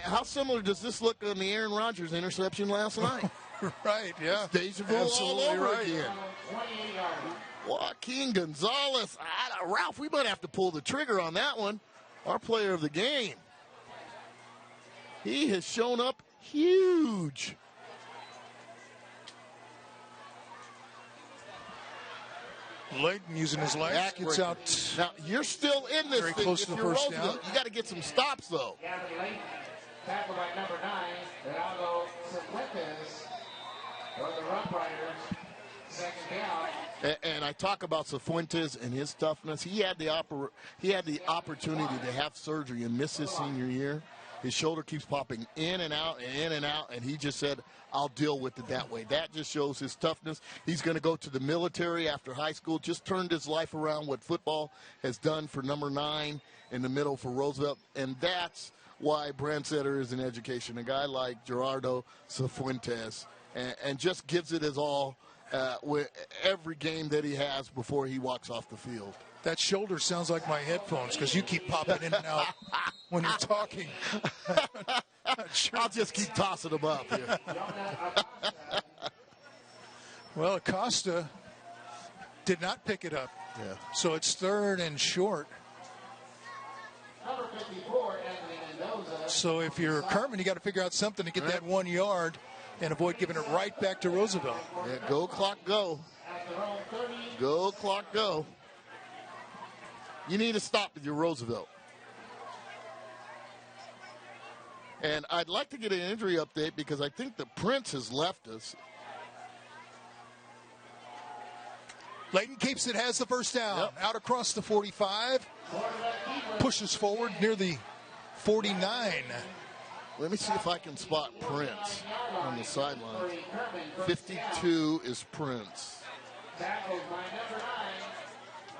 How similar does this look on the Aaron Rodgers interception last night? Right, yeah. It's deja vu all Absolutely over right. again. Joaquin Gonzalez. Ralph, we might have to pull the trigger on that one. Our player of the game. He has shown up huge. Layton using his legs, gets out. Now, you're still in this Very thing. close If to the you're first Roosevelt, down. you got to get some stops, though. Gavin Layton, tackled by number 9, Geraldo Cifuentes. For the Rough Riders, 2nd down. And I talk about Cifuentes and his toughness. He had the opportunity to have surgery and miss his senior year. His shoulder keeps popping in and out and in and out, and he just said, I'll deal with it that way. That just shows his toughness. He's going to go to the military after high school, just turned his life around, what football has done for number 9 in the middle for Roosevelt, and that's why Brandsetter is in education. A guy like Gerardo Cifuentes, and just gives it his all with every game that he has before he walks off the field. That shoulder sounds like my headphones because you keep popping in and out when you're talking. I'll just keep tossing them up here. Well, Acosta did not pick it up. Yeah. So it's 3rd and short. Number 54, So if you're Kerman, you got to figure out something to get that 1 yard and avoid giving it right back to Roosevelt. Yeah, go clock, go. Go clock, go. You need to stop with your Roosevelt. And I'd like to get an injury update because I think the Prince has left us. Layton keeps it, has the first down. Out across the 45. Pushes forward near the 49. Let me see if I can spot Prince on the sideline. 52 is Prince. Tackled by number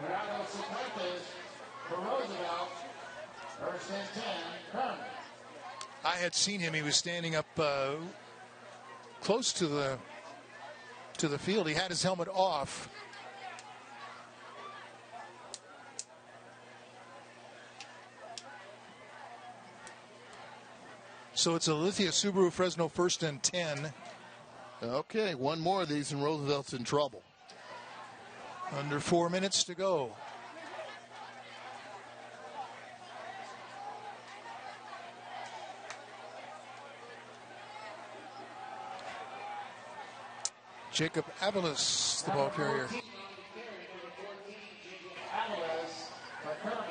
9, Gerardo Cifuentes for Roosevelt. First and 10, Kerman. I had seen him. He was standing up close to the field. He had his helmet off. So it's a Lithia Subaru Fresno first and 10. Okay, one more of these and Roosevelt's in trouble. Under 4 minutes to go. Jacob Avalos, the ball carrier. Avalos for Kerman.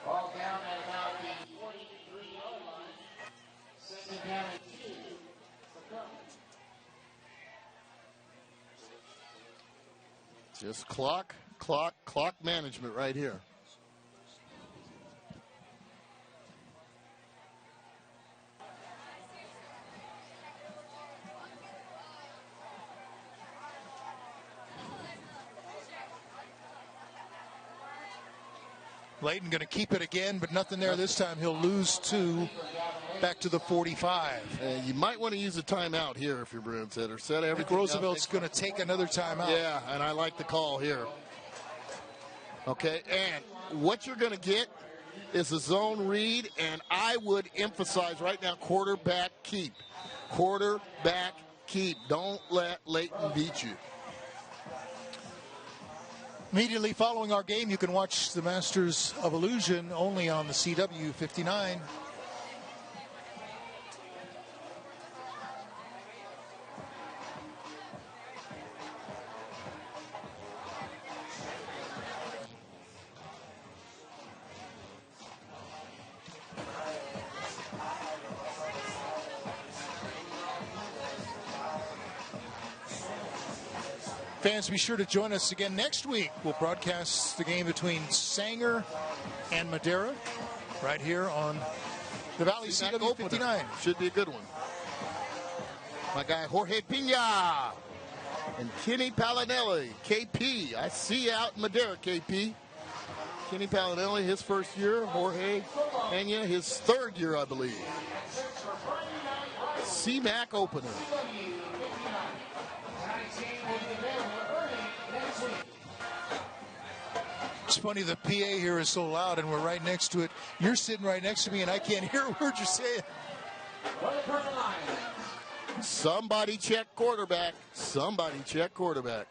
Ball down at about the 43-yard line. Second down and 2 for Kerman. Just clock management right here. Layton going to keep it again, but nothing there this time. He'll lose 2 back to the 45. You might want to use a timeout here if you're Bruins hitter. Set I everything think Roosevelt's going to take another timeout. Yeah, and I like the call here. Okay, and what you're going to get is a zone read, and I would emphasize right now quarterback keep. Quarterback keep. Don't let Layton beat you. Immediately following our game, you can watch the Masters of Illusion only on the CW 59. Fans, be sure to join us again next week. We'll broadcast the game between Sanger and Madera right here on the Valley CW 59. Should be a good one. My guy Jorge Pina and Kenny Pallinelli, KP. I see you out in Madera, KP. Kenny Pallinelli, his first year. Jorge Pena, his third year, I believe. CMAC opener. It's funny, the PA here is so loud and we're right next to it. You're sitting right next to me and I can't hear a word you're saying. Somebody check quarterback. Somebody check quarterback.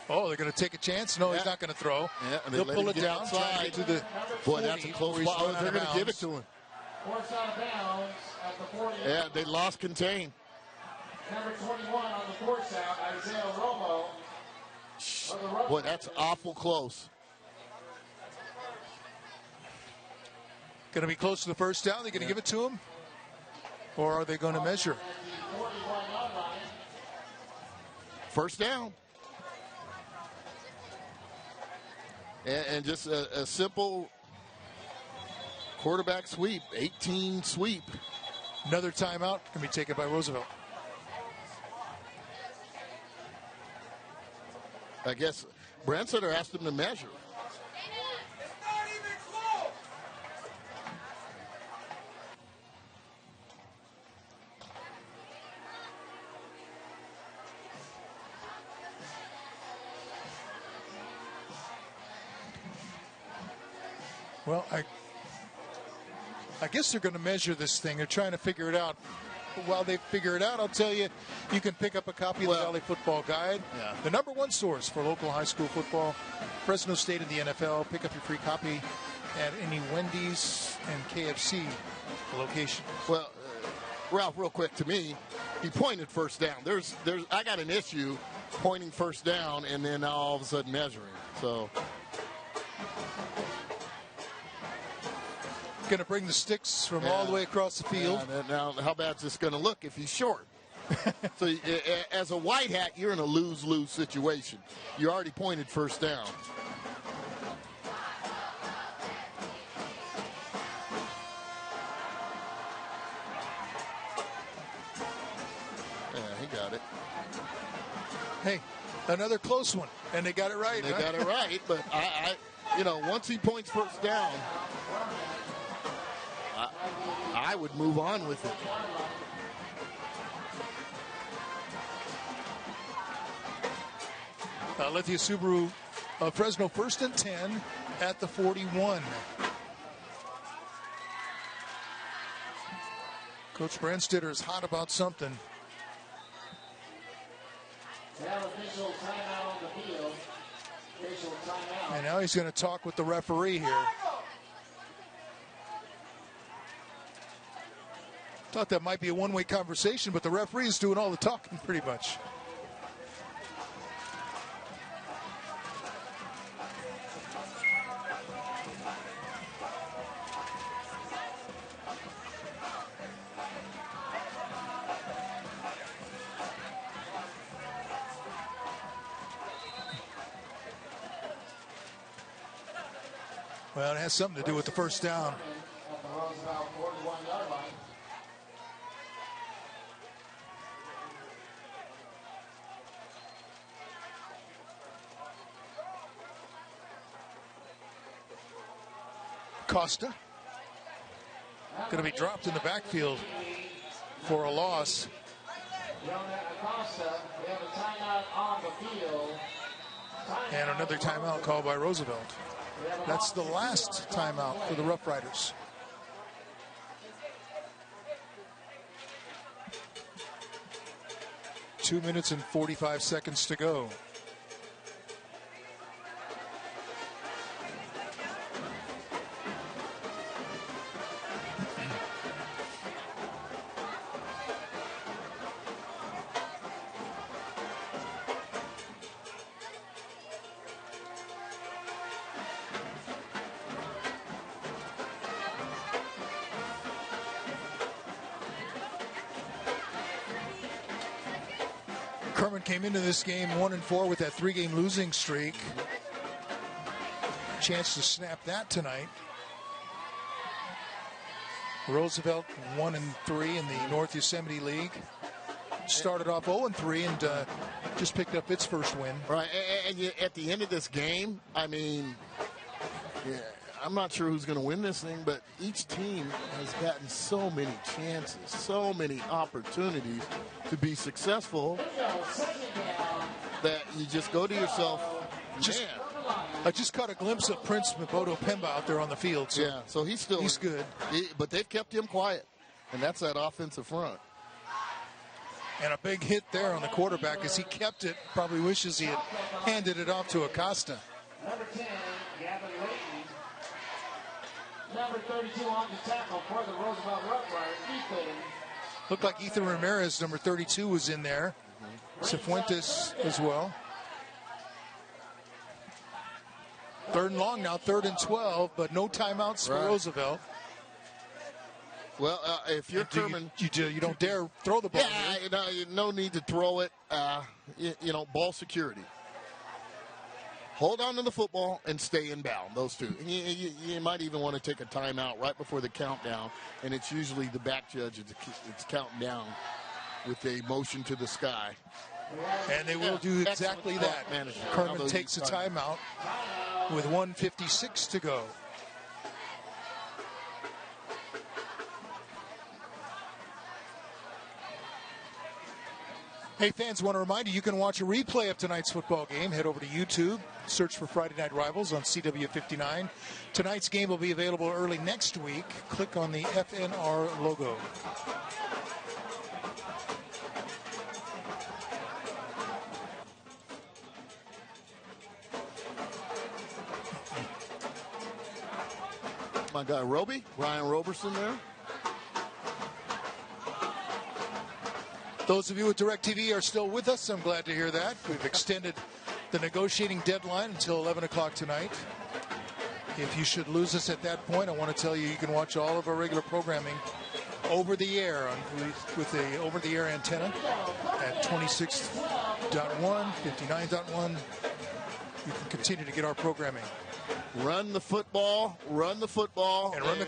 Oh, they're going to take a chance? No, he's not going to throw. Yeah, and they'll pull it down. Outside. To the Boy, that's a close ball. Oh, they're going to give it to him. Forced out of bounds at the 40. Yeah, they lost contain. Number 21 on the force out, Isaiah Romo. Boy, that's awful close. Going to be close to the first down. They're going to give it to him? Or are they going to measure? First down. And just a simple quarterback sweep, 18 sweep. Another timeout can be taken by Roosevelt. I guess Brancetter asked him to measure. Well, I guess they're going to measure this thing. They're trying to figure it out. but while they figure it out, I'll tell you, you can pick up a copy of the Valley Football Guide, the #1 source for local high school football, Fresno State and the NFL. Pick up your free copy at any Wendy's and KFC location. Well, Ralph, real quick, to me, he pointed first down. I got an issue pointing first down and then now all of a sudden measuring. So, going to bring the sticks from all the way across the field. Now, how bad is this going to look if he's short? So, as a white hat, you're in a lose-lose situation. You already pointed first down. Got it. Hey, another close one, and they got it right. They got it right, but once he points first down, I would move on with it. Lithia Subaru Fresno 1st and 10 at the 41. Coach Brandstetter is hot about something. And now he's going to talk with the referee here. Thought that might be a one-way conversation, but the referee is doing all the talking pretty much. Well, it has something to do with the first down. Costa going to be dropped in the backfield for a loss. And another timeout called by Roosevelt. That's the last timeout for the Rough Riders. Two minutes and 45 seconds to go. Kerman came into this game 1-4 with that 3-game losing streak. Chance to snap that tonight. Roosevelt 1-3 in the North Yosemite League. Started off 0-3 and just picked up its first win. Right, and at the end of this game, I mean, I'm not sure who's going to win this thing, but each team has gotten so many chances, so many opportunities to be successful that you just go to yourself, man. I just caught a glimpse of Prince Mabodo Pemba out there on the field. So yeah, so he's good. But they've kept him quiet, and that's that offensive front. And a big hit there on the quarterback as he kept it. Probably wishes he had handed it off to Acosta. Number 10, Gavin Layton. Number 32 on the tackle for the Roosevelt Rough Riders, Ethan. Looked like Ethan Ramirez, number 32, was in there. Cifuentes as well. 3rd and long now, 3rd and 12, but no timeouts for Roosevelt. Well, if you're Kerman, you don't dare throw the ball. Yeah, no need to throw it. Ball security. Hold on to the football and stay in bound. Those two. You might even want to take a timeout right before the countdown, and it's usually the back judge. It's counting down with a motion to the sky. And they will do exactly that. Kerman takes a timeout with 1:56 to go. Hey, fans, want to remind you, you can watch a replay of tonight's football game. Head over to YouTube, search for Friday Night Rivals on CW59. Tonight's game will be available early next week. Click on the FNR logo. my guy Brian Roberson there. Those of you with DirecTV are still with us. I'm glad to hear that. We've extended the negotiating deadline until 11 o'clock tonight. If you should lose us at that point, I want to tell you you can watch all of our regular programming over the air with the over-the-air antenna at 26.1, 59.1. You can continue to get our programming. Run the football, and run the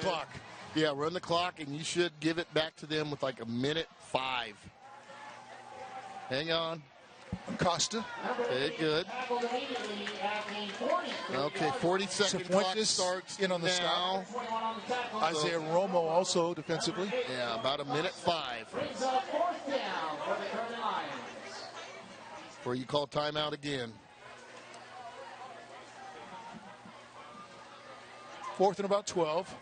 clock. Yeah, run the clock, and you should give it back to them with like a minute 5. Hang on. Costa. Okay, good. Okay, 40-second clock starts in on the now. stop. Isaiah Romo also defensively. Yeah, about a minute 5. Before you call timeout again. 4th and about 12.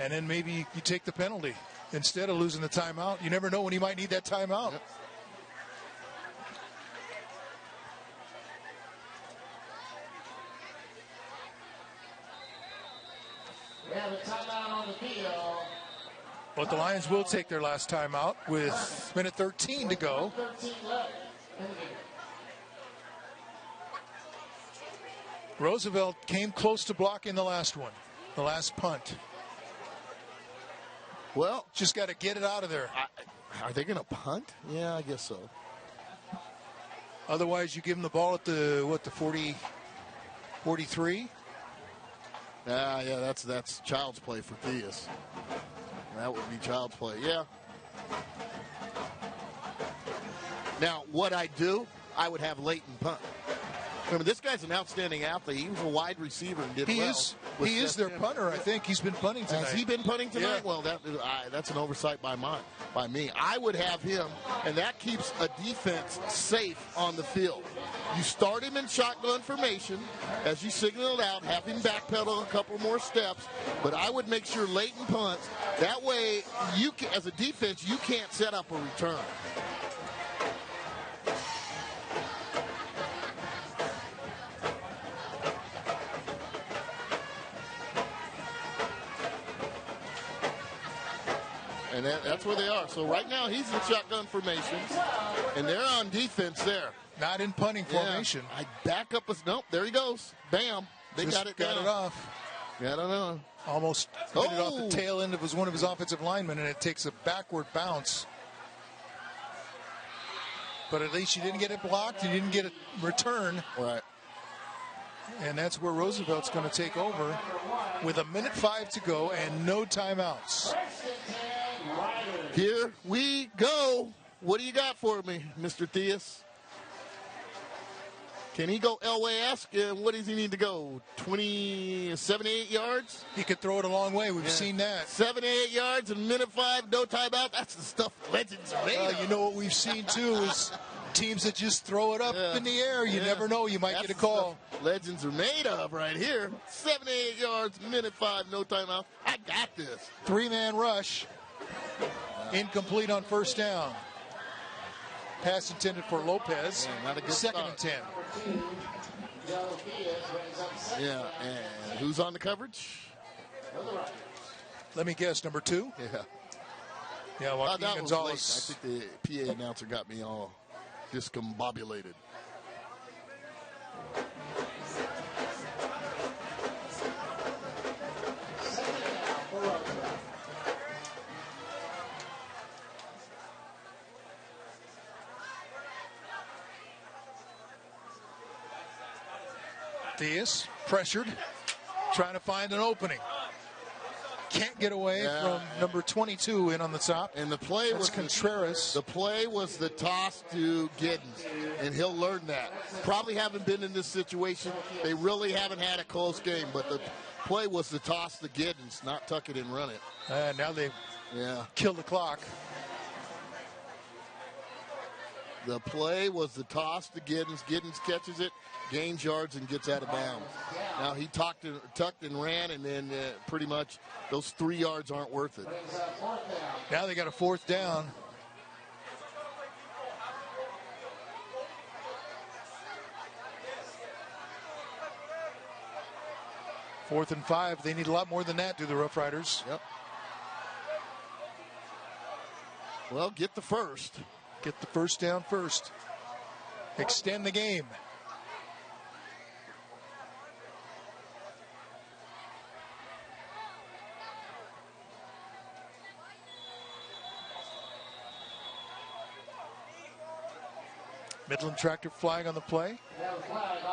And then maybe you take the penalty instead of losing the timeout. You never know when you might need that timeout. Yep. We have a timeout on the field. But the Lions will take their last timeout with minute 13 to go. 13 left in the game. Roosevelt came close to blocking the last one, the last punt. Well, just got to get it out of there. Are they going to punt? Yeah, I guess so. Otherwise, you give them the ball at the 43? Yeah, that's child's play for Theus. That would be child's play, yeah. Now, what I would have Leighton punt. Remember, this guy's an outstanding athlete. He was a wide receiver and did well. He is their punter, I think. He's been punting tonight. Has he been punting tonight? Yeah. Well, that's an oversight by me. I would have him, and that keeps a defense safe on the field. You start him in shotgun formation. As you signal it out, have him backpedal a couple more steps. But I would make sure Leighton punts. That way, as a defense, you can't set up a return. And that's where they are. So right now he's in shotgun formation, and they're on defense there. Not in punting formation. I back up nope. There he goes. Bam. They Just got it down. Got it off. Got it on. Almost hit it off the tail end of one of his offensive linemen, and it takes a backward bounce. But at least you didn't get it blocked. You didn't get a return. Right. And that's where Roosevelt's going to take over with a minute 5 to go and no timeouts. Here we go. What do you got for me, Mr. Theus? Can he go Elway-esque? What does he need to go? 78 yards? He could throw it a long way. We've seen that. 78 yards in minute 5, no timeout. That's the stuff legends are made of. You know what we've seen, too, is teams that just throw it up in the air. You never know. You might get a call. Legends are made of right here. 78 yards, minute 5, no timeout. I got this. 3-man rush. Incomplete on first down. Pass intended for Lopez. Not a good 2nd and 10. Yeah, and who's on the coverage? Let me guess, number 2? Yeah. Yeah, Joaquin that Gonzalez. was late. I think the PA announcer got me all discombobulated. Theus, pressured, trying to find an opening. Can't get away from number 22 in on the top. And the play was Contreras. The play was the toss to Giddens, and he'll learn that. Probably haven't been in this situation. They really haven't had a close game, but the play was the toss to Giddens, not tuck it and run it. Now they killed the clock. The play was the toss to Giddens. Giddens catches it, gains yards, and gets out of bounds. Now he tucked and ran, and then pretty much those 3 yards aren't worth it. Now they got a 4th down. 4th and 5. They need a lot more than that, do the Rough Riders. Yep. Well, get the first. Get the first down first. Extend the game. Midland Tractor flag on the play.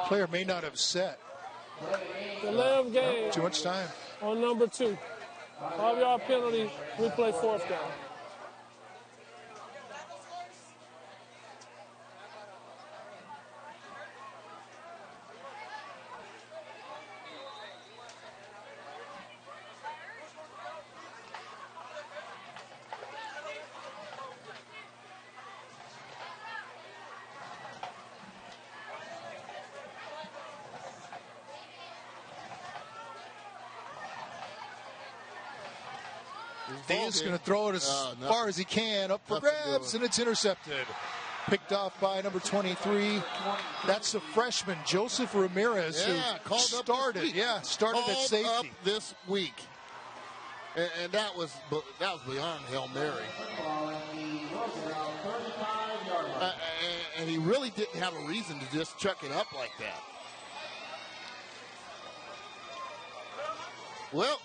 Player may not have set. Delay of game. Too much time. On number 2. 5-yard penalty, replay 4th down. He's going to throw it as far as he can, up for grabs, and it's intercepted. Picked off by number 23. That's the freshman, Joseph Ramirez, who started. Started at safety. Up this week. And that was beyond Hail Mary. And he really didn't have a reason to just chuck it up like that. Well,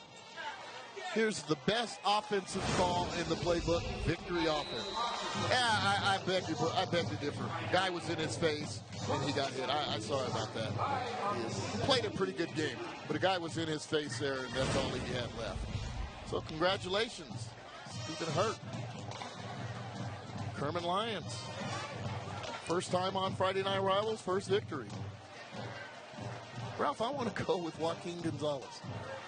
here's the best offensive call in the playbook, victory offense. Yeah, I beg to differ. Guy was in his face, and he got hit. I sorry about that. He played a pretty good game, but a guy was in his face there, and that's all he had left. So congratulations, Stephen Hurt. Kerman Lions. First time on Friday Night Rivals, first victory. Ralph, I want to go with Joaquin Gonzalez.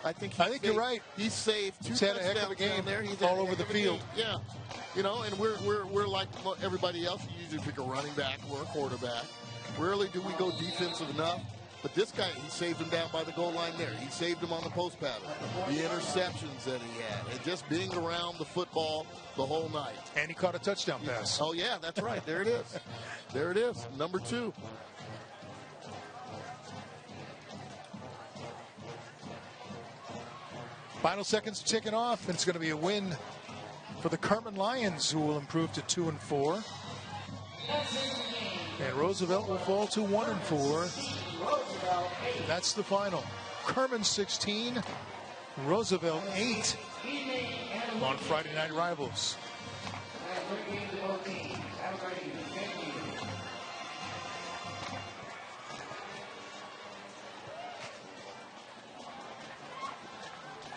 I think you're right. He saved 2 touchdowns. Had a heck of a game there. He's all over the field. Yeah, you know, and we're like everybody else. You usually pick a running back or a quarterback. Rarely do we go defensive enough. But this guy, he saved him down by the goal line there. He saved him on the post pattern. The interceptions that he had, and just being around the football the whole night. And he caught a touchdown pass. Oh yeah, that's right. There it is. There it is. Number 2. Final seconds ticking off, and it's going to be a win for the Kerman Lions, who will improve to 2-4. And Roosevelt will fall to 1-4. That's the final. Kerman 16, Roosevelt 8 on Friday Night Rivals.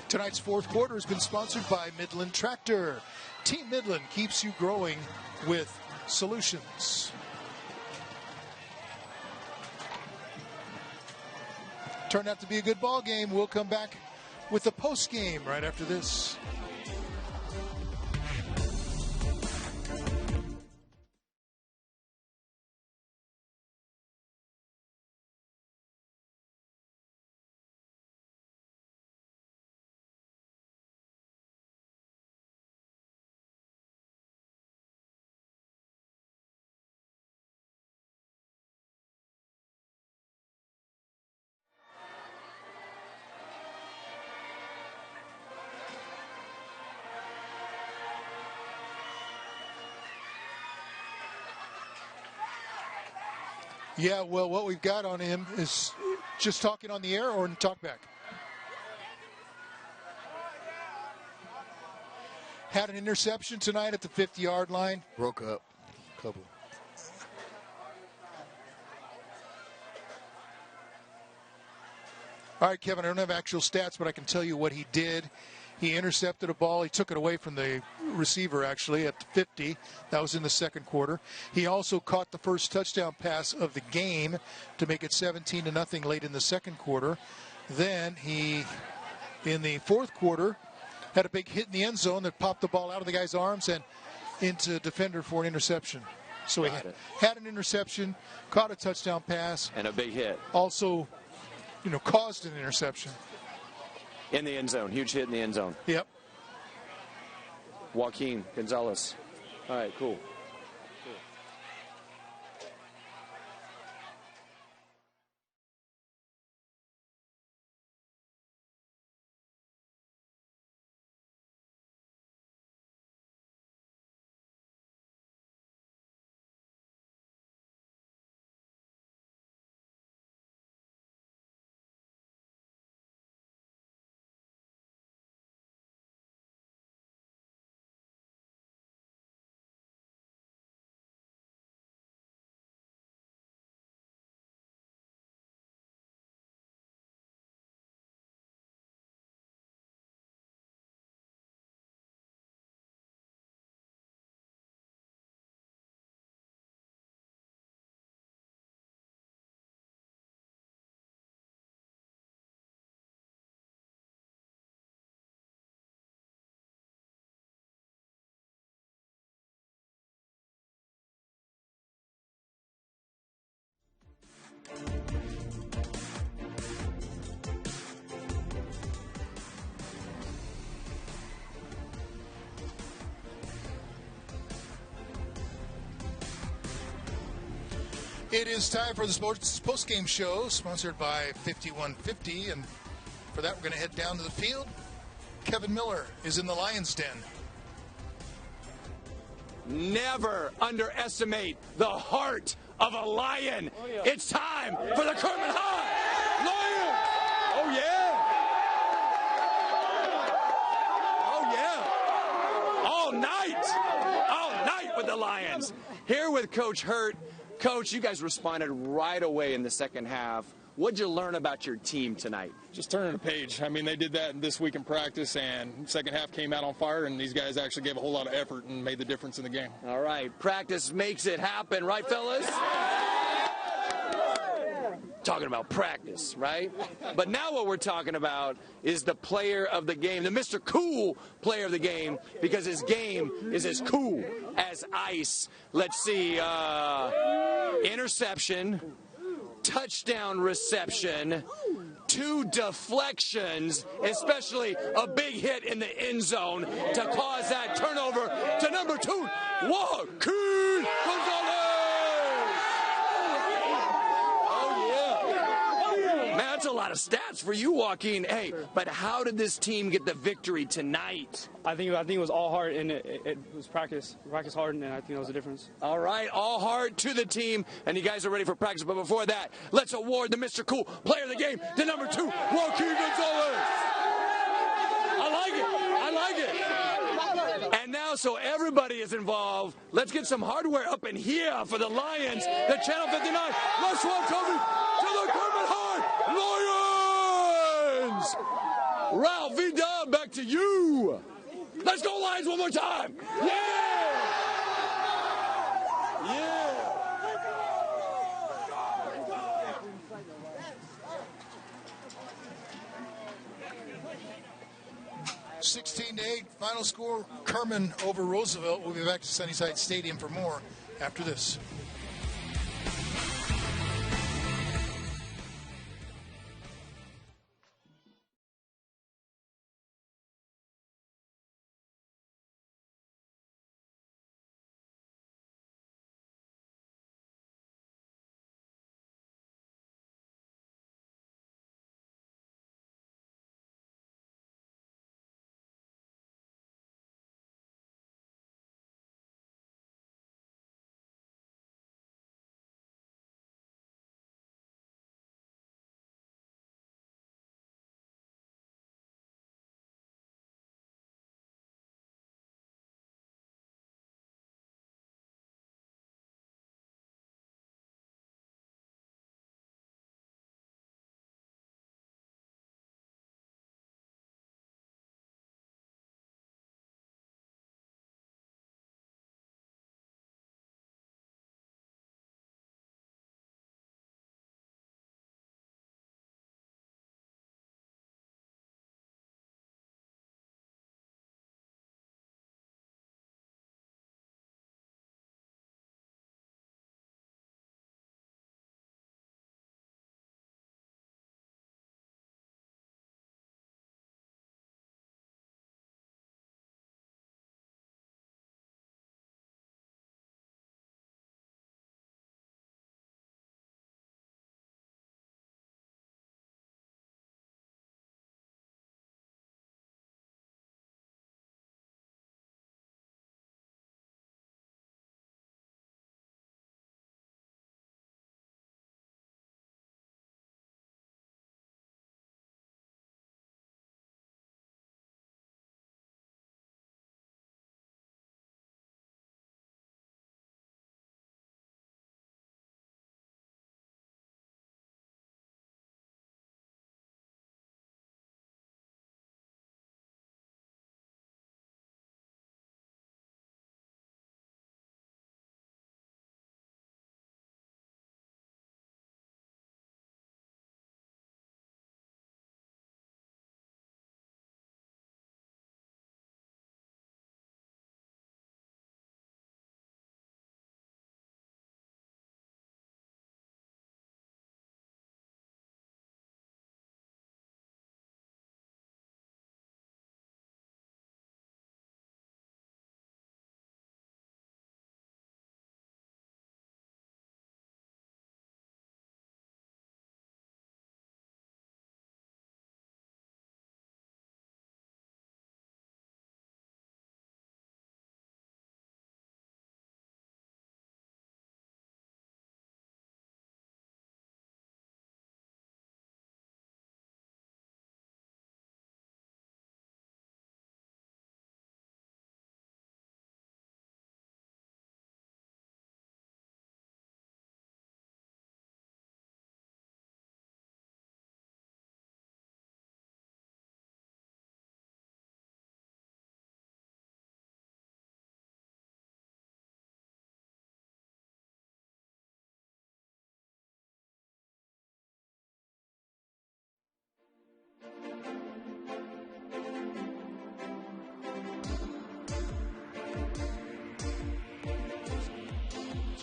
Tonight's 4th quarter has been sponsored by Midland Tractor. Team Midland keeps you growing with solutions. Turned out to be a good ball game. We'll come back with the post game right after this. Yeah, well, what we've got on him is just talking on the air or in talkback. Had an interception tonight at the 50-yard line. Broke up. Couple. All right, Kevin, I don't have actual stats, but I can tell you what he did. He intercepted a ball. He took it away from the receiver, actually, at the 50. That was in the second quarter. He also caught the first touchdown pass of the game to make it 17-0 late in the second quarter. Then he, in the fourth quarter, had a big hit in the end zone that popped the ball out of the guy's arms and into defender for an interception. So he had an interception, caught a touchdown pass. And a big hit. Also, caused an interception. In the end zone. Huge hit in the end zone. Yep. Joaquin Gonzalez. All right, cool. It is time for the sports post-game show, sponsored by 5150. And for that, we're going to head down to the field. Kevin Miller is in the Lions' den. Never underestimate the heart of a Lion. Oh, yeah. It's time for the Kerman High Lions! Oh, yeah! Oh, yeah! All night with the Lions. Here with Coach Hurt. Coach, you guys responded right away in the second half. What'd you learn about your team tonight? Just turning a page. I mean, they did that this week in practice, and second half came out on fire, and these guys actually gave a whole lot of effort and made the difference in the game. All right, practice makes it happen, right, fellas? Talking about practice, right? But now what we're talking about is the player of the game, the Mr. Cool player of the game, because his game is as cool as ice. Let's see, interception, touchdown reception, 2 deflections, especially a big hit in the end zone to cause that turnover to number 2, Joaquin Gonzalez. That's a lot of stats for you, Joaquin. Hey, but how did this team get the victory tonight? I think it was all hard, and it was practice. Practice hard, and I think that was the difference. All right, all hard to the team, and you guys are ready for practice. But before that, let's award the Mr. Cool player of the game to number 2, Joaquin Gonzalez. I like it. And now, so everybody is involved, let's get some hardware up in here for the Lions. The Channel 59, Les Schwab Trophy to the Kerman High Lions! Ralph Vidal, back to you. Let's go Lions one more time. Yeah! Yeah! 16-8, final score, Kerman over Roosevelt. We'll be back to Sunnyside Stadium for more after this.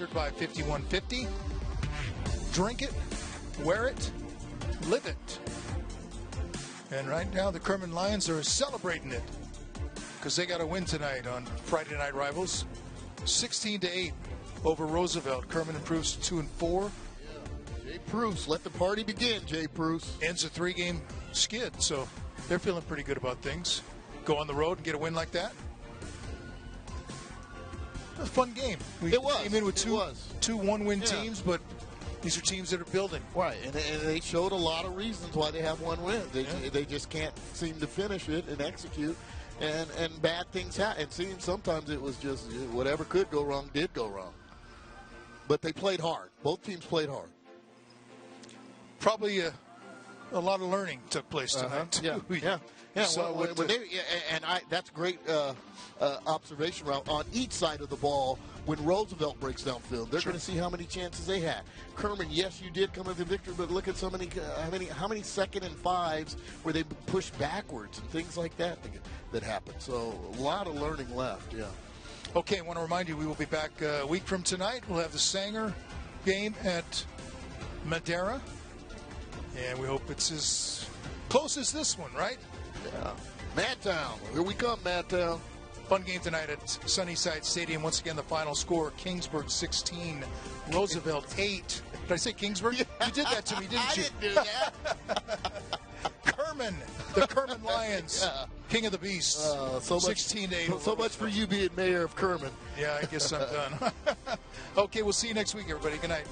Sponsored by 5150. Drink it, wear it, live it. And right now the Kerman Lions are celebrating it because they got a win tonight on Friday Night Rivals. 16-8 over Roosevelt. Kerman improves to 2-4. Jay Bruce, let the party begin, Jay Bruce. Ends a 3-game skid, so they're feeling pretty good about things. Go on the road and get a win like that. It was a fun game. We came in with two one-win teams, but these are teams that are building. Right, and they showed a lot of reasons why they have one win. They just can't seem to finish it and execute, and bad things happen. It seems sometimes it was just whatever could go wrong did go wrong. But they played hard. Both teams played hard. Probably a lot of learning took place tonight. Yeah. So that's great observation on each side of the ball. When Roosevelt breaks downfield, they're going to see how many chances they had. Kerman, yes, you did come into victory, but look at how many 2nd and 5s where they pushed backwards and things like that happened. So a lot of learning left. Yeah. Okay, I want to remind you we will be back a week from tonight. We'll have the Sanger game at Madera, and we hope it's as close as this one, right? Yeah. Madtown, here we come, Madtown. Fun game tonight at Sunnyside Stadium. Once again, the final score, Kingsburg 16, Roosevelt 8. Did I say Kingsburg? Yeah. You did that to me, didn't you? I didn't do that. Kerman, the Kerman Lions, King of the Beasts, 16-8. So much for you being mayor of Kerman. Yeah, I guess I'm done. Okay, we'll see you next week, everybody. Good night.